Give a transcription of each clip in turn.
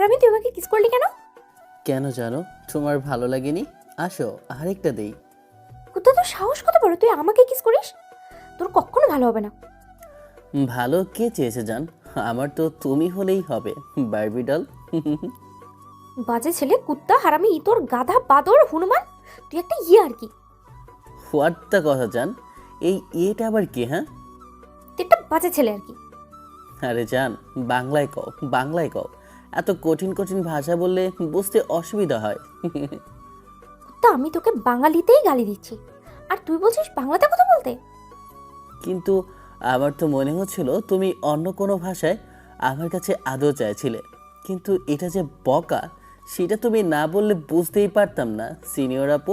হারামি, তুই আমাকে কিস করলি কেন? কেন জানো? তোমার ভালো লাগেনি? আসো আরেকটা দেই। কুত্তা, তোর সাহস কত বড়, তুই আমাকে কিস করিস? তোর কখনো ভালো হবে না। ভালো কে চেয়েছে জান? আমার তো তুমি হলেই হবে, বারবি ডল। বাজে ছেলে, কুত্তা, হারামি, ইতর, গাধা, বাদর, হনুমান, তুই একটা আর কি। হোয়াট দ্য কথা জান? এই এটা আবার কি? হ্যাঁ, তুই একটা বাজে ছেলে আর কি। আরে জান, বাংলায় কও, বাংলায় কও। এত কঠিন কঠিন ভাষা বললে বুঝতে অসুবিধা হয়। কুত্তা, আমি তোকে বাঙালিতেই গালি দিচ্ছি, আর তুই বলছিস বাংলাতে কথা বলতে? কিন্তু আমার তো মনে হচ্ছিল তুমি অন্য কোনো ভাষায় আমার কাছে আদর চাইছিলে। কিন্তু এটা যে বকা, সেটা তুমি না বললে বুঝতেই পারতাম না সিনিয়র আপু।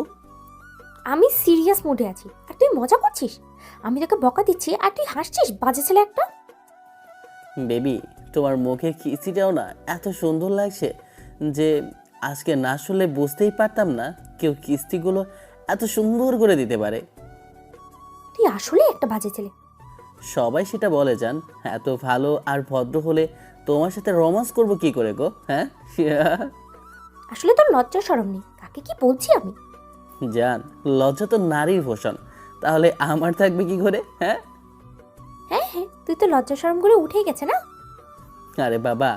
আমি সিরিয়াস মুডে আছি আর তুই মজা করছিস। আমি তোকে বকা দিচ্ছি আর তুই হাসছিস, বাজে ছেলে একটা। বেবি, তোমার মুখের কিসিটাও না এত সুন্দর লাগছে যে আজকে না শুনলে বুঝতেই পারতাম না কেউ কিস্তিগুলো এত সুন্দর করে দিতে পারে। তুই আসলে একটা বাজে ছেলে। সবাই সেটা বলে যান। এত ভালো আর ভদ্র হলে তোমার সাথে রোমান্স করব কি করে গো? হ্যাঁ। আসলে তোর লজ্জা শরম নেই, কাকে কি বলছি আমি? জান, লজ্জা তো নারীর ভূষণ, তাহলে আমার থাকবে কি করে? হ্যাঁ। হ্যাঁ হ্যাঁ, তুই তো লজ্জা শরম করে উঠেই গেছে না। আরে বাবা,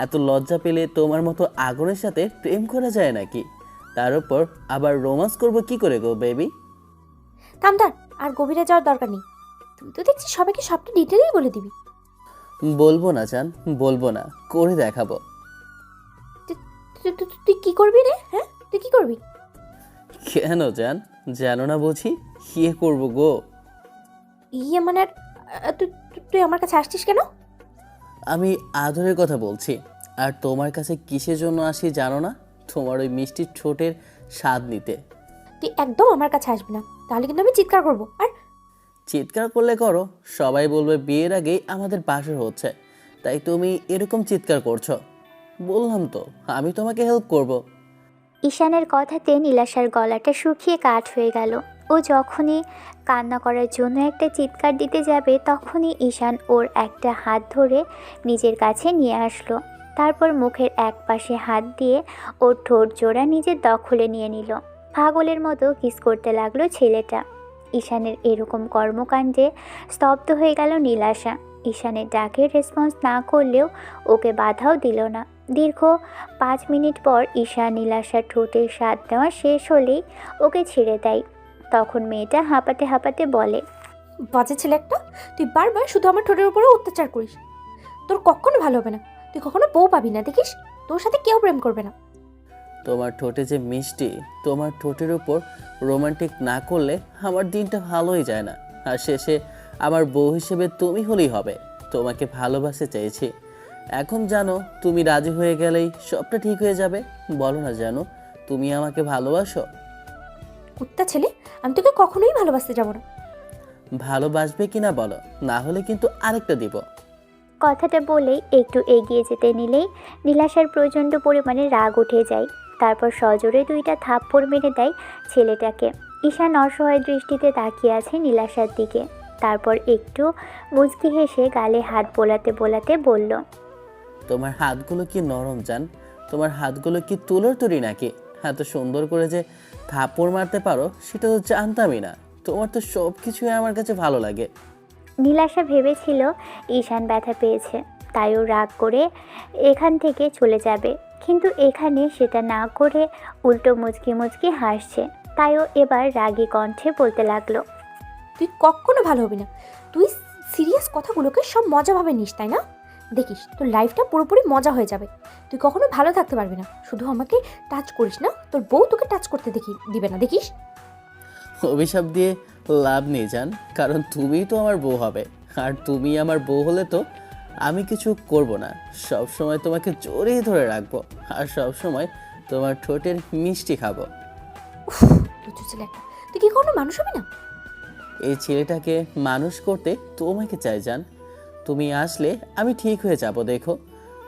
এত লজ্জা পেলে তোমার মতো আগুনের সাথে প্রেম করা যায় নাকি? তার উপর আবার রোমান্স করব কি করে গো বেবি? থামদার, আর গভীরে যাওয়ার দরকার নেই। তুই তো দেখছিস সবাইকে সবটা ডিটেলেই বলে দিবি। বলবো না জান, বলবো না, করে দেখাবো। তুই কি করবি রে? হ্যাঁ, তুই কি করবি? কেন জান, জানো না বুঝি? কি করব গো? মানে তুই তুই আমার কাছে আসছিস কেন? আমি আদরের কথা বলছি। আর তোমার কাছে কিসের জন্য আসি জানো না? তোমার ওই মিষ্টি ঠোঁটের স্বাদ নিতে। তুই একদম আমার কাছে আসবি না, তাহলে কিন্তু আমি চিৎকার করবো। আর চিৎকার করলে করো, সবাই বলবে বিয়ের আগেই আমাদের বাসর হচ্ছে, তাই তুমি এরকম চিৎকার করছো। বললাম তো আমি তোমাকে হেল্প করব। ঈশানের কথাতে নীলাশার গলাটা শুকিয়ে কাঠ হয়ে গেল। ও যখনই কান্না করার জন্য একটা চিৎকার দিতে যাবে, তখনই ঈশান ওর একটা হাত ধরে নিজের কাছে নিয়ে আসলো। তারপর মুখের এক পাশে হাত দিয়ে ওর ঠোঁট জোড়া নিজের দখলে নিয়ে নিল। পাগলের মতো কিস করতে লাগলো ছেলেটা। ঈশানের এরকম কর্মকাণ্ডে স্তব্ধ হয়ে গেল নীলাশা। ঈশানের ডাকের রেসপন্স না করলেও ওকে বাধাও দিল না। দীর্ঘ 5 মিনিট পর ঈশা নীলাশার ঠোঁটের স্বাদ নেওয়া শেষ হলেই ওকে ছেড়ে দেয়। তখন মেয়েটা হাঁপাতে হাঁপাতে বলে, বাজে ছেলে একটা, তুই বারবার শুধু আমার ঠোঁটের উপরে অত্যাচার করিস। তোর কখনো ভালো হবে না, তুই কখনো বউ পাবি না, দেখিস তোর সাথে কেউ প্রেম করবে না। তোমার ঠোঁটে যে মিষ্টি, তোমার ঠোঁটের উপর রোমান্টিক না করলে আমার দিনটা ভালোই যায় না। আর শেষে আমার বউ হিসেবে তুমি হলেই হবে। তোমাকে ভালোবাসতে চাইছি। এখন জানো, তুমি রাজি হয়ে গেলেই সবটা ঠিক হয়ে যাবে। বলো না জানো, তুমি আমাকে ভালোবাসো? কুত্তা ছেলে, আমি তোকে কখনোই ভালোবাসতে যাবো না। ভালোবাসবে কিনা বলো, না হলে কিন্তু আরেকটা দিব। কথাটা বলেই একটু এগিয়ে যেতে নিলেই নীলাশার প্রচণ্ড পরিমাণে রাগ উঠে যায়। তারপর সজোরে 2টা থাপ্পড় মেরে দেয় ছেলেটাকে। ঈশান অসহায় দৃষ্টিতে তাকিয়ে আছে নীলাশার দিকে। তারপর একটু মুচকি হেসে গালে হাত বোলাতে বোলাতে বলল, তোমার হাতগুলো কি নরম জান? তোমার হাতগুলো কি তুলোর তৈরি নাকি? এত সুন্দর করে যে থাপ্পড় মারতে পারো সেটা তো জানতামই না। তোমার তো সব কিছুই আমার কাছে ভালো লাগে। নীলাশা ভেবেছিল ঈশান ব্যথা পেয়েছে, তাই ও রাগ করে এখান থেকে চলে যাবে। কিন্তু এখানে সেটা না করে উল্টো মুচকি মুচকি হাসছে। তাই ও এবার রাগী কণ্ঠে বলতে লাগলো, তুই কখনো ভালো হবি না। তুই সিরিয়াস কথাগুলোকে সব মজাভাবে নিস, তাই না? দেখিস তোর লাইফটা পুরোপুরি মজা হয়ে যাবে। তুই কখনো ভালো থাকতে পারবি না। শুধু আমাকে টাচ করিস না, তোর বউ তোকে টাচ করতে দিবে না, দেখিস। অভিশাপ দিয়ে লাভ নেই জান, কারণ তুমিই তো আমার বউ হবে। আর তুমি আমার বউ হলে তো আমি কিছু করব না, সব সময় তোমাকে জড়িয়ে ধরে রাখবো। আর সব সময় তোমার ঠোঁটের মিষ্টি খাবো। তুই ছেলে একটা, তুই কি কখনো মানুষ হবি না? এই ছেলেটাকে মানুষ করতে তোমাকে চাই জান। তুমি আসলে আমি ঠিক হয়ে যাব। দেখো,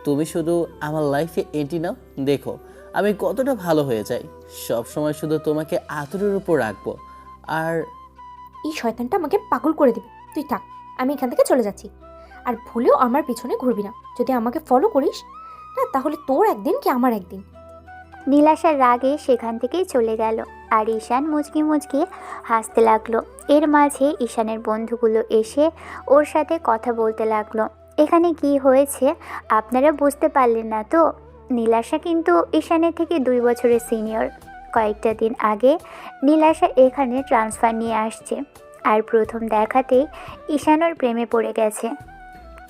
তুমি শুধু আমার লাইফে এন্ট্রি নাও, দেখো আমি কতটা ভালো হয়ে যাই। সব সময় শুধু তোমাকে আদরের উপর রাখবো। আর এই শয়তানটা আমাকে পাগল করে দিবে। তুই থাক, আমি এখান থেকে চলে যাচ্ছি। আর ভুলেও আমার পিছনে ঘুরবি না। যদি আমাকে ফলো করিস না তাহলে তোর একদিন কি আমার একদিন। নীলাশার রাগে সেখান থেকেই চলে গেল। আর ঈশান মুচকি মুচকি হাসতে লাগলো। এর মাঝে ঈশানের বন্ধুগুলো এসে ওর সাথে কথা বলতে লাগলো। এখানে কি হয়েছে আপনারা বুঝতে পারলেন না তো? নীলাশা কিন্তু ঈশানের থেকে 2 বছরের সিনিয়র। কয়েকটা দিন আগে নীলাশা এখানে ট্রান্সফার নিয়ে আসছে। আর প্রথম দেখাতেই ঈশান ওর প্রেমে পড়ে গেছে।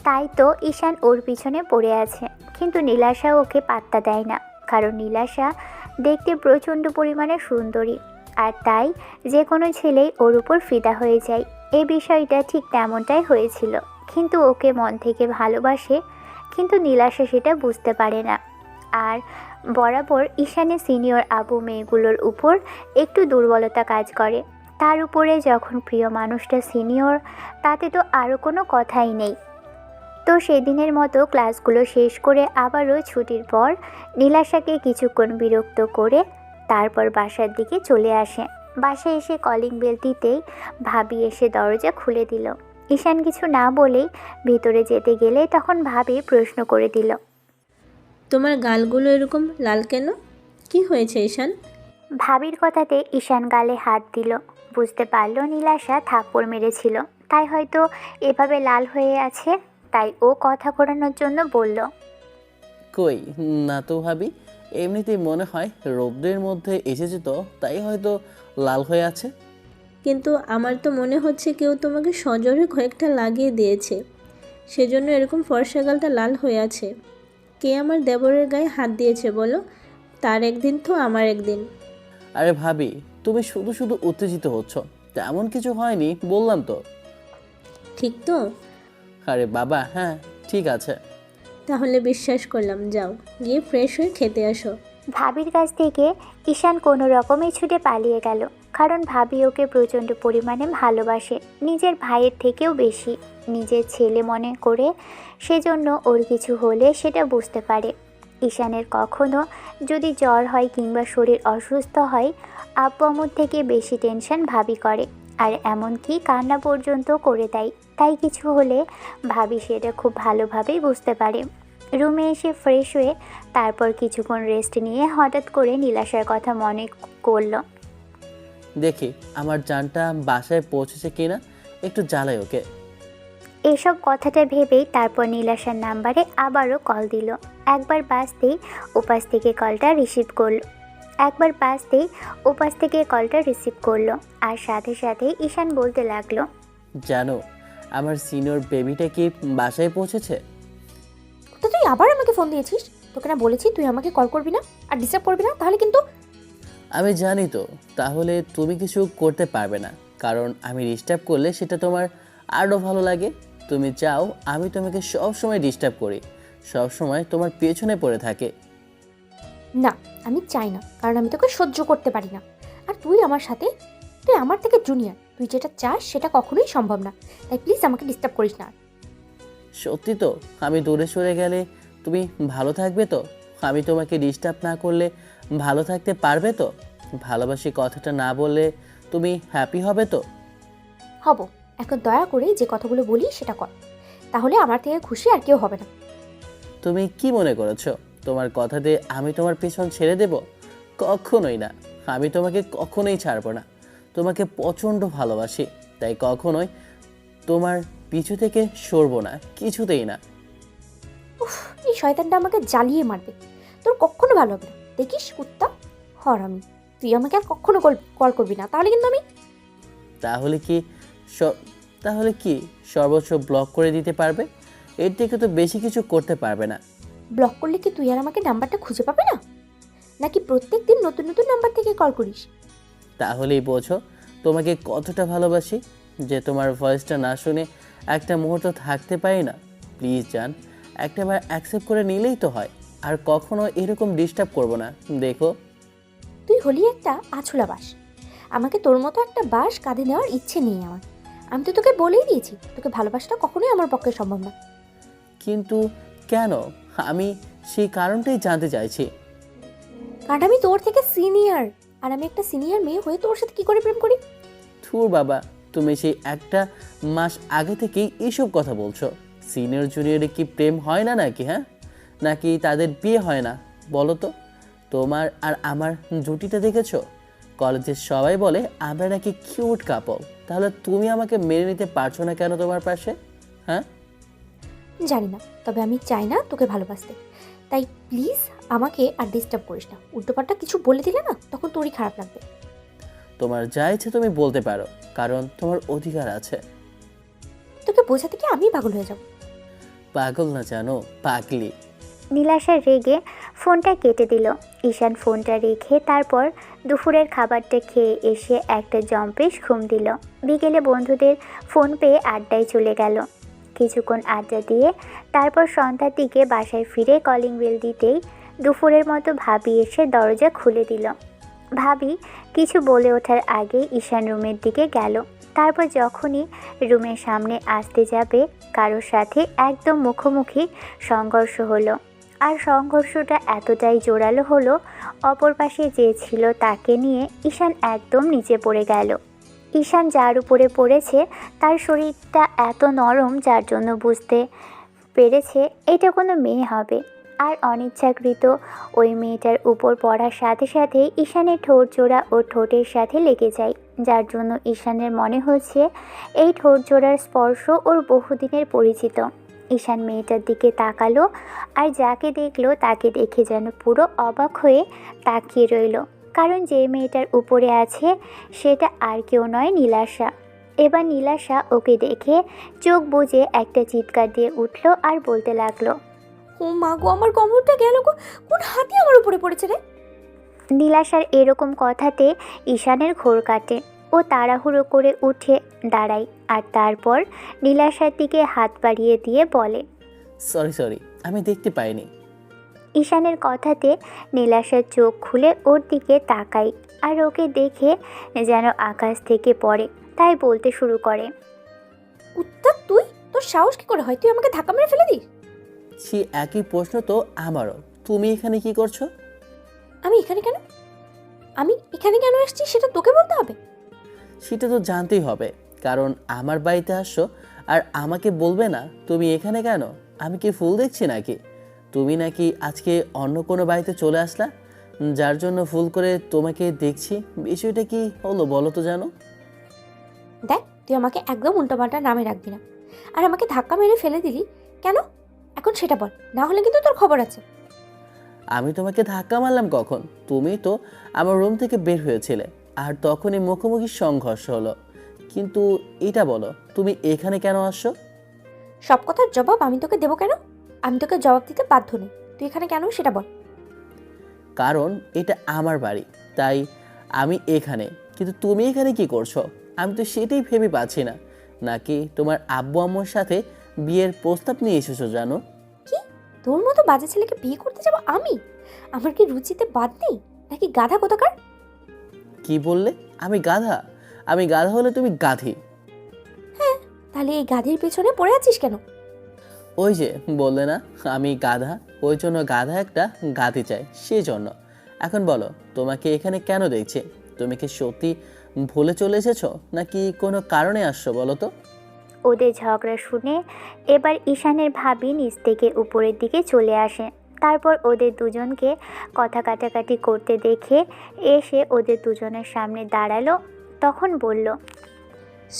তাই তো ঈশান ওর পিছনে পড়ে আছে। কিন্তু নীলাশা ওকে পাত্তা দেয় না, কারণ নীলাশা দেখতে প্রচণ্ড পরিমাণে সুন্দরী। আর তাই যে কোনো ছেলেই ওর উপর ফিদা হয়ে যায়। এই বিষয়টা ঠিক তেমনটাই হয়েছিল। কিন্তু ওকে মন থেকে ভালোবাসে, কিন্তু নীলাশা সেটা বুঝতে পারে না। আর বরাবর ঈশানের সিনিয়র আবু মেয়েগুলোর উপর একটু দুর্বলতা কাজ করে। তার উপরে যখন প্রিয় মানুষটা সিনিয়র, তাতে তো আরও কোনো কথাই নেই। তো সেদিনের মতো ক্লাসগুলো শেষ করে আবারও ছুটির পর নীলাশাকে কিছুক্ষণ বিরক্ত করে তারপর বাসার দিকে চলে আসে। বাসায় এসে কলিং বেল দিতেই ভাবি এসে দরজা খুলে দিল। ঈশান কিছু না বলেই ভিতরে যেতে গেলে তখন ভাবি প্রশ্ন করে দিল, তোমার গালগুলো এরকম লাল কেন? কি হয়েছে ঈশান? ভাবির কথাতে ঈশান গালে হাত দিল। বুঝতে পারল নীলাশা থাপ্পড় মেরেছিল, তাই হয়তো এভাবে লাল হয়ে আছে। তাই ও কথা ঘোরানোর জন্য বলল, কই না তো ভাবি, এমনিতেই মনে হয় রৌদ্রের মধ্যে এসেছে তো, তাই হয়তো লাল হয়ে আছে। কিন্তু আমার তো মনে হচ্ছে কেউ তোমাকে সজোরে কয়েকটা লাগিয়ে দিয়েছে, সেজন্য এরকম ফর্সা গালটা লাল হয়ে আছে। কে আমার দেবরের গায়ে হাত দিয়েছে বলো? তার একদিন তো আমার একদিন। আরে ভাবি, তুমি শুধু শুধু উত্তেজিত হচ্ছ, তেমন কিছু হয়নি বললাম তো। ঠিক তো? আরে বাবা, হ্যাঁ ঠিক আছে। তাহলে বিশ্বাস করলাম, যাও গিয়ে ফ্রেশ হয়ে খেতে আসো। ভাবির কাছ থেকে ঈশান কোনো রকমে ছুটে পালিয়ে গেল, কারণ ভাবি ওকে প্রচণ্ড পরিমাণে ভালোবাসে, নিজের ভাইয়ের থেকেও বেশি। নিজের ছেলে মনে করে, সেজন্য ওর কিছু হলে সেটা বুঝতে পারে। ঈশানের কখনো যদি জ্বর হয় কিংবা শরীর অসুস্থ হয়, আব্বু আম্মুর থেকে বেশি টেনশন ভাবি করে। আর এমনকি কান্না পর্যন্ত করে দেয়। তাই কিছু হলে ভাবি সেটা খুব ভালোভাবেই বুঝতে পারে। রুমে এসে ফ্রেশ হয়ে তারপর কিছুক্ষণ রেস্ট নিয়ে হঠাৎ করে নীলাশার কথা মনে করল। দেখি আমার জানটা বাসায় পৌঁছেছে কিনা, একটু জ্বালাই ওকে। এসব কথাটা ভেবেই তারপর নীলাশার নাম্বারে আবারও কল দিল। একবার বাজতেই ওপাশ থেকে কলটা রিসিভ করলো। আর সাথে সাথে ঈশান বলতে লাগলো, জানো আমার সিনিয়র বেবিটা কি বাসায় পৌঁছেছে? তো তুই আবার আমাকে ফোন দিয়েছিস? তোকে না বলেছি তুই আমাকে কল করবি না আর ডিস্টার্ব করবি না, তাহলে কিন্তু। আমি জানি তো, তাহলে তুমি কিছু করতে পারবে না, কারণ আমি ডিস্টার্ব করলে সেটা তোমার আরও ভালো লাগে। তুমি চাও আমি তোমাকে সব সময় ডিস্টার্ব করি, সব সময় তোমার পেছনে পড়ে থাকে। না, আমি চাই না, কারণ আমি তোকে সহ্য করতে পারি না। আর তুই আমার থেকে জুনিয়র, তুই যেটা চাস সেটা কখনোই সম্ভব না। তাই প্লিজ আমাকে ডিস্টার্ব করিস না। সত্যি তো, আমি দূরে সরে গেলে তুমি ভালো থাকবে তো? আমি তোমাকে ডিস্টার্ব না করলে ভালো থাকতে পারবে তো? ভালোবাসি কথাটা না বললে তুমি হ্যাপি হবে তো? হব। এখন দয়া করে যে কথাগুলো বলি সেটা কর, তাহলে আমার থেকে খুশি আর কেউ হবে না। তুমি কি মনে করেছো তোমার কথাতে আমি তোমার পেছন ছেড়ে দেব? কখনোই না। আমি তোমাকে কখনোই ছাড়বো না। তোমাকে প্রচণ্ড ভালোবাসি, তাই কখনোই তোমার পিছু থেকে সরবো না, কিছুতেই না। উফ, এই শয়তানটা আমাকে জ্বালিয়ে মারবে। তোর কখনো ভালো হবে না, দেখিস কুত্তা হরামি। তুই আমাকে আর কখনো কল করবি না, তাহলে কিন্তু আমি। তাহলে কি তাহলে কি সর্বোচ্চ ব্লক করে দিতে পারবে? এর থেকে তো বেশি কিছু করতে পারবে না। ব্লক করলে কি তুই আর আমাকে নাম্বারটা খুঁজে পাবে না? নাকি প্রত্যেক দিন নতুন নতুন নাম্বার থেকে কল করিস? তাহলেই বোঝো তোমাকে কতটা ভালোবাসি, যে তোমার ভয়েসটা না শুনে একটা মুহূর্ত থাকতে পারি না। প্লিজ জান, একটাবার অ্যাকসেপ্ট করে নিলেই তো হয়। আর কখনো এরকম ডিস্টার্ব করবো না, দেখো। তুই হলি একটা আছুলা বাস। আমাকে তোর মতো একটা বাস কাঁধে নেওয়ার ইচ্ছে নেই আমার। আমি তো তোকে বলেই দিয়েছি, তোকে ভালোবাসাটা কখনোই আমার পক্ষে সম্ভব না। কিন্তু কেন? আমি সেই কারণটাই জানতে চাইছি। কারণ আমি তোর থেকে সিনিয়র, আর আমি একটা সিনিয়র মেয়ে হয়ে তোর সাথে কি করে প্রেম করি? থুর বাবা, তুমি সেই একটা মাস আগে থেকেই এইসব কথা বলছো। সিনিয়র জুনিয়রে কি প্রেম হয় না নাকি? হ্যাঁ, নাকি তাদের বিয়ে হয় না বলো তো? তোমার আর আমার জুটিটা দেখেছো? কলেজের সবাই বলে আমরা নাকি কিউট কাপল। তাহলে তুমি আমাকে মেনে নিতে পারছো না কেন তোমার পাশে? হ্যাঁ, জানি না, তবে আমি চাই না তোকে ভালোবাসতে। তাই প্লিজ আমাকে আর ডিস্টার্ব করিস না। উল্টোপাল্টা কিছু বলে দিলে না, তখন তোরই খারাপ লাগবে। তোমার যা ইচ্ছে তুমি বলতে পারো, কারণ তোমার অধিকার আছে। তোকে বোঝাতে কি আমি পাগল হয়ে যাব? পাগল না জানো, পাগলি। নীলাশা রেগে ফোনটা কেটে দিল। ঈশান ফোনটা রেখে তারপর দুপুরের খাবারটা খেয়ে এসে একটা জম্পেশ ঘুম দিল। বিকেলে বন্ধুদের ফোন পেয়ে আড্ডায় চলে গেল। কিছুক্ষণ আড্ডা দিয়ে তারপর সন্ধ্যার দিকে বাসায় ফিরে কলিং বেল দিতেই দুপুরের মতো ভাবি এসে দরজা খুলে দিল। ভাবি কিছু বলে ওঠার আগেই ঈশান রুমের দিকে গেল। তারপর যখনই রুমের সামনে আসতে যাবে কারোর সাথে একদম মুখোমুখি সংঘর্ষ হলো। আর সংঘর্ষটা এতটাই জোরালো হলো, অপর পাশে যে ছিল তাকে নিয়ে ঈশান একদম নিচে পড়ে গেল। ঈশান যার উপরে পড়েছে তার শরীরটা এত নরম যার জন্য বুঝতে পেরেছে এটা কোনো মেয়ে হবে। আর অনিচ্ছাকৃত ওই মেয়েটার উপর পড়ার সাথে সাথে ঈশানের ঠোঁট জোড়া ও ঠোঁটের সাথে লেগে যায়, যার জন্য ঈশানের মনে হচ্ছে এই ঠোঁট জোড়ার স্পর্শ ওর বহুদিনের পরিচিত। ঈশান মেয়েটার দিকে তাকালো, আর যাকে দেখলো তাকে দেখে যেন পুরো অবাক হয়ে তাকিয়ে রইল। কারণ যে মেয়েটার উপরে আছে সেটা আর কেউ নয়, নীলাশা। এবার নীলাশা ওকে দেখে চোখ বুজে একটা চিৎকার দিয়ে উঠল আর বলতে লাগলো, ও মা গো, আমার কোমরটা গেল গো! কোন হাতি আমার উপরে পড়েছে রে? নীলাশার এরকম কথাতে ঈশানের ঘোর কাটে। ও তাড়াহুড়ো করে উঠে দাঁড়ায় আর তারপর নীলাশার দিকে হাত বাড়িয়ে দিয়ে বলে, সরি, আমি দেখতে পাইনি। ঈশানের কথাতে নীলাশার চোখ খুলে ওর দিকে তাকায় আর ওকে দেখে যেন আকাশ থেকে পড়ে, তাই বলতে শুরু করে, উত্তর তুই? তোর সাহস কি করে হয় তুই আমাকে ধাক্কা মেরে ফেলে দিস? ছি, একই প্রশ্ন তো আমারও। তুমি এখানে কি করছো? আমি এখানে কেন? আমি এখানে কেন এসেছি সেটা তোকে বলতে হবে? সেটা তো জানতেই হবে, কারণ আমার বাড়িতে আসছো আর আমাকে বলবে না তুমি এখানে কেন? আমি কি ফুল দেখছি নাকি? তুমি নাকি আজকে অন্য কোনো বাড়িতে চলে আসলা, যার জন্য ফুল করে তোমাকে দেখছি? বিষয়টা কি হলো বলো তো জানো? দেখ, তুই আমাকে একদম উল্টোপাল্টা নামে রাখবি না। আর আমাকে ধাক্কা মেরে ফেলে দিলি কেন এখন সেটা বল, না হলে কিন্তু তোর খবর আছে। আমি তোমাকে ধাক্কা মারলাম কখন? তুমি তো আমার রুম থেকে বের হয়েছিলে আর তখনই মুখোমুখি সংঘর্ষ হলো। কিন্তু এটা বলো, তুমি এখানে কেন আসছো? সব কথার জবাব আমি তোকে দেবো কেন? আমি তোকে জবাব দিতে বাধ্য নই। তুই এখানে কেন সেটা বল। কারণ এটা আমার বাড়ি, তাই আমি এখানে। কিন্তু তুমি এখানে কি করছো আমি তো সেটাই ভেবে পাচ্ছি না। নাকি তোমার আব্বু আম্মুর সাথে বিয়ের প্রস্তাব নিয়ে এসেছো জানো? কি? তোর মতো বাজে ছেলেকে বিয়ে করতে যাবো আমি? আমার কি রুচিতে বাদ নেই নাকি গাধা কোথাকার? কি বললে? আমি গাধা? আমি গাধা হলে তুমি গাধি। তাহলে এই গাধির পেছনে পড়ে আছিস কেন? ওই যে বললে না আমি গাধা, ওই জন্য গাধা একটা গাধি চাই, সেই জন্য। এখন বলো, তোমাকে এখানে কেন দেখছি? তুমি কি সত্যি ভুলে চলে এসেছো নাকি কোনো কারণে আসছো বলো তো? ওদের ঝগড়া শুনে এবার ঈশানের ভাবি নিচ থেকে উপরের দিকে চলে আসে। তারপর ওদের দুজনকে কথা কাটাকাটি করতে দেখে এসে ওদের দুজনের সামনে দাঁড়ালো। তখন বলল,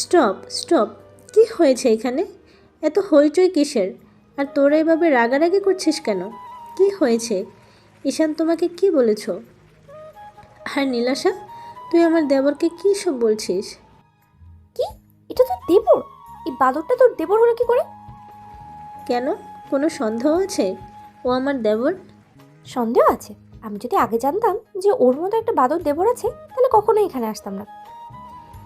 স্টপ, কি হয়েছে এখানে? এত হইচই কিসের? আর তোরা এভাবে রাগারাগি করছিস কেন? কি হয়েছে? ঈশান তোমাকে কি বলেছ? আর নীলাশা, তুই আমার দেবরকে কী সব বলছিস? কি? এটা তো দেবর? এই বাদরটা তোর দেবর হলো কি করে? কেন, কোনো সন্দেহ আছে ও আমার দেবর? সন্দেহ আছে? আমি যদি আগে জানতাম যে ওর মতো একটা বাদর দেবর আছে তাহলে কখনোই এখানে আসতাম না।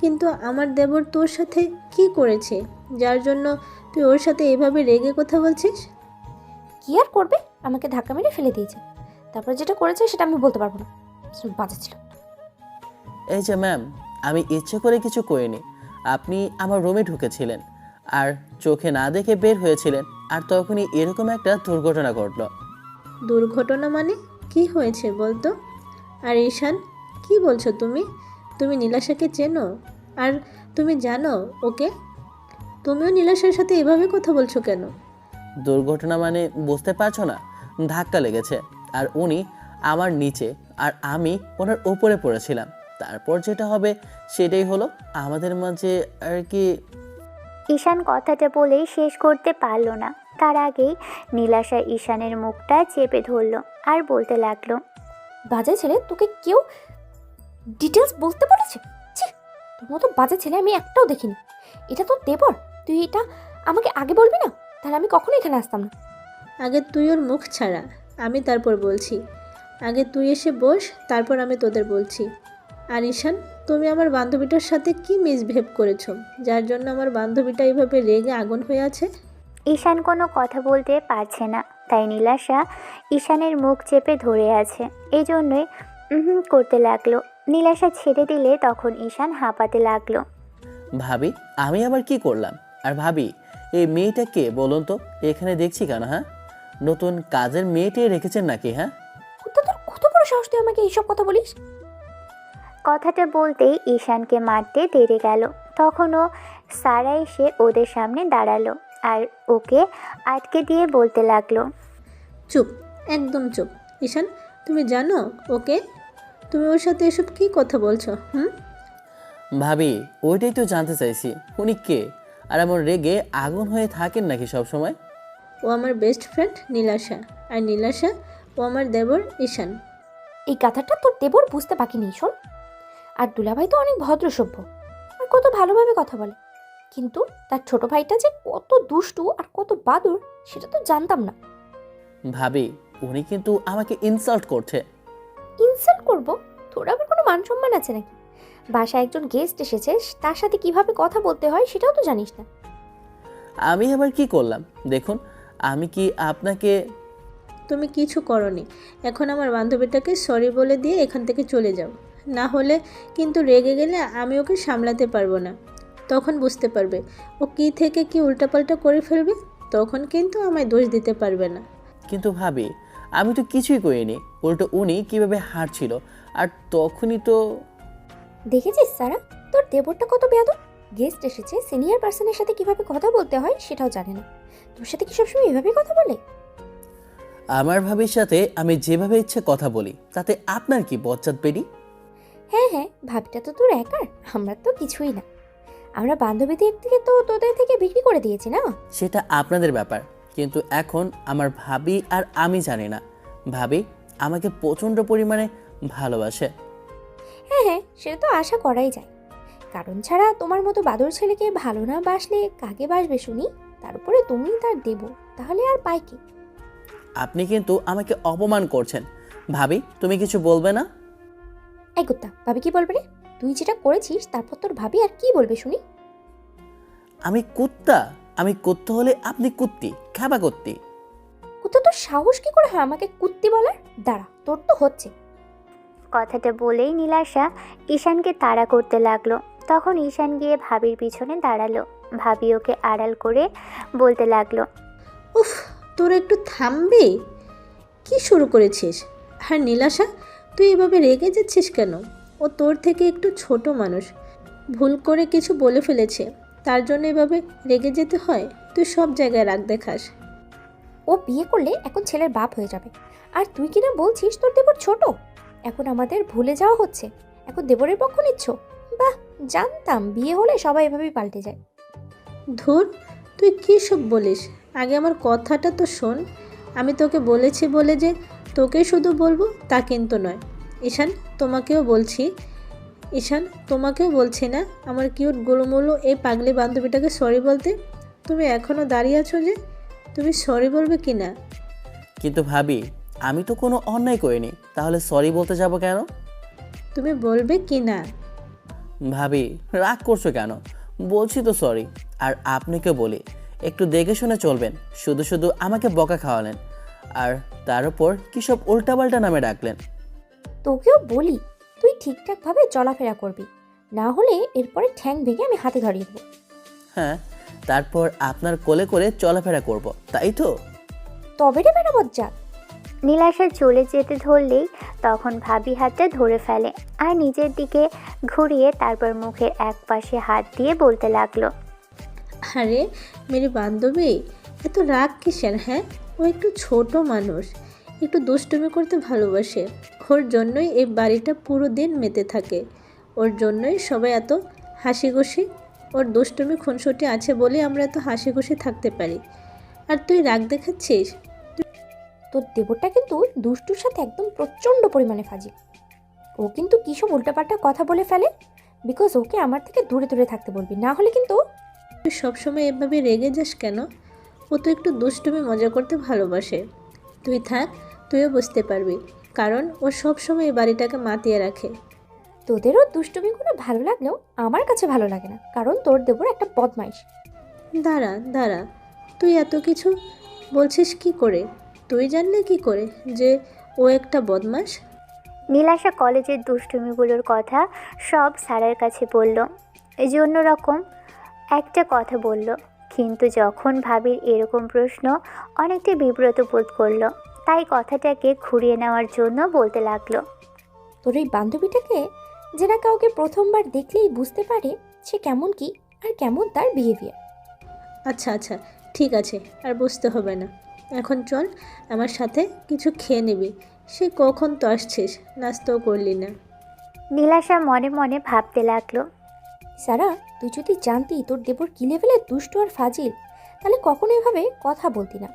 কিন্তু আমার দেবর তোর সাথে কি করেছে যার জন্য তুই ওর সাথে এভাবে রেগে কথা বলছিস? কি আর করবে, আমাকে ধাক্কা মেরে ফেলে দিয়েছে। তারপর যেটা করেছে সেটা আমি বলতে পারবো না। বাজে ছিল। এই যে ম্যাম, আমি ইচ্ছে করে কিছু করিনি। আপনি আমার রুমে ঢুকেছিলেন আর চোখে না দেখে বের হয়েছিলেন, আর তখনই এরকম একটা দুর্ঘটনা ঘটলো। দুর্ঘটনা মানে কি হয়েছে বলতো? আর ঈশান, কি বলছো তুমি? তুমি নীলাশাকে চেনো? আর তুমি জানো ওকে? তুমিও নীলাশার সাথে এভাবে কথা বলছো কেন? দুর্ঘটনা মানে বুঝতে পারছো না? ধাক্কা লেগেছে, আর উনি আমার নিচে আর আমি ওনার উপরে পড়েছিলাম। তারপর যেটা হবে সেটাই হলো আমাদের মাঝে আর কি। ঈশান কথাটা বলেই শেষ করতে পারল না। তার আগেই নীলাশা ঈশানের মুখটা চেপে ধরল আর বলতে লাগলো, বাজে ছেলে, তোকে কেউ ডিটেলস বলতে বলেছে? ছি, তোর মতো বাজে ছেলে আমি একটাও দেখিনি। এটা তোর দেবর, তুই এটা আমাকে আগে বলবি না? তাহলে আমি কখনো এখানে আসতাম না। আগে তুই ওর মুখ ছাড়া, আমি তারপর বলছি। আগে তুই এসে বস, তারপর আমি তোদের বলছি। আর ঈশান, তুমি আমার বান্ধবীটার সাথে কি মিসবিহেভ করেছো, যার জন্য আমার বান্ধবীটা এইভাবে রেগে আগুন হয়ে আছে? ঈশান কোনো কথা বলতে পারছে না, তাই নীলাশা ঈশানের মুখ চেপে ধরে আছে। এই জন্যই করতে লাগলো। নীলাশা ছেড়ে দিলে তখন ঈশান হাঁপাতে লাগলো। ভাবি, আমি আবার কি করলাম? আর ভাবি, এই মেয়েটা কে বলুন তো? এখানে দেখছি কেন? হ্যাঁ, নতুন কাজের মেয়েটিয়ে রেখেছেন নাকি? হ্যাঁ, কুত্তা, তোর কত বড় সাহস তুই আমাকে এইসব কথা বলিস? কথাটা বলতেই ঈশানকে মারতে দেরি গেল। তখনও সারা এসে ওদের সামনে দাঁড়ালো আর ওকে আটকে দিয়ে বলতে লাগলো, চুপ, একদম চুপ। ঈশান, তুমি জানো ওকে? তুমি ওর সাথে এসব কি কথা বলছো? ভাবি, ওইটাই তো জানতে চাইছি, উনি কে? আর এমন রেগে আগুন হয়ে থাকেন নাকি সব সময়? ও আমার বেস্ট ফ্রেন্ড নীলাশা, আর নীলাশা ও আমার দেবর ঈশান। এই গাধাটা তোর দেবর বুঝতে বাকি নেই, শোন। আর দুলাভাই তো অনেক ভদ্র সভ্য আর কত ভালোভাবে কথা বলে, কিন্তু তার ছোট ভাইটা যে কত দুষ্টু আর কত বাদুর সেটা তো জানতাম না। ভাবি, উনি কিন্তু আমাকে ইনসাল্ট করছে। ইনসাল্ট করবো? তোর আবার কোনো মান সম্মান আছে নাকি? বাসায় একজন গেস্ট এসেছে, তার সাথে কিভাবে কথা বলতে হয় সেটাও তো জানিস না। আমি আবার কি করলাম? দেখুন, আমি কি আপনাকে... তুমি কিছু করনি। এখন আমার বান্ধবীটাকে সরি বলে দিয়ে এখান থেকে চলে যাও, না হলে কিন্তু রেগে গেলে আমি ওকে সামলাতে পারবো না। তখন বুঝতে পারবে ও কী থেকে কি উল্টাপাল্টা করে ফেলবে, তখন কিন্তু আমায় দোষ দিতে পারবে না। কিন্তু ভাবি, আমি তো কিছুই করিনি, উল্টো উনি কিভাবে হাঁটছিল, আর তখনই তো... দেখেছিস সারা, তোর দেবরটা কত বেয়াদব। গেস্ট এসেছে, সিনিয়র পার্সনের সাথে কিভাবে কথা বলতে হয় সেটাও জানে না। তোর সাথে কি সবসময় এভাবেই কথা বলে? আমার ভাবির সাথে আমি যেভাবে ইচ্ছে কথা বলি, তাতে আপনার কি বজ্জাত বেরি? হ্যাঁ হ্যাঁ, ভাবিটা তো তোর একার, আমরা তো কিছুই না। আমরা বান্ধবীদের থেকে তো তোদের থেকে বিক্রি করে দিয়েছি না। সেটা আপনাদের ব্যাপার, কিন্তু এখন আমার ভাবি আর আমি জানি না। ভাবি আমাকে প্রচণ্ড পরিমাণে ভালোবাসে। হ্যাঁ হ্যাঁ, সেটা তো আশা করাই যায়, কারণ ছাড়া তোমার মতো বাদর ছেলেকে ভালো না বাসলে কাকে বাসবে শুনি? তার উপরে তুমি তার দেব, তাহলে আর পাই কি? আপনি কিন্তু আমাকে অপমান করছেন। ভাবি, তুমি কিছু বলবে না? এই কুত্তা, ভাবি কি বলবে রে? তুই যেটা করেছিস তারপর তোর ভাবি আর কি বলবে শুনি? আমি কুত্তা? আমি কুত্তা হলে আপনি কুত্তি, খাবা কুত্তি। কুত্তা, তোর সাহস কি করে হয় আমাকে কুত্তি বলার? দাঁড়া, তোর তো হচ্ছে। কথাটা বলেই নীলাশা ঈশানকে তাড়া করতে লাগলো। তখন ঈশান গিয়ে ভাবির পিছনে দাঁড়ালো। ভাবি ওকে আড়াল করে বলতে লাগলো, উফ, তোর একটু থামবি? কি শুরু করেছিস? আর নীলাশা, তুই এভাবে রেগে যাচ্ছিস কেন? ও তোর থেকে একটু ছোট মানুষ, ভুল করে কিছু বলে ফেলেছে, তার জন্য এভাবে রেগে যেতে হয়? তুই সব জায়গায় রাগ দেখাস। ও বিয়ে করলে এখন ছেলের বাপ হয়ে যাবে, আর তুই কিনা বলছিস তোর দেবর ছোট? এখন আমাদের ভুলে যাওয়া হচ্ছে, এখন দেবরের পক্ষ নিচ্ছ? বাহ, জানতাম বিয়ে হলে সবাই এভাবেই পাল্টে যায়। ধুর, তুই কী সব বলিস? আগে আমার কথাটা তো শোন। আমি তোকে বলেছি বলে যে তোকে শুধু বলবো তা কিন্তু নয়। ঈশান, তোমাকেও বলছি। ঈশান, তোমাকেও বলছি না আমার কিউট গোলুমোলু এই পাগলি বান্ধবীটাকে সরি বলতে? তুমি এখনও দাঁড়িয়ে আছো যে তুমি সরি বলবে কি না? কিন্তু ভাবি, আমি তো কোনো অন্যায় করিনি, তাহলে সরি বলতে যাব কেন? তুমি বলবে কি না? ভাবি, রাগ করছো কেন? বলছি তো সরি। আর আপনাকে বলি, একটু দেখে শুনে চলবেন। শুধু শুধু আমাকে বকা খাওয়ালেন, আর তার উপর কী সব উল্টাপাল্টা নামে ডাকলেন। তোকেও বলি, তুই ঠিকঠাকভাবে চলাফেরা করবি, না হলে এরপরে ঠ্যাং ভেঙে আমি হাতে ধরিয়ে দেবো। হ্যাঁ, তারপর আপনার কোলে করে চলাফেরা করব, তাই তো? তবে রে বেটা বজ্জাত। নীলাশা চলে যেতে ধরলেই তখন ভাবি হাতটা ধরে ফেলে আর নিজের দিকে ঘুরিয়ে তারপর মুখের এক পাশে হাত দিয়ে বলতে লাগলো, আরে মেরি বান্ধবী, এত রাগ কিসের? হ্যাঁ, ও একটু ছোট মানুষ, একটু দুষ্টুমি করতে ভালোবাসে। ওর জন্যই এই বাড়িটা পুরো দিন মেতে থাকে। ওর জন্যই সবাই এত হাসি খুশি। ওর দুষ্টুমি খুনসুটি আছে বলেই আমরা এত হাসি খুশি থাকতে পারি। আর তুই রাগ দেখাচ্ছিস? তোর দেবরটা কিন্তু দুষ্টুর সাথে একদম প্রচণ্ড পরিমাণে ফাজিল। ও কিন্তু কী সব উল্টাপাল্টা কথা বলে ফেলে। বিকজ ওকে আমার থেকে দূরে দূরে থাকতে বলবি, না হলে কিন্তু। তুই সবসময় এভাবে রেগে যাস কেন? ও তো একটু দুষ্টুমি মজা করতে ভালোবাসে। তুই থাক, তুইও বুঝতে পারবি। কারণ ও সবসময় এই বাড়িটাকে মাতিয়ে রাখে। তোদেরও দুষ্টুমিগুলো ভালো লাগলেও আমার কাছে ভালো লাগে না, কারণ তোর দেবর একটা বদমাইশ। দাঁড়া দাঁড়া, তুই এত কিছু বলছিস কি করে? তুই জানলে কি করে যে ও একটা বদমাশ? নীলাশা কলেজের দুষ্টুমিগুলোর কথা সব স্যারের কাছে বলল। এই যে অন্যরকম একটা কথা বলল, কিন্তু যখন ভাবির এরকম প্রশ্ন অনেকটা বিব্রত বোধ করলো, তাই কথাটাকে ঘুরিয়ে নেওয়ার জন্য বলতে লাগলো। তোর এই বান্ধবীটাকে যে না কাউকে প্রথমবার দেখলেই বুঝতে পারে সে কেমন কি আর কেমন তার বিহেভিয়ার। আচ্ছা আচ্ছা, ঠিক আছে, আর বুঝতে হবে না। এখন চল আমার সাথে কিছু খেয়ে নিবি। সে কখন তো আসছিস, নাস্তাও করলি না। নীলাশা মনে মনে ভাবতে লাগলো। সারা, তুই যদি জানতি তোর দেবর কী লেভেলের দুষ্টু আর ফাজিল, তাহলে কখনো এভাবে কথা বলতি না।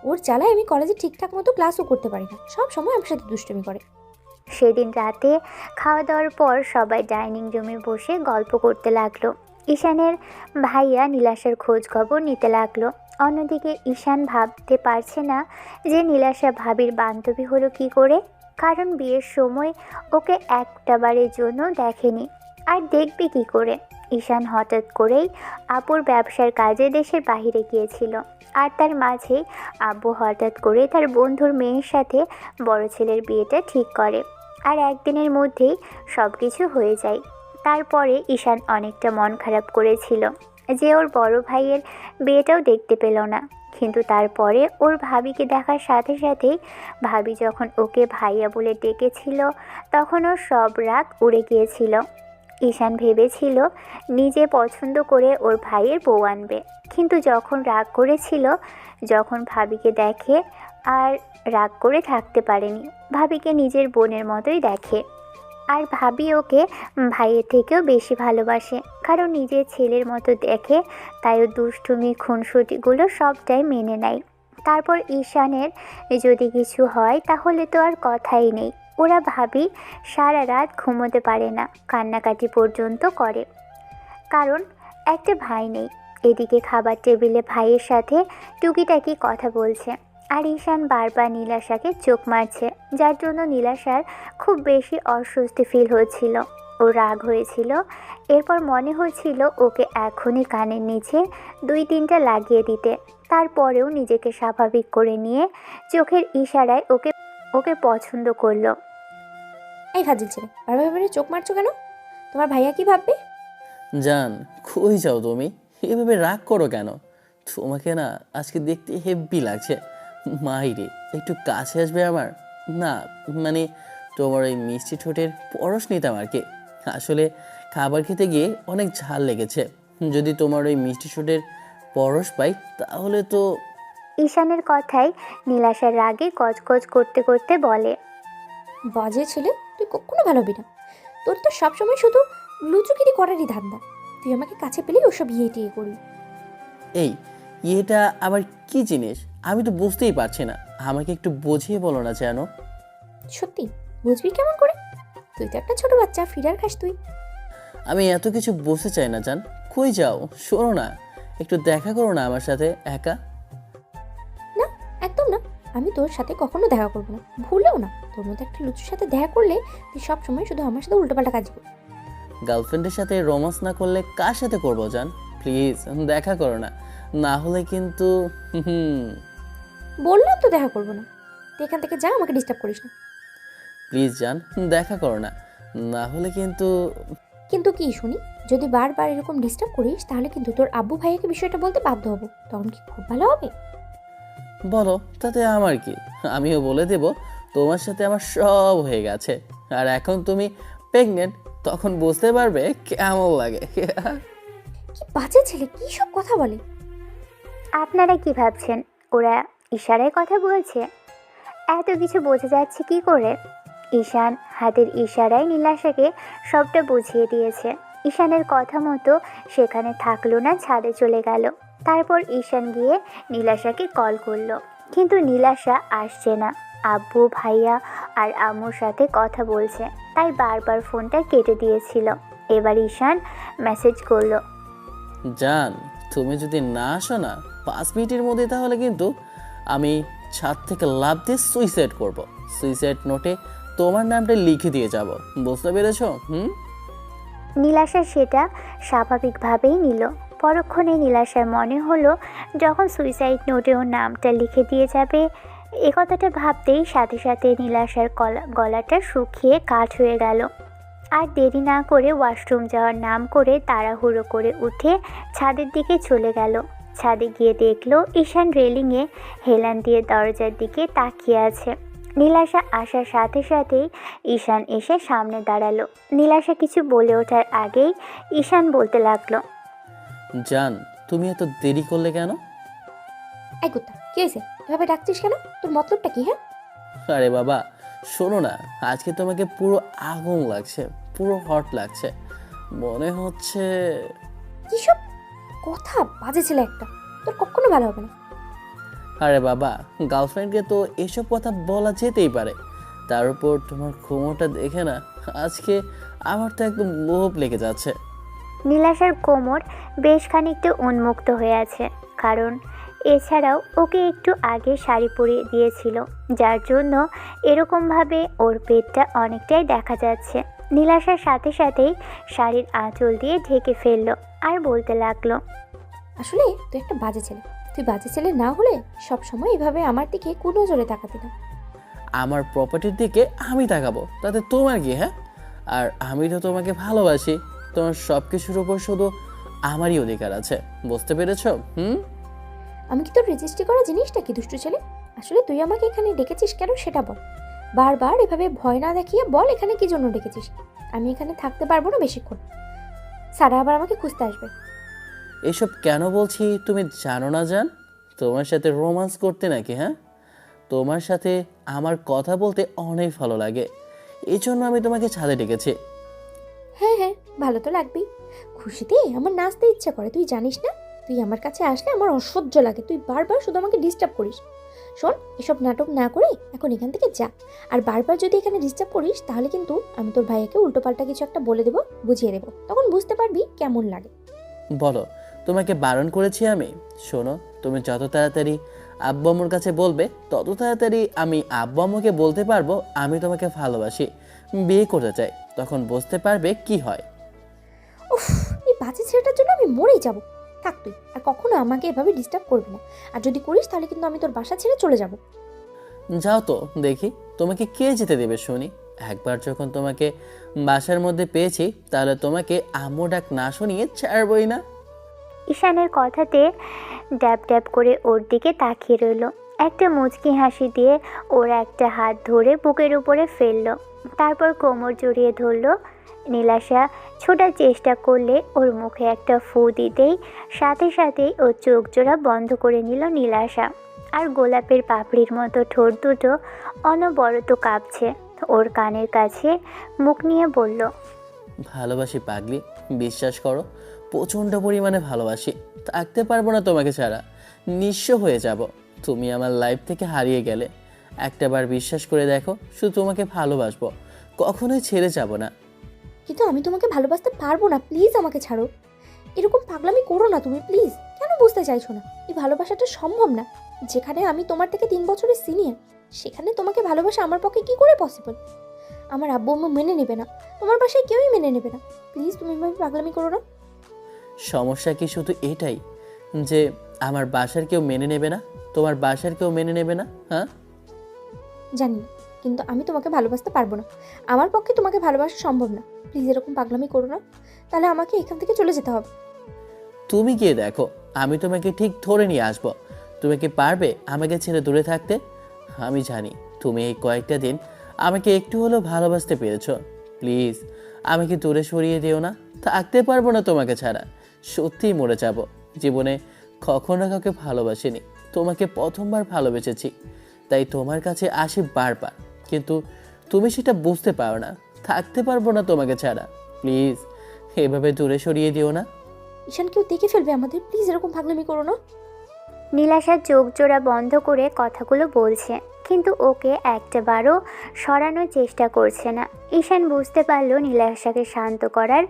ওর জ্বালায় আমি কলেজে ঠিকঠাক মতো ক্লাসও করতে পারি না, সব সময় আমার সাথে দুষ্টুমি করে। সেদিন রাতে খাওয়া দাওয়ার পর সবাই ডাইনিং রুমে বসে গল্প করতে লাগলো। ঈশানের ভাইয়া নীলাশার খোঁজ খবর নিতে লাগলো। অন্যদিকে ঈশান ভাবতে পারছে না যে নীলাশা ভাবির বান্ধবী হলো কি করে, কারণ বিয়ের সময় ওকে একটা বারের জন্য দেখেনি, আর দেখবে কি করে। ঈশান হঠাৎ করেই আপুর ব্যবসার কাজে দেশের বাইরে গিয়েছিল, আর তার মাঝেই আব্বু হঠাৎ করে তার বন্ধুর মেয়ের সাথে বড় ছেলের বিয়েটা ঠিক করে, আর একদিনের মধ্যেই সব কিছু হয়ে যায়। তারপরে ঈশান অনেকটা মন খারাপ করেছিল যে ওর বড় ভাইয়ের বিয়েটাও দেখতে পেল না, কিন্তু তারপরে ওর ভাবিকে দেখার সাথে সাথেই ভাবি যখন ওকে ভাইয়া বলে ডেকেছিল, তখন ওর সব রাগ উড়ে গিয়েছিল। ঈশান ভেবেছিল নিজে পছন্দ করে ওর ভাইয়ের বউ আনবে, কিন্তু যখন রাগ করেছিল, যখন ভাবিকে দেখে আর রাগ করে থাকতে পারেনি। ভাবিকে নিজের বোনের মতোই দেখে, আর ভাবি ওকে ভাইয়ের থেকেও বেশি ভালোবাসে, কারণ নিজের ছেলের মতো দেখে, তাই ও দুষ্টুমি খুনসুটিগুলো সবটাই মেনে নেয়। তারপর ঈশানের যদি কিছু হয় তাহলে তো আর কথাই নেই। ওরা ভাবি সারা রাত ঘুমোতে পারে না, কান্নাকাটি পর্যন্ত করে, কারণ একটা ভাই নেই। এদিকে খাবার টেবিলে ভাইয়ের সাথে টুকিটাকি কথা বলছে, আর ঈশান বারবার নীলাশাকে চোখ মারছে, যার জন্য নীলাশার খুব বেশি অস্বস্তি ফিল হচ্ছিল। ও রাগ হয়েছিল। এরপর মনে হচ্ছিল ওকে এখনই কানের নিচে 2-3টা লাগিয়ে দিতে। তারপরেও নিজেকে স্বাভাবিক করে নিয়ে চোখের ইশারায় ওকে ওকে পছন্দ করলো। এই ফাজিল ছেলে, বারবার বারবার চোখ মারছো কেন? তোমার ভাইয়া কি ভাববে? জান, কই যাও তুমি? এভাবে রাগ করো কেন? তোমাকে না আজকে দেখতে হেব্বি লাগছে। মাইরে, একটু কাছে আসবে আমার? না মানে তোমার ওই মিষ্টি ঠোঁটের পরশ নিতাম আর কি। আসলে খাবার খেতে গিয়ে অনেক ঝাল লেগেছে। যদি তোমার ওই মিষ্টি ঠোঁটের পরশ পাই তাহলে তো। ঈশানের কথায় নীলাশার রাগে গজগজ করতে করতে বলে। বাজে ছেলে, তুই কখনো ভালো হবি না। তোর তো সবসময় শুধু লুচুগিরি করারই ধান্দা। তুই আমাকে কাছে পেলেই ওসব ইয়ে টিয়ে করবি। এই এটা আবার কি জিনিস? আমি তো বুঝতেই পারছি না, আমাকে একটু বুঝিয়ে বলো না যেন। সত্যি বুঝবি কেমন করে? তুই তো একটা ছোট বাচ্চা, ফিরার খাস তুই। আমি এত কিছু বুঝতে চাই না জান। কই যাও? শোনো না, একটু দেখা করো না আমার সাথে একা। না, একদম না। আমি তোর সাথে কখনো দেখা করবো না, ভুলেও না। তোর মতো একটা লুচুর সাথে দেখা করলে তুই সবসময় শুধু আমার সাথে উল্টোপাল্টা কাজ করবি। গার্লফ্রেন্ডের সাথে রোমান্স না করলে কার সাথে করবো জান? প্লিজ দেখা করো না, না হলে কিন্তু বললাম তো দেখা করবো না। তুই এখান থেকে যা, আমাকে ডিস্টার্ব করিস না। প্লিজ জান দেখা করো না, না হলে কিন্তু। কিন্তু কি শুনি, যদি বারবার এরকম ডিস্টার্ব করিস তাহলে কিন্তু তোর আব্বু ভাইয়াকে বিষয়টা বলতে বাধ্য হবো। তখন কি খুব ভালো হবে? বলো, তাতে আমার কি? আমিও বলে দেব তোমার সাথে আমার সব হয়ে গেছে, আর এখন তুমি প্রেগনেন্ট, তখন বুঝতে পারবে কেমন লাগে। কি বাজে ছেলে, কি সব কথা বলে! আপনারা কি ভাবছেন ওরা ইশারায় কথা বলছে? এত কিছু বোঝা যাচ্ছে কি করে? ঈশান হাতের ইশারায় নীলাশাকে সবটা বুঝিয়ে দিয়েছে। ঈশানের কথা মতো সেখানে থাকলো না, ছাদে চলে গেল। তারপর ঈশান গিয়ে নীলাশাকে কল করলো, কিন্তু নীলাশা আসছে না। আব্বু, ভাইয়া আর আম্মুর সাথে কথা বলছে, তাই বারবার ফোনটা কেটে দিয়েছিল। এবার ঈশান মেসেজ করলো, জান, তুমি যদি না আসো না 5 মিনিটের মধ্যে, তাহলে কিন্তু আমি ছাদ থেকে লাফ দিয়ে সুইসাইড করব। সুইসাইড নোটে তোমার নামটা লিখে দিয়ে যাব, বুঝতে পেরেছো? নীলাশা সেটা স্বাভাবিকভাবেই নিল। পরক্ষণে নীলাশার মনে হলো যখন সুইসাইড নোটে ওর নামটা লিখে দিয়ে যাবে, এ কথাটা ভাবতেই সাথে সাথে নীলাশার গলাটা শুকিয়ে কাঠ হয়ে গেল। আর দেরি না করে ওয়াশরুম যাওয়ার নাম করে তাড়াহুড়ো করে উঠে ছাদের দিকে চলে গেল। ছাদে গিয়ে দেখলো ঈশান রেলিংয়ে হেলান দিয়ে দরজার দিকে তাকিয়ে আছে। নীলাশা আসার সাথে সাথেই ঈশান এসে সামনে দাঁড়ালো। নীলাশা কিছু বলে ওঠার আগেই ঈশান বলতে লাগলো, জান, তুমি এত দেরি করলে কেন? এই কুত্তা, কি হয়েছে? এভাবে ডাকছিস কেন? তোর মতলবটা কি? হ্যাঁ, আরে বাবা, শোনো না, আজকে তোমাকে পুরো আগুন লাগছে, পুরো হট লাগছে, মনে হচ্ছে। কিসব কথা, বাজে ছেলে একটা, তোর কখনো ভালো হবে না। আরে বাবা, গার্লফ্রেন্ডকে তো এসব কথা বলা যেতেই পারে, তার উপর তোমার ঘুমোটা দেখে না আজকে আমার তো একদম লোভ লেগে যাচ্ছে। নীলাশার কোমর বেশ খানিকটা উন্মুক্ত হয়ে আছে, কারণ এছাড়াও ওকে একটু আগে শাড়ি পরিয়ে দিয়েছিল, যার জন্য এরকমভাবে ওর পেটটা অনেকটাই দেখা যাচ্ছে। নীলাশার সাথে সাথেই শাড়ির আঁচল দিয়ে ঢেকে ফেললো আর বলতে লাগলো, আসলে তুই একটা বাজে ছেলে। তুই বাজে ছেলে না হলে সব সময় এভাবে আমার দিকে কোনো নজরে তাকাতি না। আমার প্রপার্টির দিকে আমি তাকাবো, তাতে তোমার কি? হ্যাঁ, আর আমি তো তোমাকে ভালোবাসি, তোমার সব কিছুর উপর শুধু আমারই অধিকার আছে, বুঝতে পেরেছো? আমি কি তোর রেজিস্ট্রি করা জিনিসটা কি, দুষ্টু ছেলে? আসলে তুই আমাকে এখানে ডেকেছিস কেন সেটা বল। বারবার এভাবে ভয় না দেখিয়ে বল এখানে কি জন্য ডেকেছিস। আমি এখানে থাকতে পারবো না বেশিক্ষণ, সারা আবার আমাকে খুঁজতে আসবে। এসব কেন বলছি তুমি জানো না জান? তোমার সাথে রোম্যান্স করতে নাকি? হ্যাঁ, তোমার সাথে আমার কথা বলতে অনেক ভালো লাগে, এই জন্য আমি তোমাকে ছাদে ডেকেছি। হ্যাঁ হ্যাঁ, ভালো তো লাগবেই। খুশিতে আমার নাচতে ইচ্ছা করে, তুই জানিস না? তুই আমার কাছে আসলে আমার অসহ্য লাগে, তুই বারবার শুধু আমাকে ডিস্টার্ব করিস। শোন, এসব নাটক না করে এখন এখান থেকে যা। আর বারবার যদি এখানে ডিস্টার্ব করিস তাহলে কিন্তু আমি তোর ভাইয়াকে উল্টোপাল্টা কিছু একটা বলে দেবো, বুঝিয়ে দেবো, তখন বুঝতে পারবি কেমন লাগে। বলো, তোমাকে বারণ করেছি আমি? শোনো, তুমি যত তাড়াতাড়ি আব্বু আম্মুর কাছে বলবে, তত তাড়াতাড়ি আমি আব্বু আম্মুকে বলতে পারবো আমি তোমাকে ভালোবাসি, বিয়ে করতে চাই, তখন বুঝতে পারবে কি হয়। উফ, এই বাজে ছেলেটার জন্য আমি মরেই যাব। থাক তুই, আর কখনো আমাকে এভাবে ডিস্টার্ব করবি না। আর যদি করিস তাহলে কিন্তু আমি তোর বাসা ছেড়ে চলে যাব। যাও তো দেখি, তোমাকে কে যেতে দেবে শুনি। একবার যখন তোমাকে বাসার মধ্যে পেয়েছি, তাহলে তোমাকে আম্মু ডাক না শুনিয়ে ছাড়বই না। ঈশানের কথাতে ড্যাব ড্যাব করে ওর দিকে তাকিয়ে রইল। একটা মুচকি হাসি দিয়ে ওর একটা হাত ধরে বুকের উপরে ফেললো, তারপর কোমর জড়িয়ে ধরলো। নীলাশা ছোটার চেষ্টা করলে ওর মুখে একটা ফু দিতেই সাথে সাথেই ওর চোখ জোড়া বন্ধ করে নিল নীলাশা। আর গোলাপের পাপড়ির মতো ঠোঁট দুটো অনবরত কাঁপছে। ওর কানের কাছে মুখ নিয়ে বলল, ভালোবাসি পাগলি, বিশ্বাস করো, প্রচণ্ড পরিমাণে ভালোবাসি, থাকতে পারবো না তোমাকে ছাড়া, নিঃস্ব হয়ে যাব। তুমি আমার লাইফ থেকে হারিয়ে গেলে। একটাবার বিশ্বাস করে দেখো, শুধু তোমাকে ভালোবাসবো, কখনোই ছেড়ে যাব না। কিন্তু আমি তোমাকে ভালোবাসতে পারবো না, প্লিজ আমাকে ছাড়ো। এরকম পাগলামি করো না তুমি, প্লিজ। কেন বুঝতে চাইছো না? এই ভালোবাসাটা সম্ভব না। যেখানে আমি তোমার থেকে 3 বছরের সিনিয়র, সেখানে তোমাকে ভালোবাসা আমার পক্ষে কি করে পসিবল? আমার আব্বু আম্মু মেনে নেবে না, তোমার বাসায় কেউই মেনে নেবে না। প্লিজ তুমি এভাবে পাগলামি করো না। সমস্যা কি শুধু এটাই যে আমার বাসার কেউ মেনে নেবে না, তোমার বাসার কেউ মেনে নেবে না? হ্যাঁ, জানি না, কিন্তু আমি তোমাকে ভালোবাসতে পারবো না। আমার পক্ষে তোমাকে ভালোবাসা সম্ভব না। প্লিজ এরকম পাগলামি করো না, তাহলে আমাকে এখান থেকে চলে যেতে হবে। তুমি গিয়ে দেখো, আমি তোমাকে ঠিক ধরে নিয়ে আসবো। তুমি কি পারবে আমাকে ছেড়ে দূরে থাকতে? আমি জানি তুমি এই কয়েকটা দিন আমাকে একটু হলেও ভালোবাসতে পেরেছো। প্লিজ আমাকে দূরে সরিয়ে দিও না, থাকতে পারবো না তোমাকে ছাড়া, সত্যিই মরে যাব। জীবনে কখনো কাউকে ভালোবাসিনি, তোমাকে প্রথমবার ভালোবেসেছি। তাই তোমার কাছে আসি বারবার, কিন্তু তুমি সেটা বুঝতে পারো না। থাকতে পারবো না তোমাকে ছাড়া। প্লিজ এভাবে দূরে সরিয়ে দিও না। ঈশান কেউ দেখে ফেলবে আমাদের, প্লিজ এরকম পাগলামি করো না। নীলাশা চোখ জোড়া বন্ধ করে কথাগুলো বলছে, কিন্তু ওকে একটাবারও সরানোর চেষ্টা করছে না। ঈশান বুঝতে পারলো নীলাশাকে শান্ত করার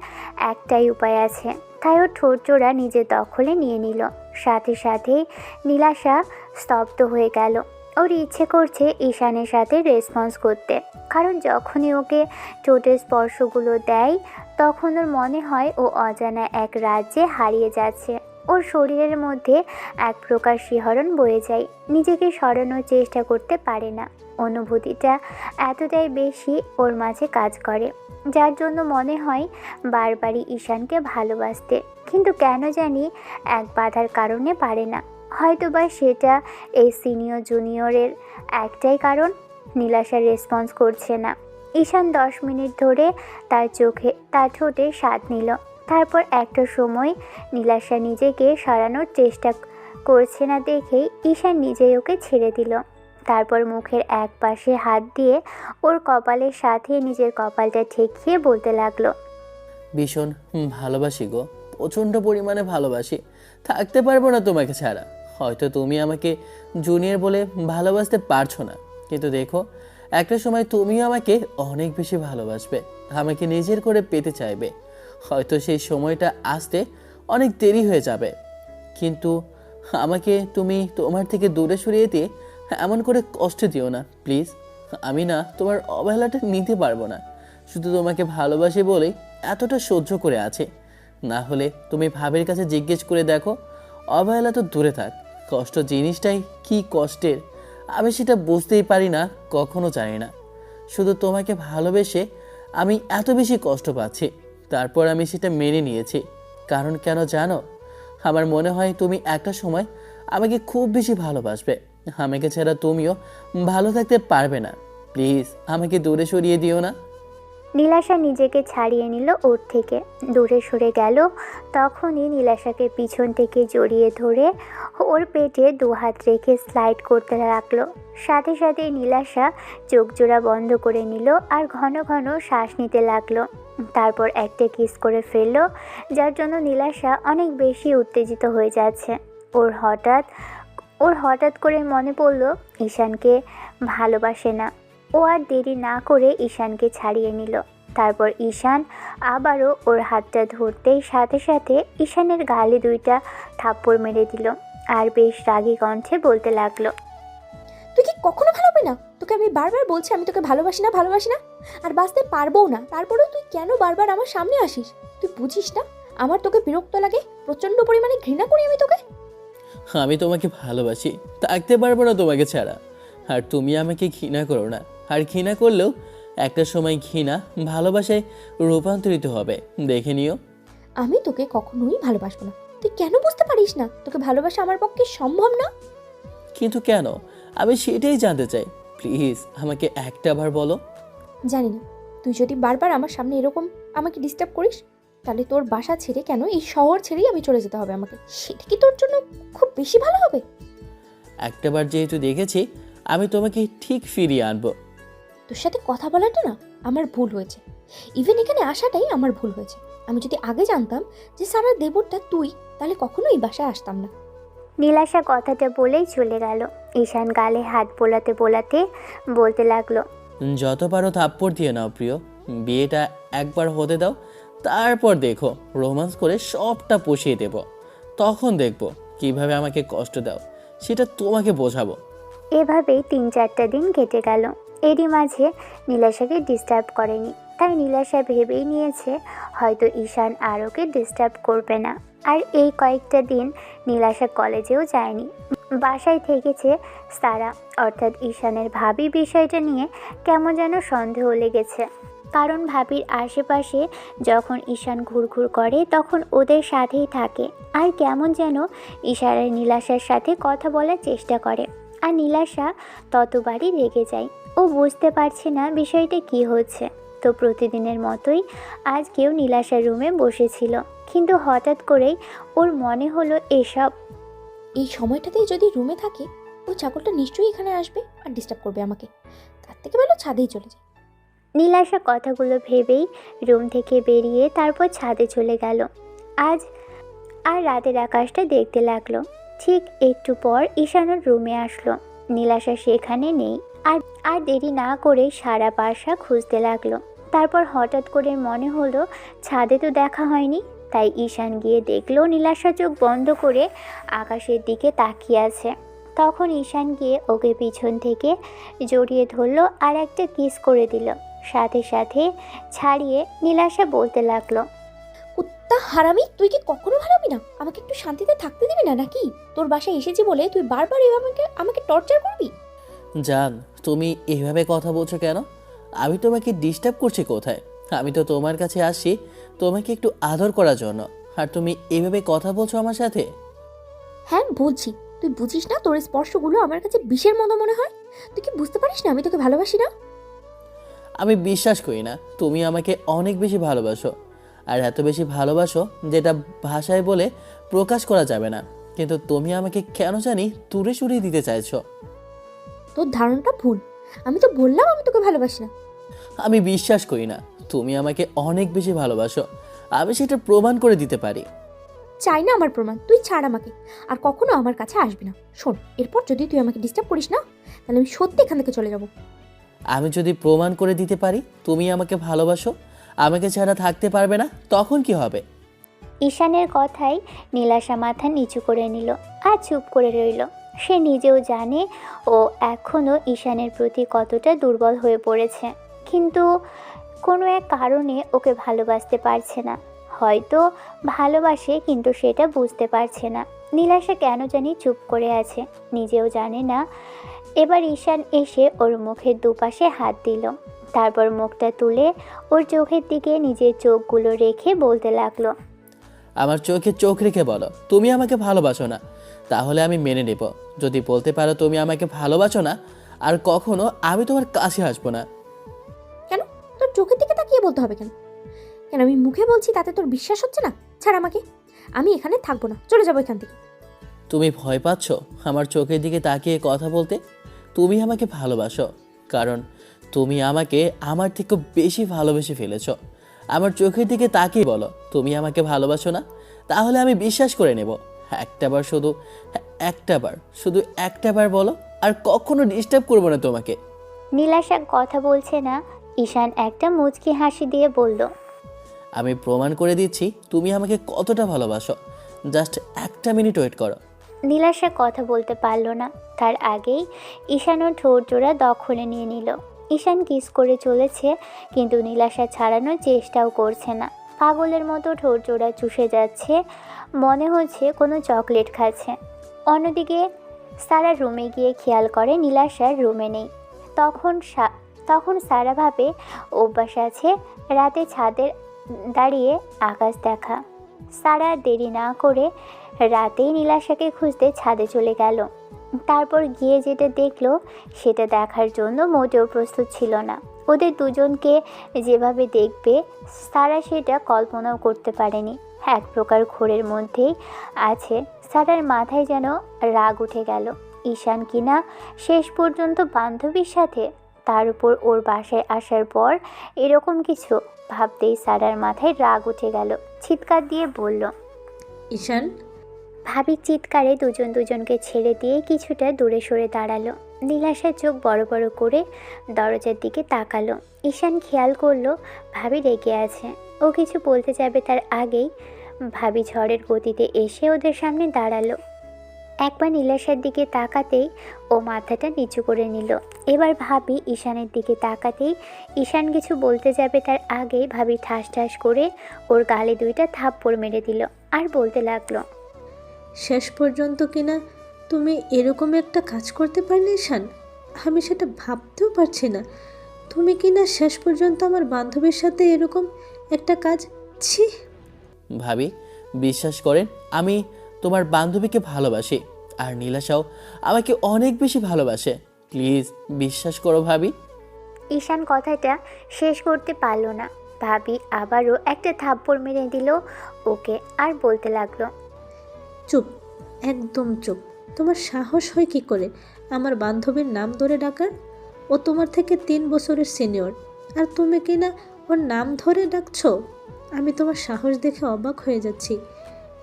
একটাই উপায় আছে, তাই ও ঠোঁট জোড়া নিজের দখলে নিয়ে নিল। সাথে সাথেই নীলাশা স্তব্ধ হয়ে গেল। ওর ইচ্ছে করছে ঈশানের সাথে রেসপন্স করতে, কারণ যখনই ওকে ঠোঁটের স্পর্শগুলো দেয় তখন ওর মনে হয় ও অজানা এক রাজ্যে হারিয়ে যাচ্ছে। ওর শরীরের মধ্যে এক প্রকার শিহরণ বয়ে যায়, নিজেকে সরানোর চেষ্টা করতে পারে না। অনুভূতিটা এতটাই বেশি ওর মাঝে কাজ করে, যার জন্য মনে হয় বারবারই ঈশানকে ভালোবাসতে, কিন্তু কেন জানি এক বাধার কারণে পারে না। হয়তোবা সেটা এই সিনিয়র জুনিয়রের একটাই কারণ, নীলাশা রেসপন্স করছে না। ঈশান 10 মিনিট ধরে তার ঠোঁটে স্বাদ নিল। তারপর একটা সময় নীলাশা নিজেকে সরানোর চেষ্টা করছে না দেখেই ঈশান নিজেই ওকে ছেড়ে দিল। তারপর মুখের এক পাশে হাত দিয়ে ওর কপালের সাথে নিজের কপালটা ঠেকিয়ে বলতে লাগলো, ভীষণ ভালোবাসি গো, প্রচণ্ড পরিমাণে ভালোবাসি। থাকতে পারবো না তোমাকে ছাড়া। হয়তো তুমি আমাকে জুনিয়র বলে ভালোবাসতে পারছো না, কিন্তু দেখো একটা সময় তুমিও আমাকে অনেক বেশি ভালোবাসবে, আমাকে নিজের করে পেতে চাইবে। হয়তো সেই সময়টা আসতে অনেক দেরি হয়ে যাবে, কিন্তু আমাকে তুমি তোমার থেকে দূরে সরিয়ে দিয়ে এমন করে কষ্ট দিও না প্লিজ। আমি না তোমার অবহেলাটা নিতে পারবো না। শুধু তোমাকে ভালোবাসি বলেই এতটা সহ্য করে আছে। না হলে তুমি ভাবের কাছে জিজ্ঞেস করে দেখো, অবহেলা তো দূরে থাক, কষ্ট জিনিসটাই কি কষ্টের আমি সেটা বুঝতেই পারি না, কখনো জানি না। শুধু তোমাকে ভালোবেসে আমি এত বেশি কষ্ট পাচ্ছি, তারপর আমি সেটা মেনে নিয়েছি। কারণ কেন জানো? আমার মনে হয় তুমি একটা সময় আমাকে খুব বেশি ভালোবাসবে, আমাকে ছাড়া তুমিও ভালো থাকতে পারবে না। প্লিজ আমাকে দূরে সরিয়ে দিও না। নীলাশা নিজেকে ছাড়িয়ে নিল ওর থেকে, দূরে সরে গেল। তখনই নীলাশাকে পিছন থেকে জড়িয়ে ধরে ওর পেটে 2 হাত রেখে স্লাইড করতে লাগলো। সাথে সাথে নীলাশা চোখ জোড়া বন্ধ করে নিল আর ঘন ঘন শ্বাস নিতে লাগলো। তারপর একটা কিস করে ফেললো, যার জন্য নীলাশা অনেক বেশি উত্তেজিত হয়ে যাচ্ছে। ওর হঠাৎ করে মনে পড়লো ঈশানকে ভালোবাসে না। ও আর দেরি না করে ঈশানকে ছাড়িয়ে নিল। তারপর ঈশান আবারও ওর হাতটা ধরতেই সাথে সাথে ঈশানের গালে 2টা থাপ্পড় মেরে দিল আর বেশ রাগী কণ্ঠে বলতে লাগলো, তুই কি কখনো ভালো হবে না? তোকে আমি বারবার বলছি আমি তোকে ভালোবাসি না, ভালোবাসি না, আর বাঁচতে পারবও না। তারপরেও তুই কেন বারবার আমার সামনে আসিস? তুই বুঝিস না আমার তোকে বিরক্ত লাগে, প্রচণ্ড পরিমাণে ঘৃণা করি আমি তোকে। আমি তোমাকে ভালোবাসি, থাকতে পারবো না তোমাকে ছাড়া। আর তুমি আমাকে ঘৃণা করো না, আর ঘৃণা করলেও একটা সময় ঘৃণা ভালোবাসায় রূপান্তরিত হবে, দেখে নিও। আমি তোকে কখনোই ভালোবাসবো না। তুই কেন বুঝতে পারিস না তোকে ভালোবাসা আমার পক্ষে সম্ভব না? কিন্তু কেন? আমি সেটাই জানতে চাই। প্লিজ আমাকে একটাবার বলো। জানি না, তুই যদি বারবার আমার সামনে এরকম আমাকে ডিস্টার্ব করিস তাহলে তোর বাসা ছেড়ে কেন এই শহর ছেড়েই আমি চলে যেতে হবে আমাকে। সেটা কি তোর জন্য খুব বেশি ভালো হবে? একটাবার যেহেতু দেখেছি, আমি তোমাকে ঠিক ফিরিয়ে আনবো। তোর সাথে কথা বলাটা না আমার ভুল হয়েছে, ইভেন এখানে আসাটাই আমার ভুল হয়েছে। আমি যদি আগে জানতাম যে সারার দেবরটা তুই, তাহলে কখনো এই বাসায় আসতাম না। নীলাশা কথাটা বলেই চলে গেল। ঈশান গালে হাত বোলাতে বোলাতে বলতে লাগলো, যত পারো থাপ্পড় দিয়ে নাও প্রিয়, বিয়েটা একবার হতে দাও, তারপর দেখো রোম্যান্স করে সবটা পুষিয়ে দেব। তখন দেখবো কিভাবে আমাকে কষ্ট দাও, সেটা তোমাকে বোঝাবো। এভাবেই 3-4টা দিন কেটে গেল। এরই মাঝে নীলাশাকে ডিস্টার্ব করেনি, তাই নীলাশা ভেবেই নিয়েছে হয়তো ঈশান আর ওকে ডিস্টার্ব করবে না। আর এই কয়েকটা দিন নীলাশা কলেজেও যায়নি, বাসায় থেকেছে। সারা অর্থাৎ ঈশানের ভাবি বিষয়টা নিয়ে কেমন যেন সন্দেহ লেগেছে, কারণ ভাবির আশেপাশে যখন ঈশান ঘুরঘুর করে তখন ওদের সাথেই থাকে, আর কেমন যেন ইশারায় নীলাশার সাথে কথা বলার চেষ্টা করে। আর নীলাশা ততবারই রেগে যায়। ও বুঝতে পারছে না বিষয়টা কি হচ্ছে। তো প্রতিদিনের মতোই আজকেও নীলাশার রুমে বসেছিল, কিন্তু হঠাৎ করেই ওর মনে হলো এই সময়টাতে যদি রুমে থাকে ওই ছাগলটা নিশ্চয়ই এখানে আসবে আর ডিস্টার্ব করবে আমাকে, তার থেকে ভালো ছাদেই চলে যায়। নীলাশা কথাগুলো ভেবেই রুম থেকে বেরিয়ে তারপর ছাদে চলে গেল। আজ আর রাতের আকাশটা দেখতে লাগলো। ঠিক একটু পর ঈশানুর রুমে আসলো। নীলাশা সেখানে নেই। আর আর দেরি না করে সারা বাসা খুঁজতে লাগলো। তারপর হঠাৎ করে মনে হলো ছাদে তো দেখা হয়নি। তাই ঈশান গিয়ে দেখলো নীলাশা চোখ বন্ধ করে আকাশের দিকে তাকিয়ে আছে। তখন ঈশান গিয়ে ওকে পিছন থেকে জড়িয়ে ধরলো আর একটা কিস করে দিল। সাথে সাথে ছাড়িয়ে নীলাশা বলতে লাগলো, কুত্তা হারামি, তুই কি কখনো ভালো হবি না? আমাকে একটু শান্তিতে থাকতে দিবি না নাকি? তোর বাসায় এসেছি বলে তুই বারবার এভাবে আমাকে টর্চার করবি? জান, তুমি এভাবে কথা বলছো কেন? আমি তোমাকে ডিস্টার্ব করছি কোথায়? আমি তো তোমার কাছে আসি তোমাকে একটু আদর করার জন্য, আর তুমি এভাবে কথা বলছো আমার সাথে? হ্যাঁ বলছি, তুই বুঝিস না তোর স্পর্শগুলো আমার কাছে বিষের মতো মনে হয়? তুই কি বুঝতে পারিস না আমি তোকে ভালোবাসি না? আমি বিশ্বাস করি না তুমি আমাকে অনেক বেশি ভালোবাসো, আর এত বেশি ভালোবাসো যেটা ভাষায় বলে প্রকাশ করা যাবে না। কিন্তু তুমি আমাকে কেন জানি দূরে সরিয়ে দিতে চাইছো। তোর ধারণাটা ভুল। আমি তো বললাম আমি তোকে ভালোবাসি না। আমি বিশ্বাস করি না তুমি আমাকে অনেক বেশি ভালোবাসো। আমি সেটা প্রমাণ করে দিতে পারি। চাই না আমার প্রমাণ, তুই ছাড় আমাকে, আর কখনো আমার কাছে আসবি না। শোন, এরপর যদি তুই আমাকে ডিস্টার্ব করিস না, তাহলে আমি সত্যি এখান থেকে চলে যাব। আমি যদি প্রমাণ করে দিতে পারি তুমি আমাকে ভালোবাসো, আমাকে ছাড়া থাকতে পারবে না, তখন কি হবে? ঈশানের কথায় নীলাশা মাথা নিচু করে নিল আর চুপ করে রইল। সে নিজেও জানে ও এখনও ঈশানের প্রতি কতটা দুর্বল হয়ে পড়েছে, কিন্তু কোনো এক কারণে ওকে ভালোবাসতে পারছে না। হয়তো ভালোবাসে কিন্তু সেটা বুঝতে পারছে না। নীলাশা কেন জানি চুপ করে আছে, নিজেও জানে না। এবার ঈশান এসে ওর মুখের দুপাশে হাত দিল। তারপর মুখটা তুলে ওর চোখের দিকে নিজের চোখগুলো রেখে বলতে লাগলো, আমার চোখে চোখ রেখে বলো তুমি আমাকে ভালোবাসো না, তাহলে আমি মেনে নেব। যদি বলতে পারো তুমি আমাকে ভালোবাসো না, আর কখনো আমি তোমার কাছে আসবো না। কেন? তোর চোখের দিকে তাকিয়ে বলতে হবে কেন? কেন আমি মুখে বলছি তাতে তোর বিশ্বাস হচ্ছে না? ছাড় আমাকে, আমি এখানে থাকবো না, চলে যাবো এখান থেকে। তুমি ভয় পাচ্ছ আমার চোখের দিকে তাকিয়ে কথা বলতে? তুমি আমাকে ভালোবাসো, কারণ তুমি আমাকে আমার থেকে বেশি ভালোবেসে ফেলেছো। আমার চোখের দিকে তাকিয়ে বলো তুমি আমাকে ভালোবাসো না, তাহলে আমি বিশ্বাস করে নেব। একটাবার, শুধু একটাবার বলো, আর কখনো ডিস্টার্ব করবো না তোমাকে। নীলাশা কথা বলছে না। ঈশান একটা মুচকি হাসি দিয়ে বলল, আমি প্রমাণ করে দিচ্ছি তুমি আমাকে কতটা ভালোবাসো। জাস্ট একটা মিনিট ওয়েট করো। নীলাশা কথা বলতে পারল না, তার আগেই ঈশান ওর ঠোঁট জোড়া দখলে নিয়ে নিল। ঈশান কিস করে চলেছে, কিন্তু নীলাশা ছাড়ানোর চেষ্টাও করছে না। পাগলের মতো ঠোঁট জোড়া চুষে যাচ্ছে, মনে হচ্ছে কোনো চকলেট খাচ্ছে। অন্যদিকে সারা রুমে গিয়ে খেয়াল করে নীলাশার রুমে নেই। তখন সারা ভাবে অভ্যাস আছে রাতে ছাদের দাঁড়িয়ে আকাশ দেখা। সারা দেরি না করে রাতেই নীলাশাকে খুঁজতে ছাদে চলে গেল। তারপর গিয়ে যেটা দেখলো সেটা দেখার জন্য মোটেও প্রস্তুত ছিল না। ওদের দুজনকে যেভাবে দেখবে সারা সেটা কল্পনাও করতে পারেনি। এক প্রকার ঘোরের মধ্যেই আছে। সারার মাথায় যেন রাগ উঠে গেল। ঈশান কিনা শেষ পর্যন্ত বান্ধবীর সাথে, তার উপর ওর বাসায় আসার পর এরকম কিছু ভাবতেই সারার মাথায় রাগ উঠে গেল। চিৎকার দিয়ে বলল, ঈশান, ভাবির চিৎকারে দুজনকে ছেড়ে দিয়ে কিছুটা দূরে সরে দাঁড়ালো। নীলাশার চোখ বড় বড় করে দরজার দিকে তাকালো। ঈশান খেয়াল করলো ভাবি রেগে আছে। ও কিছু বলতে যাবে তার আগেই ভাবি ঝড়ের গতিতে এসে ওদের সামনে দাঁড়ালো। একবার নীলাশার দিকে তাকাতেই ও মাথাটা নিচু করে নিল। এবার ভাবি ঈশানের দিকে তাকাতেই ঈশান কিছু বলতে যাবে তার আগেই ভাবি ঠাস ঠাস করে ওর গালে দুইটা থাপ্পড় মেরে দিল আর বলতে লাগলো, শেষ পর্যন্ত কিনা তুমি এরকম একটা কাজ করতে পারলে ঈশান, আমি সেটা ভাবতেও পারছি না। তুমি কিনা শেষ পর্যন্ত আমার বান্ধবীর সাথে এরকম একটা কাজ। ছি। ভাবি, বিশ্বাস করেন আমি তোমার বান্ধবীকে ভালোবাসি, আর নীলাশাও আমাকে অনেক বেশি ভালোবাসে। প্লিজ বিশ্বাস করো ভাবি। ঈশান কথাটা শেষ করতে পারল না। ভাবি আবারও একটা থাপ্পড় মেরে দিল ওকে আর বলতে লাগলো, চুপ, একদম চুপ। তোমার সাহস হয় কি করে আমার বান্ধবীর নাম ধরে ডাকার? ও তোমার থেকে 3 বছরের সিনিয়র, আর তুমি কি না ওর নাম ধরে ডাকছো? আমি তোমার সাহস দেখে অবাক হয়ে যাচ্ছি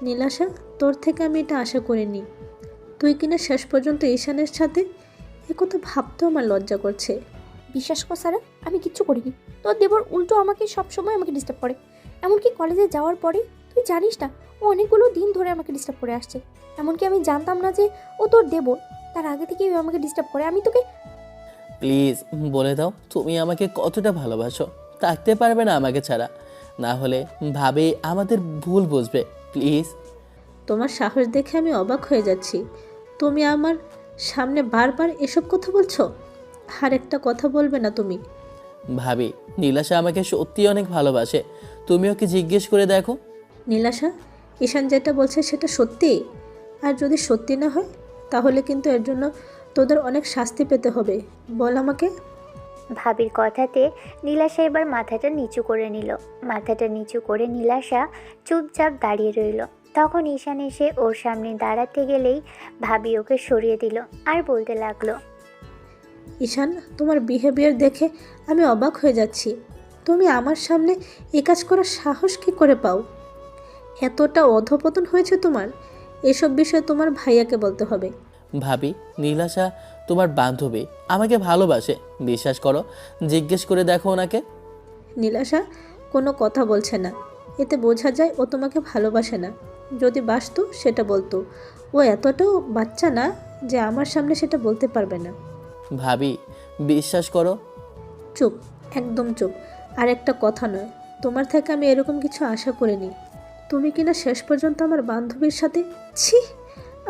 নীলাশা। তোর থেকে আমি এটা আশা করিনি। তুই কিনা শেষ পর্যন্ত ঈশানের সাথে। এ কথা ভাবতেও আমার লজ্জা করছে। বিশ্বাস কর সারা, আমি কিচ্ছু করিনি। তোর দেবর উল্টো আমাকে সবসময় আমাকে ডিস্টার্ব করে। এমনকি কলেজে যাওয়ার পরে তুই জানিস না, ও অনেকগুলো দিন ধরে আমাকে ডিস্টার্ব করে আসছে। এমনকি আমি জানতাম না যে ও তোর দেবর, তার আগে থেকেই ও আমাকে ডিস্টার্ব করে। আমি তোকে প্লিজ বলে দাও তুমি আমাকে কতটা ভালোবাসো। থাকতে পারবে না আমাকে ছাড়া, না হলে ভাবে আমাদের ভুল বুঝবে। প্লিজ। তোমার সাহস দেখে আমি অবাক হয়ে যাচ্ছি। তুমি আমার সামনে বারবার এসব কথা বলছো। আর একটা কথা বলবে না তুমি? ভাবি, নীলাশা আমাকে সত্যি অনেক ভালোবাসে। তুমি ওকে জিজ্ঞেস করে দেখো। নীলাশা, ঈশান যেটা বলছে সেটা সত্যি? আর যদি সত্যি না হয় তাহলে কিন্তু এর জন্য তোদের অনেক শাস্তি পেতে হবে। বল আমাকে। ভাবির কথাতে নীলাশা এবার মাথাটা নিচু করে নিল। মাথাটা নিচু করে নীলাশা চুপচাপ দাঁড়িয়ে রইল। তখন ঈশান এসে ওর সামনে দাঁড়াতে গেলেই ভাবি ওকে সরিয়ে দিল আর বলতে লাগলো, ঈশান, তোমার বিহেভিয়ার দেখে আমি অবাক হয়ে যাচ্ছি। তুমি আমার সামনে এ কাজ করার সাহস কী করে পাও? এতটা অধপতন হয়েছে তোমার? এসব বিষয়ে তোমার ভাইয়াকে বলতে হবে। ভাবি, নীলাশা তোমার বান্ধবী, আমাকে ভালোবাসে। বিশ্বাস করো, জিজ্ঞেস করে দেখো ওনাকে। নীলাশা কোনো কথা বলছে না। এতে বোঝা যায় ও তোমাকে ভালোবাসে না। যদি বাসতো সেটা বলতো। ও এতটাও বাচ্চা না যে আমার সামনে সেটা বলতে পারবে না। ভাবি, বিশ্বাস করো। চুপ, একদম চুপ। আর একটা কথা নয়, তোমার থেকে আমি এরকম কিছু আশা করিনি। তুমি কিনা শেষ পর্যন্ত আমার বান্ধবীর সাথে। ছি,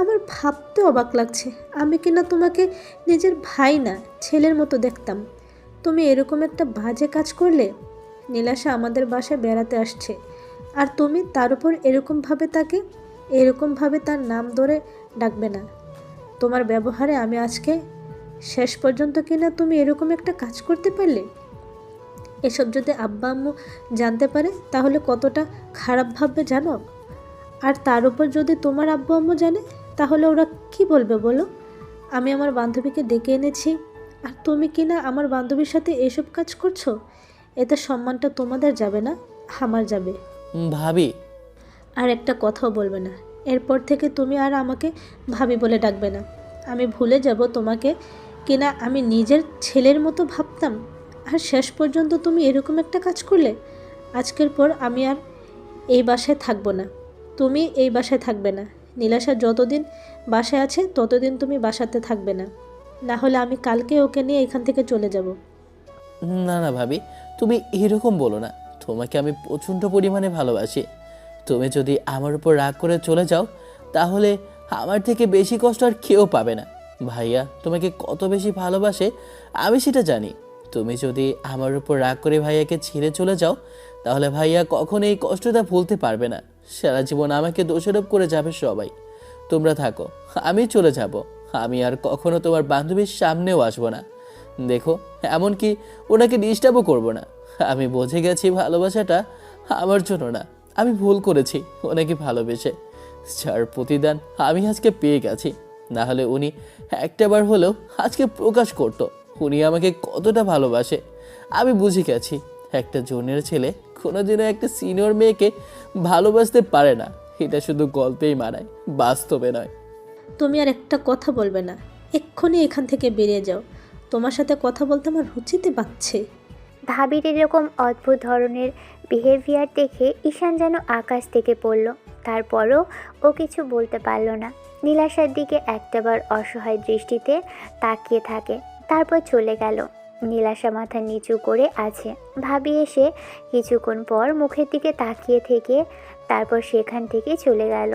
আমার ভাবতে অবাক লাগছে। আমি কিনা তোমাকে নিজের ভাই না ছেলের মতো দেখতাম। তুমি এরকম একটা বাজে কাজ করলে। নীলাশা আমাদের বাসায় বেড়াতে আসছে, আর তুমি তার উপর এরকমভাবে তার নাম ধরে ডাকবে না। তোমার ব্যবহারে আমি আজকে শেষ পর্যন্ত কিনা তুমি এরকম একটা কাজ করতে পারলে। এসব যদি আব্বা আম্মু জানতে পারে তাহলে কতটা খারাপ ভাববে জানো? আর তার উপর যদি তোমার আব্বু আম্মু জানে তাহলে ওরা কি বলবে বলো? আমি আমার বান্ধবীকে ডেকে এনেছি, আর তুমি কিনা আমার বান্ধবীর সাথে এসব কাজ করছো। এতে সম্মানটা তোমাদের যাবে না, আমার যাবে। ভাবি। আর একটা কথাও বলবে না। এরপর থেকে তুমি আর আমাকে ভাবি বলে ডাকবে না। আমি ভুলে যাব তোমাকে কিনা আমি নিজের ছেলের মতো ভাবতাম। আর শেষ পর্যন্ত তুমি এরকম একটা কাজ করলে। আজকের পর আমি আর এই বাসায় থাকবো না। তুমি এই বাসায় থাকবে না। নীলাশা যতদিন বাসায় আছে ততদিন তুমি বাসাতে থাকবে না। না হলে আমি কালকে ওকে নিয়ে এখান থেকে চলে যাব। না না ভাবি, তুমি এরকম বলো না। তোমাকে আমি প্রচণ্ড পরিমাণে ভালোবাসি। তুমি যদি আমার উপর রাগ করে চলে যাও তাহলে আমার থেকে বেশি কষ্ট আর কেউ পাবে না। ভাইয়া তোমাকে কত বেশি ভালোবাসে আমি সেটা জানি। তুমি যদি আমার উপর রাগ করে ভাইয়াকে ছেড়ে চলে যাও তাহলে ভাইয়া কখনো এই কষ্টটা ভুলতে পারবে না। সারা জীবন আমাকে দোষারোপ করে যাবে সবাই। তোমরা থাকো, আমি চলে যাব। আমি আর কখনো তোমার বান্ধবীর সামনেও আসবো না। দেখো, এমনকি ওনাকে ডিস্টার্বও করবো না। আমি বুঝে গেছি ভালোবাসাটা আমার জন্য না। আমি ভুল করেছি ওনাকে ভালোবেসে। যার প্রতিদান আমি আজকে পেয়ে গেছি। না হলে উনি একটাবার হলেও আজকে প্রকাশ করতো উনি আমাকে কতটা ভালোবাসে। আমি বুঝে গেছি একটা জুনিয়র ছেলে কোনোদিনও একটা সিনিয়র মেয়েকে ভালোবাসতে পারে না। এটা শুধু গল্পেই মানায়, বাস্তবে নয়। তুমি আর একটা কথা বলবে না। এক্ষুনি এখান থেকে বেরিয়ে যাও। তোমার সাথে কথা বলতে আমার রুচিতে বাড়ছে। ভাবির এরকম অদ্ভুত ধরনের বিহেভিয়ার দেখে ঈশান যেন আকাশ থেকে পড়ল। তারপরও ও কিছু বলতে পারল না। নীলাশার দিকে একটাবার অসহায় দৃষ্টিতে তাকিয়ে থাকে, তারপর চলে গেল। নীলাশা মাথা নিচু করে আছে। ভাবি এসে কিছুক্ষণ পর মুখের দিকে তাকিয়ে থেকে তারপর সেখান থেকে চলে গেল।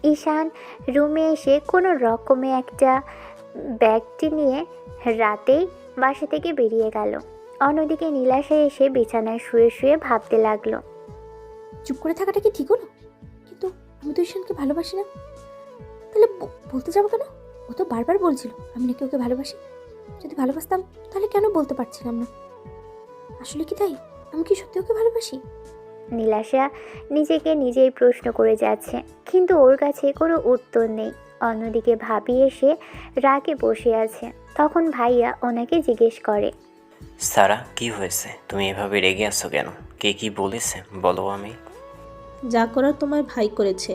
ঈশান রুমে এসে কোনো রকমে একটা ব্যাগটি নিয়ে রাতেই বাসা থেকে বেরিয়ে গেল। অন্যদিকে নীলাশা এসে বিছানায় শুয়ে শুয়ে ভাবতে লাগলো, চুপ করে থাকাটা কি ঠিক হলো? কিন্তু আমি তো ঈশানকে ভালোবাসি না। তাহলে বলতে যাবো কেন? ও তো বারবার বলছিল আমি নাকি ওকে ভালোবাসি। যদি ভালোবাসতাম তাহলে কেন বলতে পারছিলাম না? আসলে কি তাই? আমি কি সত্যি ওকে ভালোবাসি? নীলাশা নিজেকে নিজেই প্রশ্ন করে যাচ্ছে, কিন্তু ওর কাছে কোনো উত্তর নেই। অন্যদিকে ভাবি এসে রাগে বসে আছে। তখন ভাইয়া ওনাকে জিজ্ঞেস করে, সারা কি হয়েছে? তুমি এভাবে রেগে আছো কেন? কে কি বলেছে বলো। আমি যা করার তোমার ভাই করেছে।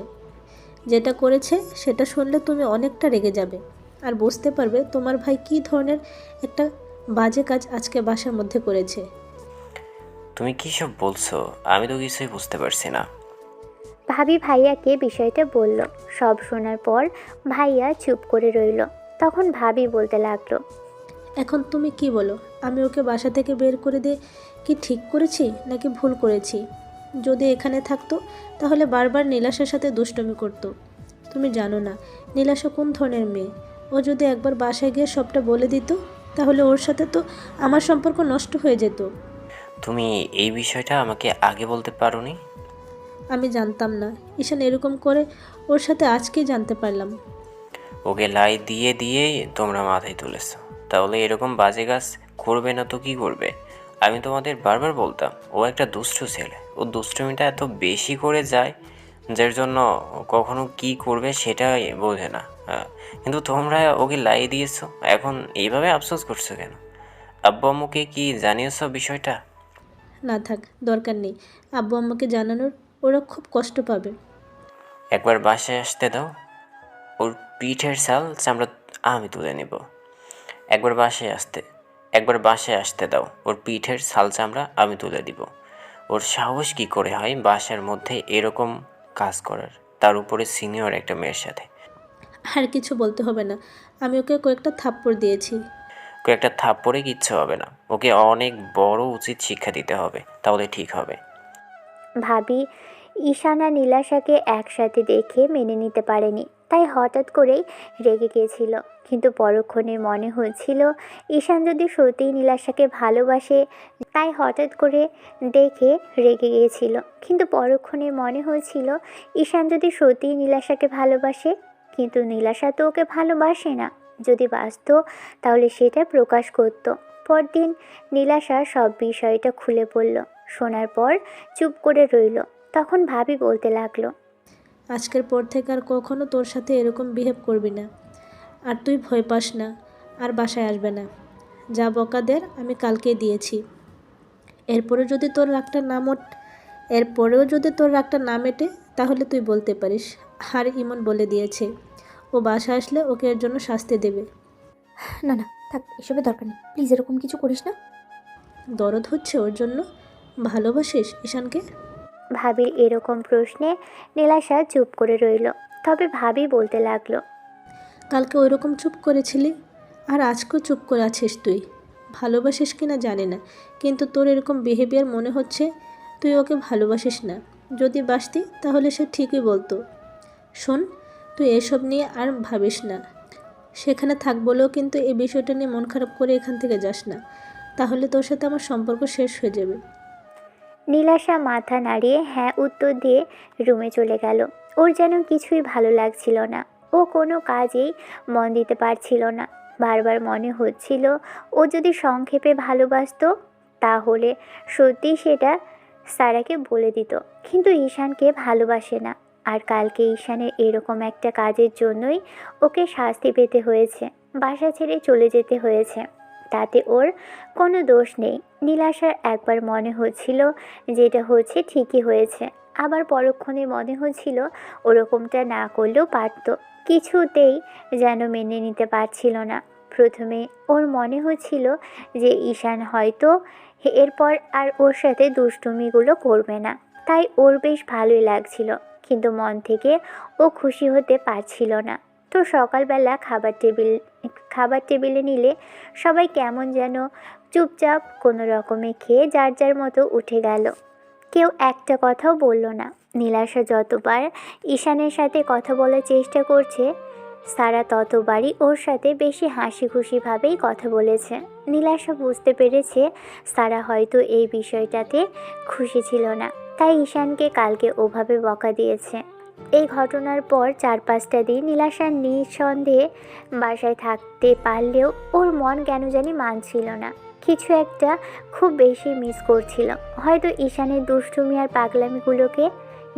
যেটা করেছে সেটা শুনলে তুমি অনেকটা রেগে যাবে আর বুঝতে পারবে তোমার ভাই কী ধরনের একটা বাজে কাজ আজকে বাসার মধ্যে করেছে। তুমি কি সব বলছো? আমি তো কিছুই বুঝতে পারছি না। ভাবি ভাইয়াকে বিষয়টা বলল। সব শোনার পর ভাইয়া চুপ করে রইল। তখন ভাবি বলতে লাগলো, এখন তুমি কি বলো? আমি ওকে বাসা থেকে বের করে দিয়ে কি ঠিক করেছি নাকি ভুল করেছি? যদি এখানে থাকতো তাহলে বারবার নীলাশার সাথে দুষ্টুমি করতো। তুমি জানো না নীলাশা কোন ধরনের মেয়ে। ও যদি একবার বাসায় গিয়ে সবটা বলে দিত তাহলে ওর সাথে তো আমার সম্পর্ক নষ্ট হয়ে যেত। তুমি এই বিষয়টা আমাকে আগে বলতে পারোনি? আমি জানতাম না ঈশান এরকম করে, ওর সাথে আজকেই জানতে পারলাম। ওকে লাই দিয়ে দিয়েই তোমরা মাথায় তুলেছো। তাহলে এরকম বাজে কাজ করবে না তো কি করবে? আমি তোমাদের বারবার বলতাম ও একটা দুষ্টু ছেলে। ও দুষ্টুমিটা এত বেশি করে যায় যার জন্য ও কখনো কি করবে সেটাই বোঝে না। কিন্তু তোমরা ওকে লাই দিয়েছো। এখন এইভাবে আফসোস করছো কেন? আব্বু আম্মুকে কি জানিয়েছো বিষয়টা? না থাক, দরকার নেই। আব্বু আম্মাকে জানানোর, ওরা খুব কষ্ট পাবে। একবার বাসায় আসতে দাও, ওর পিঠের ছাল চামড়া আমি তুলে নেব। একবার বাসায় আসতে দাও, ওর পিঠের ছাল চামড়া আমি তুলে দিব। ওর সাহস কি করে হয় বাসার মধ্যে এরকম কাজ করার, তার উপরে সিনিয়র একটা মেয়ের সাথে। আর কিছু বলতে হবে না, আমি ওকে কয়েকটা থাপ্পড় দিয়েছি। কয়েকটা থাপ্পড়ে কিচ্ছু হবে না, ওকে অনেক বড় উচিত শিক্ষা দিতে হবে, তাহলে ঠিক হবে। ভাবি ঈশান আর নীলাশাকে একসাথে দেখে মেনে নিতে পারেনি, তাই হঠাৎ করেই রেগে গিয়েছিল। কিন্তু পরক্ষণে মনে হয়েছিল ঈশান যদি সত্যিই নীলাশাকে ভালোবাসে, তাই হঠাৎ করে দেখে রেগে গিয়েছিল। কিন্তু পরক্ষণে মনে হয়েছিল ঈশান যদি সত্যিই নীলাশাকে ভালোবাসে, কিন্তু নীলাশা তো ওকে ভালোবাসে না। যদি বাসত তাহলে সেটা প্রকাশ করত। পরদিন নীলাশা সব বিষয়টা খুলে বলল। শোনার পর চুপ করে রইল। তখন ভাবি বলতে লাগলো, আজকের পর থেকে আর কখনো তোর সাথে এরকম বিহেভ করবি না। আর তুই ভয় পাস না, আর বাসায় আসবে না। যা বকাদের আমি কালকেই দিয়েছি। এরপরেও যদি তোর রাগটা না মেটে তাহলে তুই বলতে পারিস। আর ইমন বলে দিয়েছে ও বাসা আসলে ওকে এর জন্য শাস্তি দেবে। না না, থাক, এসবের দরকার নেই, প্লিজ এরকম কিছু করিস না। দরদ হচ্ছে ওর জন্য? ভালোবাসিস ঈশানকে? ভাবির এরকম প্রশ্নে নীলাশা চুপ করে রইল। তবে ভাবি বলতে লাগলো, কালকে ওইরকম চুপ করেছিলি আর আজকেও চুপ করে আছিস তুই। ভালোবাসিস কিনা জানি না, কিন্তু তোর এরকম বিহেভিয়ার মনে হচ্ছে তুই ওকে ভালোবাসিস না। যদি বাসতি তাহলে সে ঠিকই বলতো। শোন, তুই এসব নিয়ে আর ভাবিস না। সেখানে থাক বলেও কিন্তু এই বিষয়টা নিয়ে মন খারাপ করে এখান থেকে যাস না, তাহলে তোর সাথে আমার সম্পর্ক শেষ হয়ে যাবে। নীলাশা মাথা নাড়িয়ে হ্যাঁ উত্তর দিয়ে রুমে চলে গেল। ওর যেন কিছুই ভালো লাগছিল না। ও কোনো কাজেই মন দিতে পারছিল না। বারবার মনে হচ্ছিল ও যদি সংক্ষেপে ভালোবাসতো তাহলে সত্যি সেটা সারাকে বলে দিত। কিন্তু ঈশানকে ভালোবাসে না। আর কালকে ঈশানের এরকম একটা কাজের জন্যই ওকে শাস্তি পেতে হয়েছে, বাসা ছেড়ে চলে যেতে হয়েছে। তাতে ওর কোনো দোষ নেই। নীলাশার একবার মনে হচ্ছিল যেটা হচ্ছে ঠিকই হয়েছে, আবার পরক্ষণে মনে হচ্ছিল ওরকমটা না করলেও পারত। কিছুতেই যেন মেনে নিতে পারছিল না। প্রথমে ওর মনে হচ্ছিল যে ঈশান হয়তো এরপর আর ওর সাথে দুষ্টুমিগুলো করবে না, তাই ওর বেশ ভালোই লাগছিল। কিন্তু মন থেকে ও খুশি হতে পারছিল না। তো সকালবেলা খাবার টেবিলে নিলে সবাই কেমন যেন চুপচাপ কোনো রকমে খেয়ে যার যার মতো উঠে গেল। কেউ একটা কথাও বলল না। নীলাশা যতবার ঈশানের সাথে কথা বলার চেষ্টা করছে, সারা ততবারই ওর সাথে বেশি হাসি খুশিভাবেই কথা বলেছে। নীলাশা বুঝতে পেরেছে সারা হয়তো এই বিষয়টাতে খুশি ছিল না, তাই ঈশানকে কালকে ওভাবে বকা দিয়েছে। এই ঘটনার পর 4-5টা দিন নীলাশা নিঃসন্দেহে বাসায় থাকতে পারলেও ওর মন কেন জানি মানছিল না। কিছু একটা খুব বেশি মিস করছিল। হয়তো ঈশানের দুষ্টুমি আর পাগলামিগুলোকে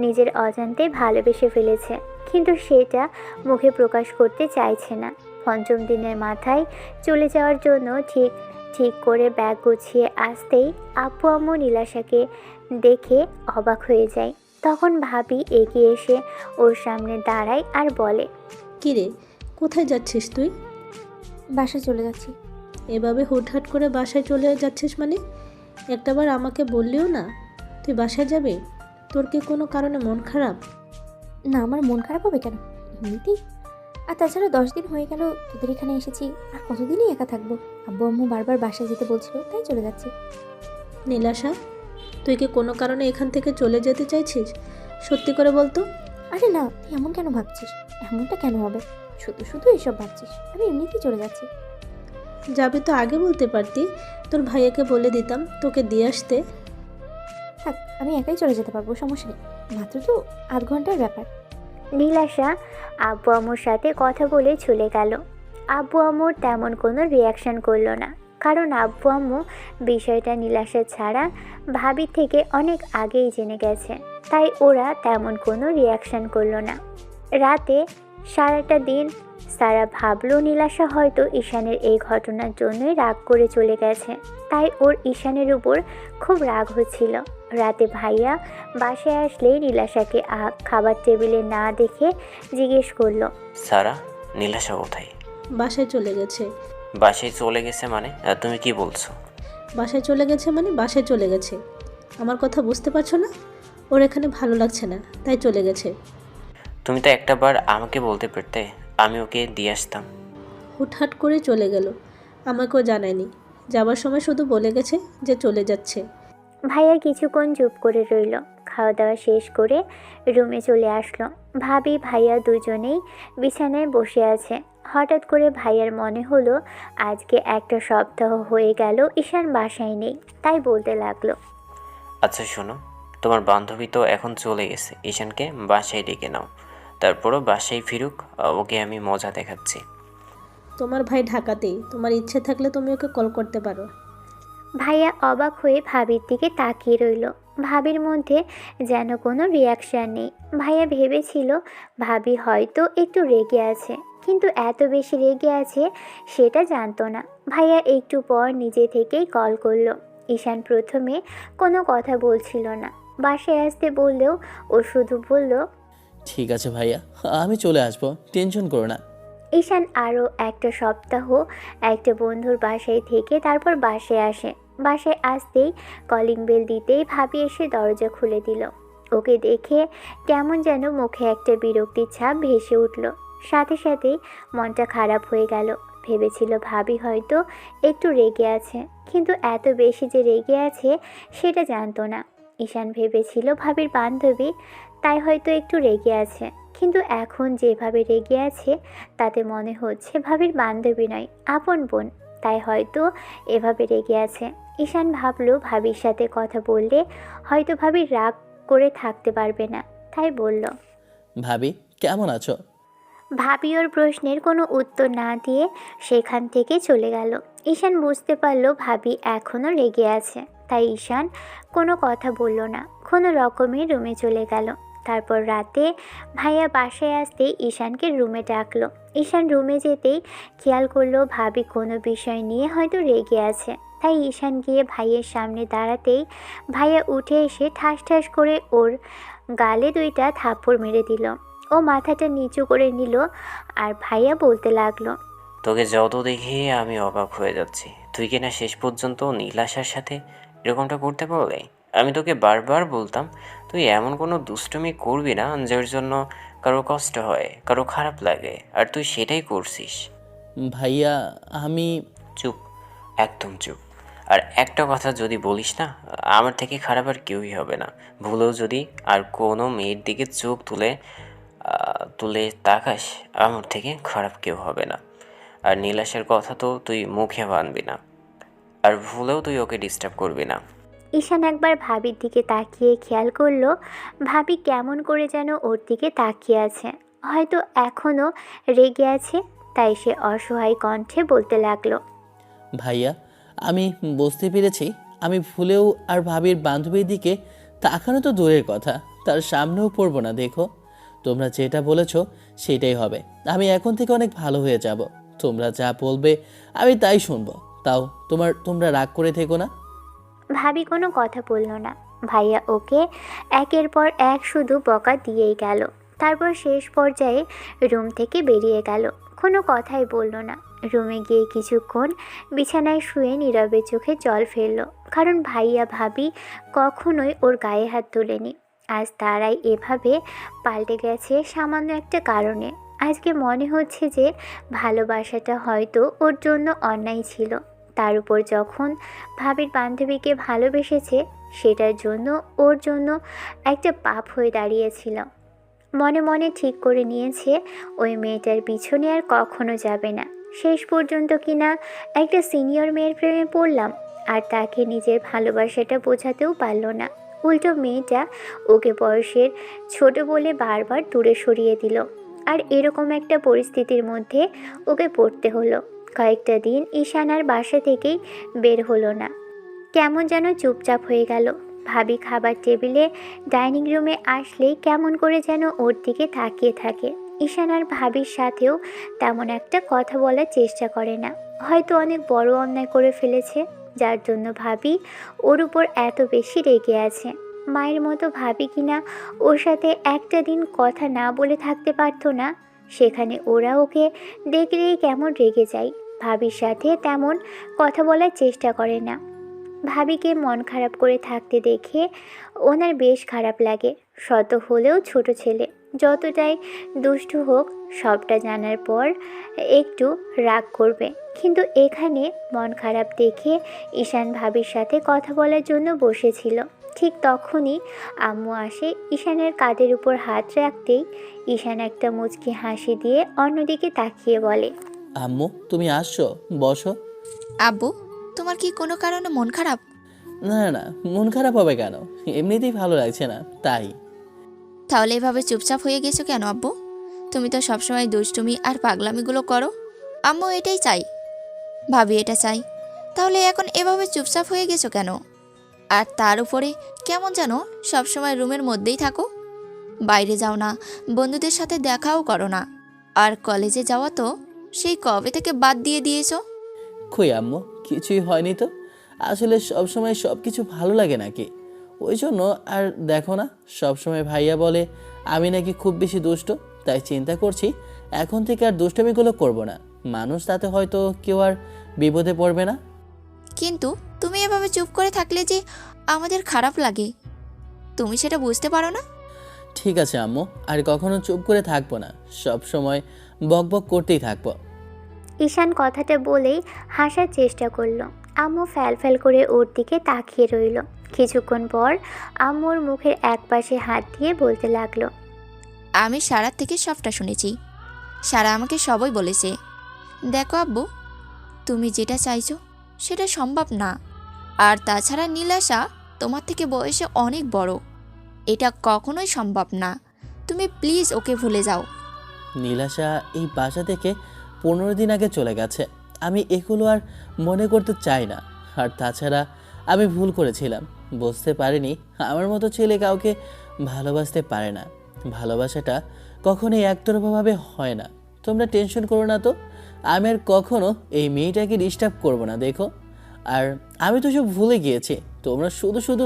নিজের অজান্তে ভালোবেসে ফেলেছে। কিন্তু সেটা মুখে প্রকাশ করতে চাইছে না। পঞ্চম দিনের মাথায় চলে যাওয়ার জন্য ঠিক ঠিক করে ব্যাগ গুছিয়ে আসতেই আব্বু আম্মু নীলাশাকে দেখে অবাক হয়ে যায়। তখন ভাবি এগিয়ে এসে ওর সামনে দাঁড়ায় আর বলে, কিরে, কোথায় যাচ্ছিস তুই? বাসায় চলে যাচ্ছি। এভাবে হুটহাট করে বাসায় চলে যাচ্ছিস মানে? একটাবার আমাকে বললিও না তুই বাসায় যাবি? তোর কি কোনো কারণে মন খারাপ? না, আমার মন খারাপ হবে কেন, এমনিতেই। আর তাছাড়া 10 দিন হয়ে গেল তোদের এখানে এসেছি, আর কতদিনই একা থাকবো। আব্বু আম্মু বারবার বাসায় যেতে বলছিল, তাই চলে যাচ্ছি। নীলাশা, তুই কি কোনো কারণে এখান থেকে চলে যেতে চাইছিস? সত্যি করে বলতো। আরে না, তুই এমন কেন ভাবছিস? এমনটা কেন হবে? শুধু শুধু এসব ভাবছিস। আমি এমনিতেই চলে যাচ্ছি। যাবি তো আগে বলতে পারতি, তোর ভাইয়াকে বলে দিতাম তোকে দিয়ে আসতে। থাক, আমি একাই চলে যেতে পারবো, সমস্যা নেই। মাত্র তো আধ ঘন্টার ব্যাপার। নীলাশা আব্বু আম্মুর সাথে কথা বলে চলে গেল। আব্বু আম্মুর তেমন কোনো রিয়াকশন করলো না, কারণ আব্বু আম্মু বিষয়টা নীলাশা ছাড়া ভাবির থেকে অনেক আগেই জেনে গেছে, তাই ওরা তেমন কোনো রিয়াকশন করলো না। রাতে সারাটা দিন সারা ভাবলো নীলাশা হয়তো ঈশানের এই ঘটনার জন্যই রাগ করে চলে গেছে, তাই ওর ঈশানের উপর খুব রাগ হচ্ছিল। রাতে ভাইয়া বাসায় আসলে নীলাশাকে খাবার টেবিলে না দেখে জিজ্ঞেস করলো, সারা, নীলাশা কোথায়? বাসায় চলে গেছে। বাসায় চলে গেছে মানে? তুমি কি বলছো? বাসায় চলে গেছে মানে বাসায় চলে গেছে। আমার কথা বুঝতে পারছো না? ওর এখানে ভালো লাগছে না, তাই চলে গেছে। তুমি তো একটা বার আমাকে বলতে পারতে, আমি ওকে দিয়ে আসতাম। হুটহাট করে চলে গেল, আমাকেও জানায়নি। যাবার সময় শুধু বলে গেছে যে চলে যাচ্ছে। ভাইয়া কিছুক্ষণ চুপ করে রইল। খাওয়া দাওয়া শেষ করে রুমে চলে আসলো। ভাবি ভাইয়া দুজনেই বিছানায় বসে আছে। হঠাৎ করে ভাইয়ার মনে হলো আজকে একটা সপ্তাহ হয়ে গেল ঈশান বাসায় নেই, তাই বলতে লাগলো, আচ্ছা শোনো, তোমার বান্ধবী তো এখন চলে গেছে, ঈশানকে বাসায় ডেকে নাও। তারপরও বাসায় ফিরুক, ওকে আমি মজা দেখাচ্ছি। তোমার ভাই ঢাকাতেই, তোমার ইচ্ছে থাকলে তুমি ওকে কল করতে পারো। ভাইয়া অবাক হয়ে ভাবির দিকে তাকিয়ে রইল। ভাবির মধ্যে যেন কোনো রিয়াকশন নেই। ভাইয়া ভেবেছিল ভাবি হয়তো একটু রেগে আছে, কিন্তু এত বেশি রেগে আছে সেটা জানতো না। ভাইয়া একটু পর নিজে থেকেই কল করলো। ঈশান প্রথমে কোনো কথা বলছিল না, বাসায় আসতে বললেও ও শুধু বলল, ঠিক আছে ভাইয়া, আমি চলে আসবো, টেনশন করো না। ঈশান আরও একটা সপ্তাহ একটা বন্ধুর বাসায় থেকে তারপর বাসায় আসে। বাসায় আসতেই কলিং বেল দিতেই ভাবি এসে দরজা খুলে দিল। ওকে দেখে কেমন যেন মুখে একটা বিরক্তির ছাপ ভেসে উঠল। সাথে সাথেই মনটা খারাপ হয়ে গেল। ভেবেছিল ভাবি হয়তো একটু রেগে আছে, কিন্তু এত বেশি যে রেগে আছে সেটা জানতো না। ঈশান ভেবেছিল ভাবির বান্ধবী, তাই হয়তো একটু রেগে আছে, কিন্তু এখন যেভাবে রেগে আছে তাতে মনে হচ্ছে ভাবির বান্ধবী নয়, আপন বোন, তাই হয়তো এভাবে রেগে আছে। ঈশান ভাবলো ভাবির সাথে কথা বললে হয়তো ভাবির রাগ করে থাকতে পারবে না, তাই বলল, ভাবি কেমন আছো? ভাবি ওর প্রশ্নের কোনো উত্তর না দিয়ে সেখান থেকে চলে গেল। ঈশান বুঝতে পারলো ভাবি এখনও রেগে আছে, তাই ঈশান কোনো কথা বলল না, কোনো রকমে রুমে চলে গেল। তারপর রাতে ভাইয়া বাসায় আসতেই ঈশানকে রুমে ডাকলো। ঈশান রুমে যেতেই খেয়াল করলো ভাবি কোনো বিষয় নিয়ে হয়তো রেগে আছে, তাই ঈশান গিয়ে ভাইয়ের সামনে দাঁড়াতেই ভাইয়া উঠে এসে ঠাস ঠাস করে ওর গালে 2টা থাপ্পড় মেরে দিল। ও মাথাটা নিচু করে নিল আর ভাইয়া বলতে লাগলো, তোকে যত দেখে আমি অবাক হয়ে যাচ্ছি। তুই কিনা শেষ পর্যন্ত নীলাশার সাথে এরকমটা করতে পারলে। আমি তোকে বারবার বলতাম তুই এমন কোনো দুষ্টুমি করবি না যার জন্য কারো কষ্ট হয়, কারো খারাপ লাগে, আর তুই সেটাই করছিস। ভাইয়া আমি চুপ, একদম চুপ। আর একটা কথা যদি বলিস না, আমার থেকে খারাপ আর কেউই হবে না। ভুলেও যদি আর কোনো মেয়ের দিকে চোখ তুলে তাকাস, আমার থেকে খারাপ কেউ হবে না। আর নীলাশের কথা তো তুই মুখে বানবি না, আর ভুলেও তুই ওকে ডিস্টার্ব করবি না। ঈশান একবার ভাবির দিকে তাকিয়ে খেয়াল করলো ভাবি কেমন করে যেন ওর দিকে তাকিয়ে আছে, হয়তো এখনও রেগে আছে, তাই সে অসহায় কণ্ঠে বলতে লাগলো, ভাইয়া আমি বুঝতে পেরেছি, আমি ভুলেও আর ভাবির বান্ধবীর দিকে তাকানো তো দূরের কথা, তার সামনেও পড়বো না। দেখো তোমরা যেটা বলেছো সেটাই হবে। আমি এখন থেকে অনেক ভালো হয়ে যাব। তোমরা যা বলবে আমি তাই শুনবো। তাও তোমরা রাগ করে থেকো না। ভাবি কোনো কথা বলল না। ভাইয়া ওকে একের পর এক শুধু বকা দিয়েই গেল। তারপর শেষ পর্যায়ে রুম থেকে বেরিয়ে গেল, কোনো কথাই বলল না। রুমে গিয়ে কিছুক্ষণ বিছানায় শুয়ে নীরবে চোখে জল ফেলল, কারণ ভাইয়া ভাবি কখনোই ওর গায়ে হাত তোলেনি। আজ তারাই এভাবে পাল্টে গেছে সামান্য একটা কারণে। আজকে মনে হচ্ছে যে ভালোবাসাটা হয়তো ওর জন্য অন্যায় ছিল। তার উপর যখন ভাবির বান্ধবীকে ভালোবেসেছে, সেটার জন্য ওর জন্য একটা পাপ হয়ে দাঁড়িয়েছিল। মনে মনে ঠিক করে নিয়েছে ওই মেয়েটার পিছনে আর কখনো যাবে না। শেষ পর্যন্ত কিনা একটা সিনিয়র মেয়ের প্রেমে পড়লাম, আর তাকে নিজের ভালোবাসাটা বোঝাতেও পারল না। উল্টো মেয়েটা ওকে বয়সের ছোট বলে বারবার দূরে সরিয়ে দিল। আর এরকম একটা পরিস্থিতির মধ্যে ওকে পড়তে হলো। কয়েকটা দিন ঈশান আর বাসা থেকেই বের হলো না। কেমন যেন চুপচাপ হয়ে গেল। ভাবি খাবার টেবিলে ডাইনিং রুমে আসলেই কেমন করে যেন ওর দিকে তাকিয়ে থাকে। ঈশান আর ভাবির সাথেও তেমন একটা কথা বলার চেষ্টা করে না। হয়তো অনেক বড় অন্যায় করে ফেলেছে, যার জন্য ভাবি ওর উপর এত বেশি রেগে আছে। মায়ের মতো ভাবি কিনা ওর সাথে একটা দিন কথা না বলে থাকতে পারতো না, সেখানে ওরা ওকে দেখলেই কেমন রেগে যায়। ভাবির সাথে তেমন কথা বলার চেষ্টা করে না। ভাবিকে মন খারাপ করে থাকতে দেখে ওনার বেশ খারাপ লাগে। শত হলেও ছোট ছেলে, যতটাই দুষ্টু হোক সবটা জানার পর একটু রাগ করবে। কিন্তু এখানে মন খারাপ দেখে ঈশান ভাবির সাথে কথা বলার জন্য বসেছিল। ঠিক তখনই আম্মু আসে ঈশানের কাঁধের উপর হাত রাখতেই ঈশান একটা মুচকি হাসি দিয়ে অন্যদিকে তাকিয়ে বলে, আম্মু তুমি আসছো, বসো। আব্বু, তোমার কি কোনো কারণে মন খারাপ? না না, মন খারাপ হবে কেন? এমনিতেই ভালো লাগছে না তাই। তাহলে এভাবে চুপচাপ হয়ে গেছো কেন আব্বু? তুমি তো সবসময় দুষ্টুমি আর পাগলামিগুলো করো। আম্মু এটাই চাই, ভাবি এটা চাই, তাহলে এখন এভাবে চুপচাপ হয়ে গেছো কেন? আর তার উপরে কেমন যেন সবসময় রুমের মধ্যেই থাকো, বাইরে যাও না, বন্ধুদের সাথে দেখাও করো না। আর কলেজে যাওয়া তো সেই কবে থেকে বাদ দিয়ে দিয়েছো। কই আম্মু, কিছুই হয়নি তো। আসলে সবসময় সব কিছু ভালো লাগে নাকি? ওই জন্য। আর দেখো না, সবসময় ভাইয়া বলে আমি নাকি খুব বেশি দুষ্ট। তাই চিন্তা করছি এখন থেকে আর দুষ্টমিগুলো করব না। মানুষ তাতে হয়তো কেউ আর বিপদে পড়বে না। কিন্তু তুমি এভাবে চুপ করে থাকলে যে আমাদের খারাপ লাগে, তুমি সেটা বুঝতে পারো না? ঠিক আছে আম্মু, আর কখনো চুপ করে থাকবো না, সব সময় বক বক করতেই থাকবো। ঈশান কথাটা বলেই হাসার চেষ্টা করলো। আম্মু ফ্যাল করে ওর দিকে তাকিয়ে রইল। কিছুক্ষণ পর আম্মুর মুখের একপাশে হাত দিয়ে বলতে লাগলো, আমি সারার থেকে সবটা শুনেছি। সারা আমাকে সবই বলেছে। দেখো আব্বু, তুমি যেটা চাইছো সেটা সম্ভব না। আর তাছাড়া নীলাশা তোমার থেকে বয়সে অনেক বড়, এটা কখনোই সম্ভব না। তুমি প্লিজ ওকে ভুলে যাও। নীলাশা এই বাসা থেকে 15 দিন আগে চলে গেছে। আমি এগুলো আর মনে করতে চাই না। আর তাছাড়া আমি ভুল করেছিলাম, বুঝতে পারিনি আমার মতো ছেলে কাউকে ভালোবাসতে পারে না। ভালোবাসাটা কখনোই একতরফাভাবে হয় না। তোমরা টেনশন করো না তো, আমি আর কখনো এই মেয়েটাকে ডিস্টার্ব করবো না, দেখো। আর আমি তো সব ভুলে গিয়েছি, তোমরা শুধু শুধু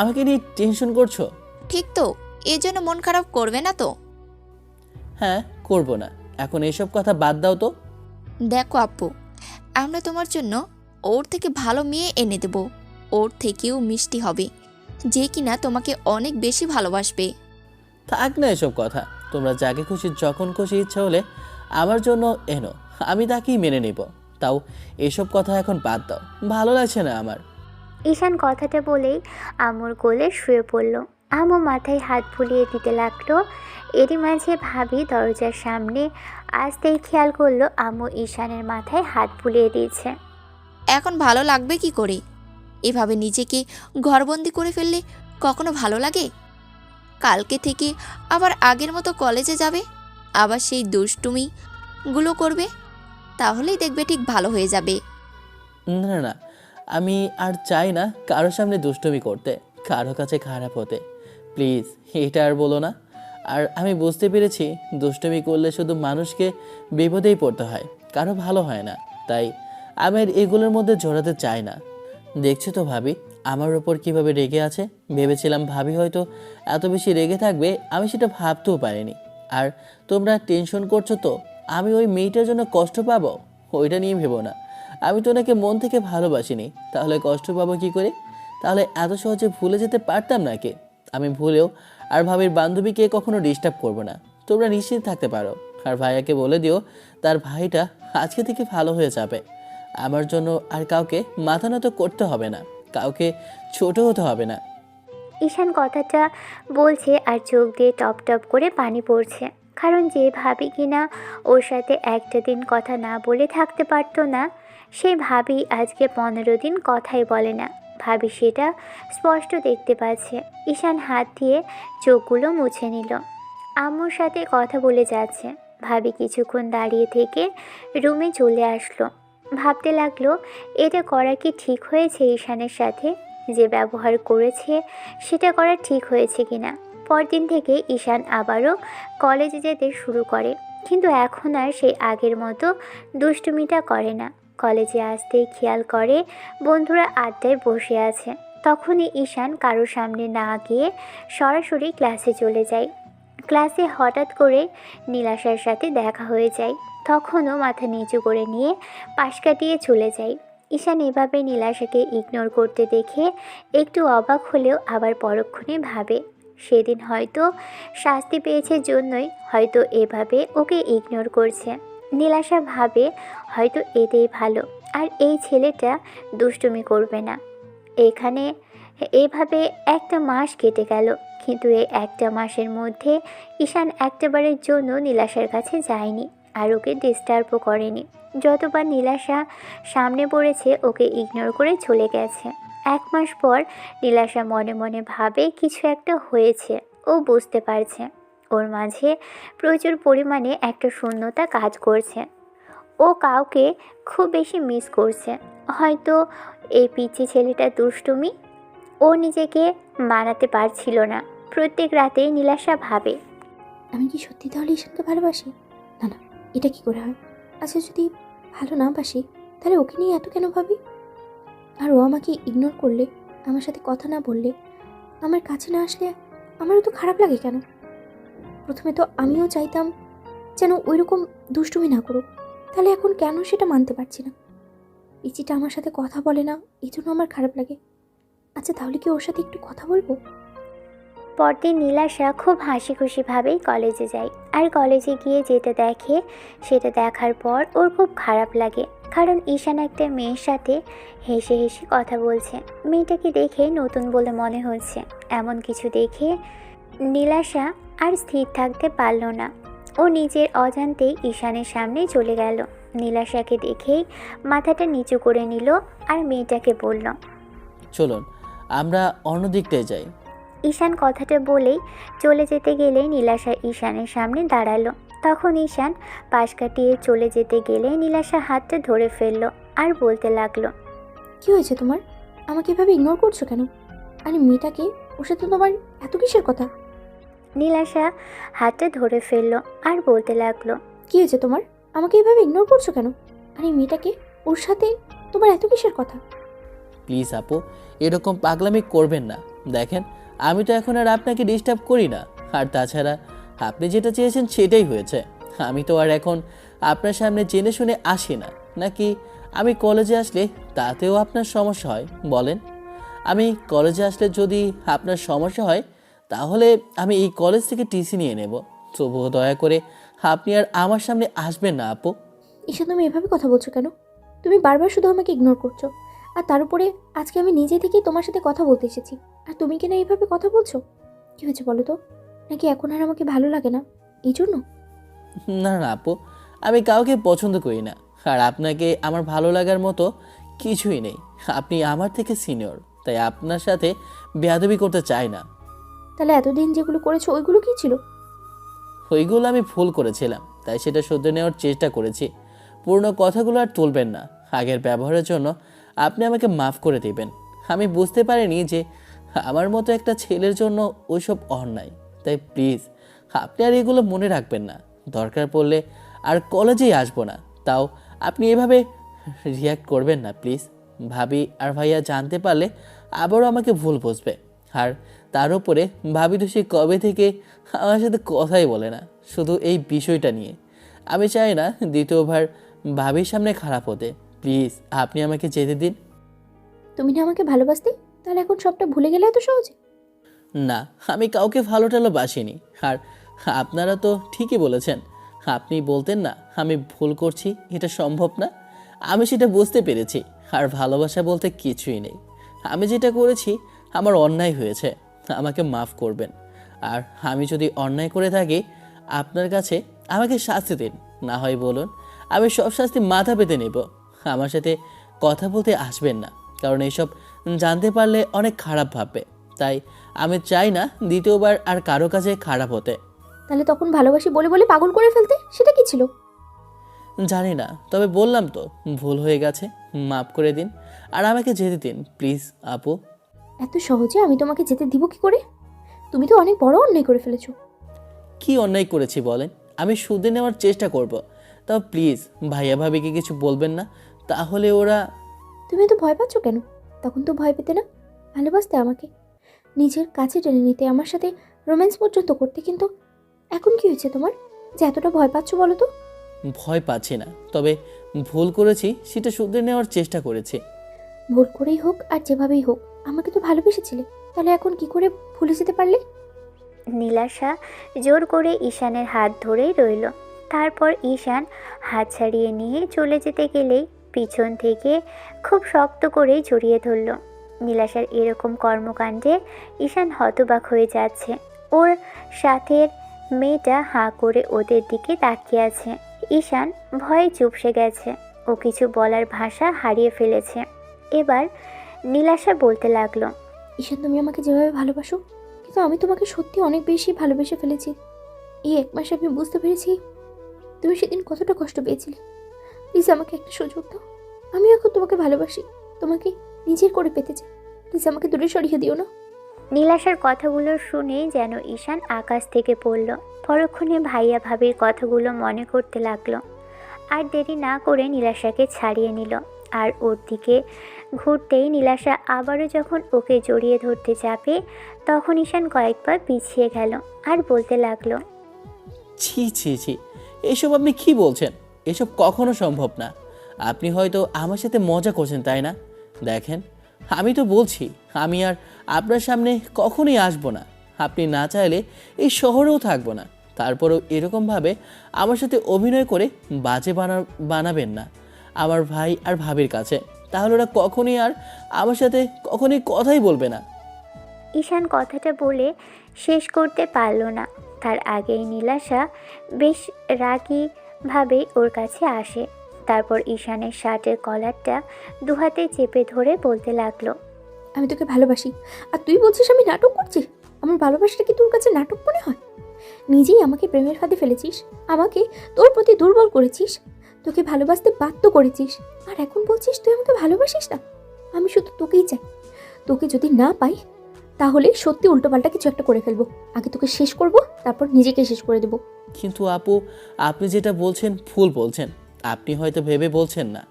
আমাকে নিয়ে টেনশন করছো। ঠিক তো, এর জন্য মন খারাপ করবে না তো? হ্যাঁ, করবো না। এখন এসব কথা বাদ দাও তো। দেখো আব্বু, আমরা তোমার জন্য ওর থেকে ভালো মেয়ে এনে দেব। ওর থেকেও মিষ্টি হবে, যে কিনা তোমাকে অনেক বেশি ভালোবাসবে। থাক না এসব কথা। তোমরা যাকে খুশি যখন খুশি ইচ্ছা হলে আমার জন্য এনো, আমি তাকেই মেনে নেব। তাও এসব কথা এখন বাদ দাও, ভালো লাগছে না আমার। ঈশান কথাটা বলেই আম্মুর কোলে শুয়ে পড়ল। আম্মু মাথায় হাত বুলিয়ে দিতে লাগলো। এরই মাঝে ভাবি দরজার সামনে আসতেই খেয়াল করলো আম্মু ঈশানের মাথায় হাত বুলিয়ে দিয়েছে। এখন ভালো লাগবে কি করে? এভাবে নিজেকে ঘরবন্দি করে ফেললে কখনো ভালো লাগে? কালকে থেকে আবার আগের মতো কলেজে যাবে, আবার সেই দুষ্টুমিগুলো করবে, তাহলেই দেখবে ঠিক ভালো হয়ে যাবে। না না, আমি আর চাই না কারোর সামনে দুষ্টুমি করতে, কারো কাছে খারাপ হতে। প্লিজ এটা আর বলো না। আর আমি বুঝতে পেরেছি দুষ্টুমি করলে শুধু মানুষকে বিপদেই পড়তে হয়, কারো ভালো হয় না। তাই আমি আর এগুলোর মধ্যে জড়াতে চাই না। দেখছো তো ভাবি আমার ওপর কিভাবে রেগে আছে। ভেবেছিলাম ভাবি হয়তো এত বেশি রেগে থাকবে, আমি সেটা ভাবতেও পারিনি। আর তোমরা টেনশন করছো তো আমি ওই মেয়েটার জন্য কষ্ট পাবো, ওইটা নিয়ে ভেবো না। আমি তো ওনাকে মন থেকে ভালোবাসিনি, তাহলে কষ্ট পাবো কি করে? তাহলে এত সহজে ভুলে যেতে পারতাম নাকি? আমি ভুলেও আর ভাবির বান্ধবীকে কখনো ডিস্টার্ব করবো না, তোমরা নিশ্চিত থাকতে পারো। আর ভাইয়াকে বলে দিও তার ভাইটা আজকে থেকে ভালো হয়ে যাবে। আমার জন্য আর কাউকে মাথা নত করতে হবে না, কাউকে ছোট হতে হবে না। ঈশান কথাটা বলছে আর চোখ দিয়ে টপ টপ করে পানি পড়ছে, কারণ যে ভাবি কিনা ওর সাথে একটা দিন কথা না বলে থাকতে পারতো না, সেই ভাবি আজকে 15 দিন কথাই বলে না। ভাবি সেটা স্পষ্ট দেখতে পাচ্ছে। ঈশান হাত দিয়ে চোখগুলো মুছে নিল। আম্মুর সাথে কথা বলে যাচ্ছে। ভাবি কিছুক্ষণ দাঁড়িয়ে থেকে রুমে চলে আসলো। ভাবতে লাগলো এটা করা কি ঠিক হয়েছে ঈশানের সাথে? যে ব্যবহার করেছে সেটা করা ঠিক হয়েছে কিনা। পরদিন থেকে ঈশান আবারও কলেজে যেতে শুরু করে, কিন্তু এখন আর সেই আগের মতো দুষ্টুমিটা করে না। কলেজে আসতেই খেয়াল করে বন্ধুরা আড্ডায় বসে আছে। তখনই ঈশান কারোর সামনে না গিয়ে সরাসরি ক্লাসে চলে যায়। ক্লাসে হঠাৎ করে নীলাশার সাথে দেখা হয়ে যায়। তখনও মাথা নিচু করে নিয়ে পাশ কাটিয়ে চলে যায়। ঈশান এভাবে নীলাশাকে ইগনোর করতে দেখে একটু অবাক হলেও আবার পরক্ষণে ভাবে সেদিন হয়তো শাস্তি পেয়েছে জন্যই হয়তো এভাবে ওকে ইগনোর করছে। নীলাশা ভাবে হয়তো এতেই ভালো, আর এই ছেলেটা দুষ্টুমি করবে না। এখানে এভাবে একটা মাস কেটে গেল, কিন্তু এই একটা মাসের মধ্যে ঈশান একটাবারের জন্য নীলাশার কাছে যায়নি আর ওকে ডিস্টার্বও করেনি। যতবার নীলাশা সামনে পড়েছে ওকে ইগনোর করে চলে গেছে। 1 মাস পর নীলাশা মনে মনে ভাবে কিছু একটা হয়েছে, ও বুঝতে পারছে ওর মাঝে প্রচুর পরিমাণে একটা শূন্যতা কাজ করছে। ও কাউকে খুব বেশি মিস করছে। হয়তো এই পিচ্চি ছেলেটা দুষ্টুমি ও নিজেকে মানাতে পারছিল না। প্রত্যেক রাতে নীলাশা ভাবে আমি কি সত্যি তাহলে ঈশানকে ভালোবাসি? না না, এটা কি করে হয়? আচ্ছা যদি ভালো না বাসি তাহলে ওকে নিয়ে এত কেন ভাবি? আর ও আমাকে ইগনোর করলে, আমার সাথে কথা না বললে, আমার কাছে না আসলে আমারও তো খারাপ লাগে কেন? প্রথমে তো আমিও চাইতাম যেন ওইরকম দুষ্টুমি না করুক, তাহলে এখন কেন সেটা মানতে পারছি না? পিচিটা আমার সাথে কথা বলে না, এই জন্য আমার খারাপ লাগে। আচ্ছা তাহলে কি ওর সাথে একটু কথা বলবো? পরদিন নীলাশা খুব হাসি খুশিভাবেই কলেজে যায়। আর কলেজে গিয়ে যেটা দেখে সেটা দেখার পর ওর খুব খারাপ লাগে, কারণ ঈশান একটা মেয়ের সাথে হেসে হেসে কথা বলছে। মেয়েটাকে দেখে নতুন বলে মনে হচ্ছে। এমন কিছু দেখে নীলাশা আর স্থির থাকতে পারল না। ও নিজের অজান্তেই ঈশানের সামনে চলে গেল। নীলাশাকে দেখেই মাথাটা নিচু করে নিল আর মেয়েটাকে বলল, চলুন আমরা অন্য দিকটায় যাই। ঈশান কথাটা বলেই চলে যেতে গেলে নীলাশা ঈশানের সামনে দাঁড়ালো। তখন ঈশান পাশ কাটিয়ে চলে যেতে গেলে নীলাশা হাতটা ধরে ফেললো আর বলতে লাগলো, কি হয়েছে তোমার? আমাকে এভাবে ইগনোর করছো কেন? আরে মেয়েটাকে, ওর সাথে তোমার এত কিসের কথা? নীলাশা হাতটা ধরে ফেললো আর বলতে লাগলো, কি হয়েছে তোমার? আমাকে এভাবে ইগনোর করছো কেন? আরে মেয়েটাকে, ওর সাথে তোমার এত কিসের কথা? প্লিজ আপু এরকম পাগলামি করবেন না। দেখেন আমি তো এখন আর আপনাকে ডিস্টার্ব করি না, আর তাছাড়া আপনি যেটা চেয়েছেন সেটাই হয়েছে। আমি তো আর এখন আপনার সামনে জেনে শুনে আসি না, নাকি আমি কলেজে আসলে তাতেও আপনার সমস্যা হয় বলেন? আমি কলেজে আসলে যদি আপনার সমস্যা হয় তাহলে আমি এই কলেজ থেকে টিসি নিয়ে নেব। তবুও দয়া করে আপনি আর আমার সামনে আসবেন না আপু। ঈশা তুমি এভাবে কথা বলছো কেন? তুমি বারবার শুধু আমাকে ইগনোর করছো, আর তার উপরে আজকে আমি নিজে থেকেই তোমার সাথে কথা বলতে এসেছি, আর তুমি কিনা এইভাবে কথা বলছো? কি হয়েছে বলো তো? নাকি এখন আর আমাকে ভালো লাগে না এই জন্য? না না আপু, আমি কাউকে পছন্দ করি না, আর আপনাকে আমার ভালো লাগার মতো কিছুই নেই। আপনি আমার থেকে সিনিয়র, তাই আপনার সাথে বেয়াদবি করতে চাই না। তাহলে এতদিন যেগুলো করেছো ওইগুলো কি ছিল? ওইগুলো আমি ভুল করেছিলাম, তাই সেটা শুধরে নেওয়ার চেষ্টা করেছি। পুরনো কথাগুলো আর তুলবেন না। আগের ব্যবহারের জন্য আপনি আমাকে মাফ করে দিবেন। আমি বুঝতে পারিনি যে আমার মতো একটা ছেলের জন্য ওইসব অন্যায়, তাই প্লিজ আপনি আর এগুলো মনে রাখবেন না, দরকার পড়লে আর কলেজেই আসবো না। তাও আপনি এভাবে রিয়্যাক্ট করবেন না প্লিজ। ভাবি আর ভাইয়া জানতে পারলে আবারও আমাকে ভুল বুঝবে। আর তার উপরে ভাবি তো সে কবে থেকে আমার সাথে কথাই বলে না, শুধু এই বিষয়টা নিয়ে। আমি চাই না দ্বিতীয়বার ভাবির সামনে খারাপ হতে। প্লিজ আপনি আমাকে যেতে দিন। তুমি না আমাকে ভালোবাসতে, তাহলে এখন সবটা ভুলে গেলে এত সহজে? না, আমি কাউকে ভালো টালো বাসিনি। আর আপনারা তো ঠিকই বলেছেন, আপনি বলতেন না আমি ভুল করছি, এটা সম্ভব না। আমি সেটা বুঝতে পেরেছি। আর ভালোবাসা বলতে কিছুই নেই। আমি যেটা করেছি আমার অন্যায় হয়েছে, আমাকে মাফ করবেন। আর আমি যদি অন্যায় করে থাকি আপনার কাছে আমাকে শাস্তি দিন, না হয় বলুন, আমি সব শাস্তি মাথা পেতে নেব। আমার সাথে কথা বলতে আসবেন না, কারণ এইসব জানতে পারলে অনেক খারাপ ভাববে। তাই আমি চাই না দ্বিতীয়বার আর কারো কাছে খারাপ হতে। তাহলে তখন ভালোবাসি বলে বলে পাগল করে ফেলতে, সেটা কি ছিল? জানি না, তবে বললাম তো ভুল হয়ে গেছে, মাফ করে দিন আর আমাকে যেতে দিন প্লিজ আপু। এত সহজে আমি তোমাকে যেতে দিব কি করে? তুমি তো অনেক বড় অন্যায় করে ফেলেছো। কি অন্যায় করেছি বলেন? আমি শুধরে নেওয়ার চেষ্টা করব। তাও প্লিজ ভাইয়া ভাবিকে কিছু বলবেন না, তাহলে ওরা। তুমি তো ভয় পাচ্ছ কেন? তখন তো ভয় পেতে না, ভালোবাসতে আমাকে, নিজের কাছে টেনে নিতে, আমার সাথে রোম্যান্স পর্যন্ত করতে। কিন্তু এখন কি হয়েছে তোমার যে এতটা ভয় পাচ্ছ বলো তো? ভয় পাচ্ছি না, তবে ভুল করেছি সেটা শুধরে নেওয়ার চেষ্টা করেছি। ভুল করেই হোক আর যেভাবেই হোক আমাকে তো ভালোবেসেছিলে, তাহলে এখন কি করে ভুলে যেতে পারলে? নীলাশা জোর করে ঈশানের হাত ধরেই রইল। তারপর ঈশান হাত ছাড়িয়ে নিয়ে চলে যেতে গেলেই পিছন থেকে খুব শক্ত করেই জড়িয়ে ধরল। নীলাশার এরকম কর্মকাণ্ডে ঈশান হতবাক হয়ে যাচ্ছে। ওর সাথের মেয়েটা হাঁ করে ওদের দিকে তাকিয়ে আছে। ঈশান ভয়ে চুপসে গেছে, ও কিছু বলার ভাষা হারিয়ে ফেলেছে। এবার নীলাশা বলতে লাগলো, ঈশান, তুমি আমাকে যেভাবে ভালোবাসো, কিন্তু আমি তোমাকে সত্যি অনেক বেশি ভালোবেসে ফেলেছি। এই 1 মাসে আমি বুঝতে পেরেছি তুমি সেদিন কতটা কষ্ট পেয়েছিলে। প্লিজ আমাকে একটা সুযোগ দাও, আমি এখন তোমাকে ভালোবাসি, তোমাকে নিজের করে পেতে চাই। প্লিজ আমাকে দূরে সরিয়ে দিও না। নীলাশার কথাগুলো শুনে যেন ঈশান আকাশ থেকে পড়ল। পরক্ষণে ভাইয়া ভাবির কথাগুলো মনে করতে লাগলো। আর দেরি না করে নীলাশাকে ছাড়িয়ে নিল। আর ওর দিকে ঘুরতেই নীলাশা আবারও যখন ওকে জড়িয়ে ধরতে যাবে, তখন ঈশান কয়েকবার পিছিয়ে গেল আর বলতে লাগলো, ছি ছি ছি, এসব আপনি কি বলছেন? এসব কখনো সম্ভব না। আপনি হয়তো আমার সাথে মজা করছেন, তাই না? দেখেন, আমি তো বলছি আমি আর আপনার সামনে কখনোই আসবো না। আপনি না চাইলে এই শহরেও থাকবো না। তারপরেও এরকমভাবে আমার সাথে অভিনয় করে বাজে বানাবেন না আমার ভাই আর ভাবির কাছে, তাহলে ওরা কখনোই আর আমার সাথে কখনোই কথাই বলবে না। ঈশান কথাটা বলে শেষ করতে পারল না। তার আগেই নীলাশা বেশ রাগীভাবে ওর কাছে আসে। তারপর ঈশানের শার্টের কলারটা দুহাতে চেপে ধরে বলতে লাগলো, আমি তোকে ভালোবাসি, আর তুই বলছিস আমি নাটক করছি? আমার ভালোবাসাটা কি তোর কাছে নাটক মনে হয়? নিজেই আমাকে প্রেমের ফাঁদে ফেলেছিস, আমাকে তোর প্রতি দুর্বল করেছিস, তোকে ভালোবাসতে বাধ্য করেছিস, আর এখন বলছিস তুই আমাকে ভালোবাসিস না। আমি শুধু তোকেই চাই। তোকে যদি না পাই তাহলে সত্যি উল্টোপাল্টা কিছু একটা করে ফেলবো। আগে তোকে শেষ করব, তারপর নিজেকে শেষ করে দেবো। কিন্তু আপু, আপনি যেটা বলছেন ভুল বলছেন। আপনি হয়তো ভেবে বলছেন না,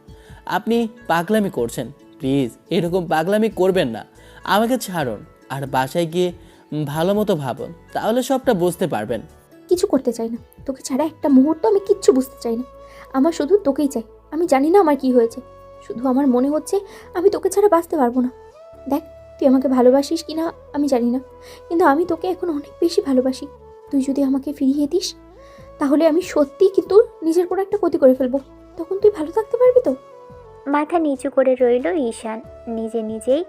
আপনি পাগলামি করছেন। প্লিজ এরকম পাগলামি করবেন না, আমাকে ছাড়ুন আর বাসায় গিয়ে ভালো মতো ভাবুন, তাহলে সবটা বুঝতে পারবেন। কিছু করতে চাই না, তোকে ছাড়া একটা মুহূর্ত আমি কিচ্ছু বুঝতে চাই না। আমার শুধু তোকেই চাই। আমি জানি না আমার কি হয়েছে, শুধু আমার মনে হচ্ছে আমি তোকে ছাড়া বাঁচতে পারবো না। দেখ, তুই আমাকে ভালোবাসিস কি না আমি জানি না, কিন্তু আমি তোকে এখন অনেক বেশি ভালোবাসি। তুই যদি আমাকে ফিরিয়ে দিস তাহলে আমি সত্যিই কিন্তু নিজের কোনো একটা ক্ষতি করে ফেলবো। তখন তুই ভালো থাকতে পারবি তো? মাথা নিচু করে রইল ঈশান, নিজে নিজেই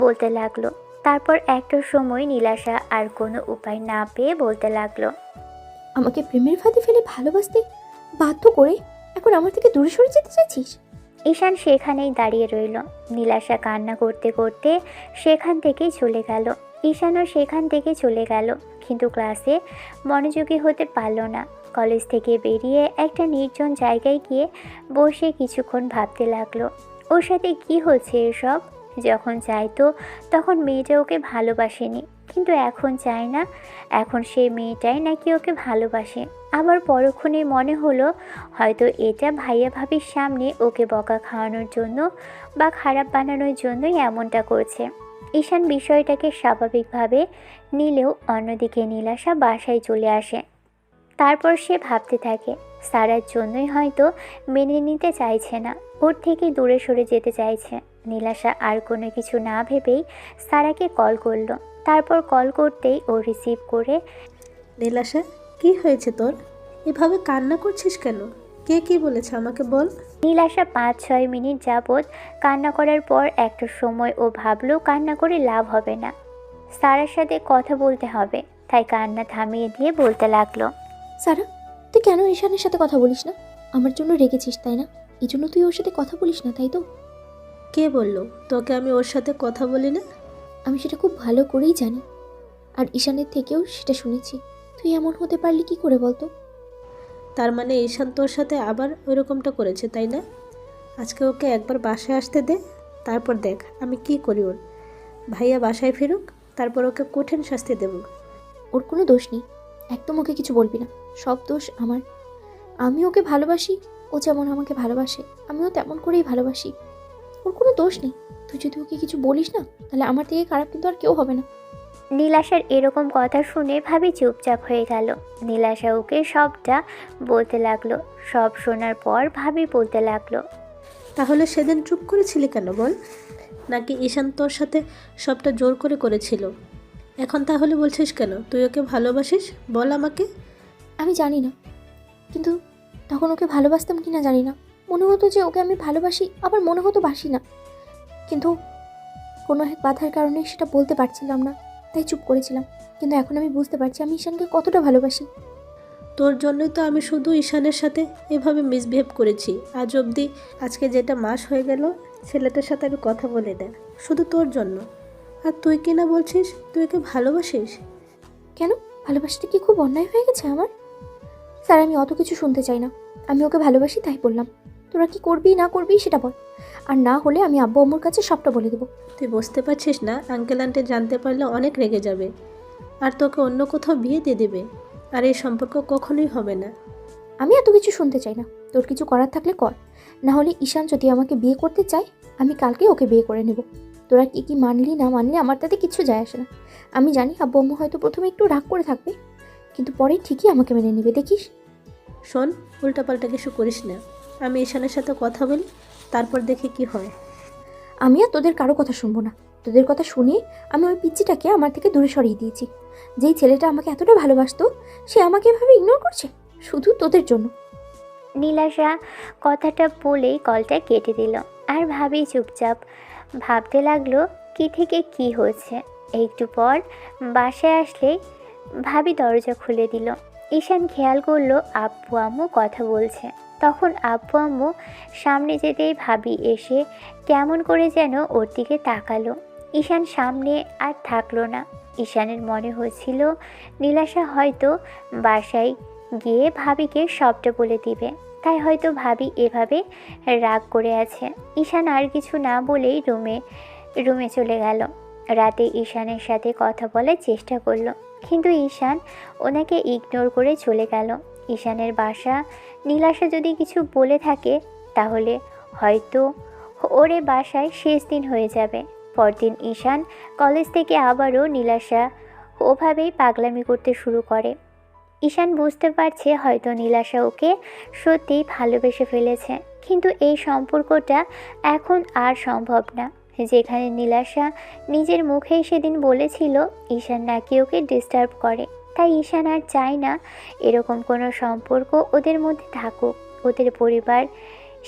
বলতে লাগলো। তারপর একটা সময় নীলাশা আর কোনো উপায় না পেয়ে বলতে লাগলো, আমাকে প্রেমের ফাঁদে ফেলে ভালোবাসতে বাধ্য করে এখন আমার থেকে দূরে সরে যেতে চাইছিস? ঈশান সেখানেই দাঁড়িয়ে রইল। নীলাশা কান্না করতে করতে সেখান থেকেই চলে গেল। ঈশানও সেখান থেকে চলে গেল, কিন্তু ক্লাসে মনোযোগী হতে পারল না। কলেজ থেকে বেরিয়ে একটা নির্জন জায়গায় গিয়ে বসে কিছুক্ষণ ভাবতে লাগলো, ওর সাথে কি হচ্ছে এসব। যখন চাইতো তখন মেয়েটা ওকে ভালোবাসেনি, কিন্তু এখন চায় না, এখন সেই মেয়েটাই নাকি ওকে ভালোবাসে। আবার পরক্ষণে মনে হলো হয়তো এটা ভাইয়া ভাবির সামনে ওকে বকা খাওয়ানোর জন্য বা খারাপ বানানোর জন্যই এমনটা করছে। ঈশান বিষয়টাকে স্বাভাবিকভাবে নিলেও অন্যদিকে নীলাশা বাসায় চলে আসে। তারপর সে ভাবতে থাকে সারার জন্যই হয়তো মেনে নিতে চাইছে না, ওর থেকে দূরে সরে যেতে চাইছে। নীলাশা আর কোনো কিছু না ভেবেই সারাকে কল করলো। তারপর কল করতেই ও রিসিভ করে, নীলাশা, কি হয়েছে তোর? এভাবে কান্না করছিস কেন? কে কি বলেছে আমাকে বল। নীলাশা 5-6 মিনিট যাবৎ কান্না করার পর একটা সময় ও ভাবলো কান্না করে লাভ হবে না, সারার সাথে কথা বলতে হবে, তাই কান্না থামিয়ে দিয়ে বলতে লাগলো, সারা, তুই কেন ঈশানের সাথে কথা বলিস না? আমার জন্য রেগেছিস তাই না? এই জন্য তুই ওর সাথে কথা বলিস না, তাই তো? কে বললো তোকে আমি ওর সাথে কথা বলি না? আমি সেটা খুব ভালো করেই জানি, আর ঈশানের থেকেও সেটা শুনেছি। তুই এমন হতে পারলি কি করে বলতো? তার মানে ঈশান তোর সাথে আবার ওইরকমটা করেছে, তাই না? আজকে ওকে একবার বাসায় আসতে দে, তারপর দেখ আমি কি করি। ওর ভাইয়া বাসায় ফিরুক, তারপর ওকে কঠিন শাস্তি দেব। ওর কোনো দোষ নেই, একদম ওকে কিছু বলবি না, সব দোষ আমার। আমি ওকে ভালোবাসি, ও যেমন আমাকে ভালোবাসে আমিও তেমন করেই ভালোবাসি। ওর কোনো দোষ নেই। তুই যদি ওকে কিছু বলিস না, তাহলে আমার থেকে খারাপ কিন্তু আর কেউ হবে না। নীলাশার এরকম কথা শুনে ভাবি চুপচাপ হয়ে গেল। নীলাশা ওকে সবটা বলতে লাগলো। সব শোনার পর ভাবি বলতে লাগলো, তাহলে সেদিন চুপ করেছিলি কেন বল? নাকি ঈশান তোর সাথে সবটা জোর করে করেছিল? এখন তাহলে বলছিস কেন তুই ওকে ভালোবাসিস? বল আমাকে। আমি জানি না, কিন্তু তখন ওকে ভালোবাসতাম কি না জানি না। মনে হতো যে ওকে আমি ভালোবাসি, আবার মনে হতো বাসি না, কিন্তু কোনো এক বাধার কারণে সেটা বলতে পারছিলাম না, তাই চুপ করেছিলাম। কিন্তু এখন আমি বুঝতে পারছি আমি ঈশানকে কতটা ভালোবাসি। তোর জন্যই তো আমি শুধু ঈশানের সাথে এভাবে মিসবিহেভ করেছি আজ অবধি। আজকে যেটা মাস হয়ে গেল ছেলেটার সাথে আমি কথা বলি না, শুধু তোর জন্য। আর তুই কি না বলছিস তুই একে ভালোবাসিস? কেন? ভালোবাসাটা কি খুব অন্যায় হয়ে গেছে আমার? স্যার, আমি অত কিছু শুনতে চাই না। আমি ওকে ভালোবাসি তাই বললাম। তোরা কি করবি না করবি সেটা বল, আর না হলে আমি আব্বু আম্মুর কাছে সবটা বলে দেবো। তুই বুঝতে পারছিস না? আঙ্কেল আন্টি জানতে পারলে অনেক রেগে যাবে, আর তোকে অন্য কোথাও বিয়ে দিয়ে দেবে, আর এই সম্পর্ক কখনোই হবে না। আমি এত কিছু শুনতে চাই না। তোর কিছু করার থাকলে কর, না হলে ঈশান যদি আমাকে বিয়ে করতে চায় আমি কালকে ওকে বিয়ে করে নেব। তোরা কি কি মানলি না মানলি আমার তাতে কিচ্ছু যায় আসে না। আমি জানি আব্বু আম্মু হয়তো প্রথমে একটু রাগ করে থাকবে, কিন্তু পরে ঠিকই আমাকে মেনে নেবে, দেখিস। শোন, উল্টাপাল্টা কিছু করিস না। আমি ঈশানের সাথে কথা বলি, তারপর দেখি কি হয়। আমি আর তোদের কারো কথা শুনবো না। তোদের কথা শুনে আমি ওই পিচ্চিটাকে আমার থেকে দূরে সরিয়ে দিয়েছি। যেই ছেলেটা আমাকে এতটা ভালোবাসতো সে আমাকে এভাবে ইগনোর করছে শুধু তোদের জন্য। নীলাশা কথাটা বলেই কলটা কেটে দিল। আর ভাবি চুপচাপ ভাবতে লাগলো কি থেকে কি হচ্ছে। একটু পর বাসায় আসলে ভাবি দরজা খুলে দিল। ঈশান খেয়াল করলো আব্বু আম্মু কথা বলছে। তখন আব্বু আম্মু সামনে যেতেই ভাবি এসে কেমন করে যেন ওর দিকে তাকালো। ঈশান সামনে আর থাকলো না। ঈশানের মনে হচ্ছিল নীলাশা হয়তো বাসায় গিয়ে ভাবিকে সবটা বলে দিবে, তাই হয়তো ভাবি এভাবে রাগ করে আছে। ঈশান আর কিছু না বলেই রুমে চলে গেল। রাতে ঈশানের সাথে কথা বলার চেষ্টা করলো, কিন্তু ঈশান ওনাকে ইগনোর করে চলে গেল। ঈশানের বাসা নীলাশা যদি কিছু বলে থাকে তাহলে হয়তো ওরে বাসায় শেষ দিন হয়ে যাবে। পরদিন ঈশান কলেজ থেকে আবারও নীলাশা ওভাবেই পাগলামি করতে শুরু করে। ঈশান বুঝতে পারছে হয়তো নীলাশা ওকে সত্যিই ভালোবেসে ফেলেছে, কিন্তু এই সম্পর্কটা এখন আর সম্ভব না। যেখানে নীলাশা নিজের মুখেই সেদিন বলেছিল ঈশান নাকি ওকে ডিস্টার্ব করে, তাই ঈশান আর চায় না এরকম কোনো সম্পর্ক ওদের মধ্যে থাকুক। ওদের পরিবার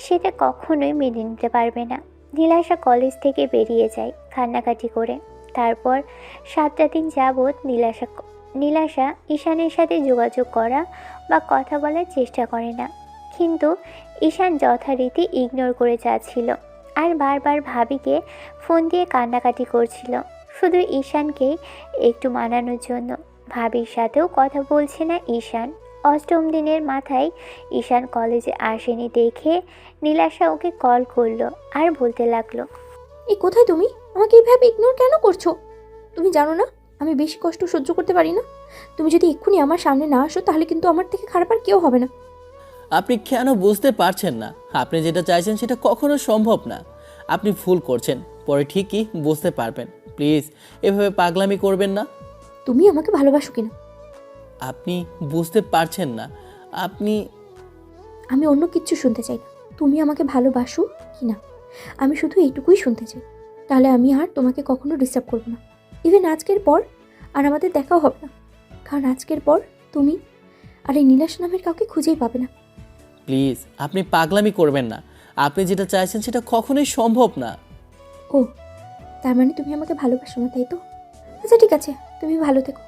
সেটা কখনোই মেনে নিতে পারবে না। নীলাশা কলেজ থেকে বেরিয়ে যায় কান্নাকাটি করে। তারপর 7টা দিন যাবৎ নীলাশা ঈশানের সাথে যোগাযোগ করা বা কথা বলার চেষ্টা করে না, কিন্তু ঈশান যথারীতি ইগনোর করে যাচ্ছিল আর বারবার ভাবিকে ফোন দিয়ে কান্নাকাটি করছিল শুধু ঈশানকেই একটু মানানোর জন্য। ভাবির সাথেও কথা বলছে না ঈশান। 8ম দিনের মাথায় ঈশান কলেজে আসেনি দেখে নীলাশা ওকে কল করলো আর বলতে লাগলো, এই কোথায় তুমি? আমাকে এইভাবে ইগনোর কেন করছো? তুমি জানো না আমি বেশি কষ্ট সহ্য করতে পারি না। তুমি যদি এক্ষুনি আমার সামনে না আসো তাহলে কিন্তু আমার থেকে খারাপ আর কেউ হবে না। আপনি কেন বুঝতে পারছেন না? আপনি যেটা চাইছেন সেটা কখনো সম্ভব না। আপনি ভুল করছেন, পরে ঠিকই বুঝতে পারবেন। প্লিজ এভাবে পাগলামি করবেন না। তুমি আমাকে ভালোবাসো কিনা? আপনি বুঝতে পারছেন না। আমি অন্য কিচ্ছু শুনতে চাই না। তুমি আমাকে ভালোবাসো কিনা আমি শুধু এইটুকুই শুনতে চাই। তাহলে আমি আর তোমাকে কখনো ডিস্টার্ব করবো না। ইভেন আজকের পর আর আমাদের দেখাও হবে না, কারণ আজকের পর তুমি আর এই নীলাশ নামের কাউকে খুঁজেই পাবে না। প্লিজ আপনি পাগলামি করবেন না। আপনি যেটা চাইছেন সেটা কখনোই সম্ভব না। ও, তার মানে তুমি আমাকে ভালোবাসো না, তাই তো? আচ্ছা ঠিক আছে, তুমি ভালো থেকো।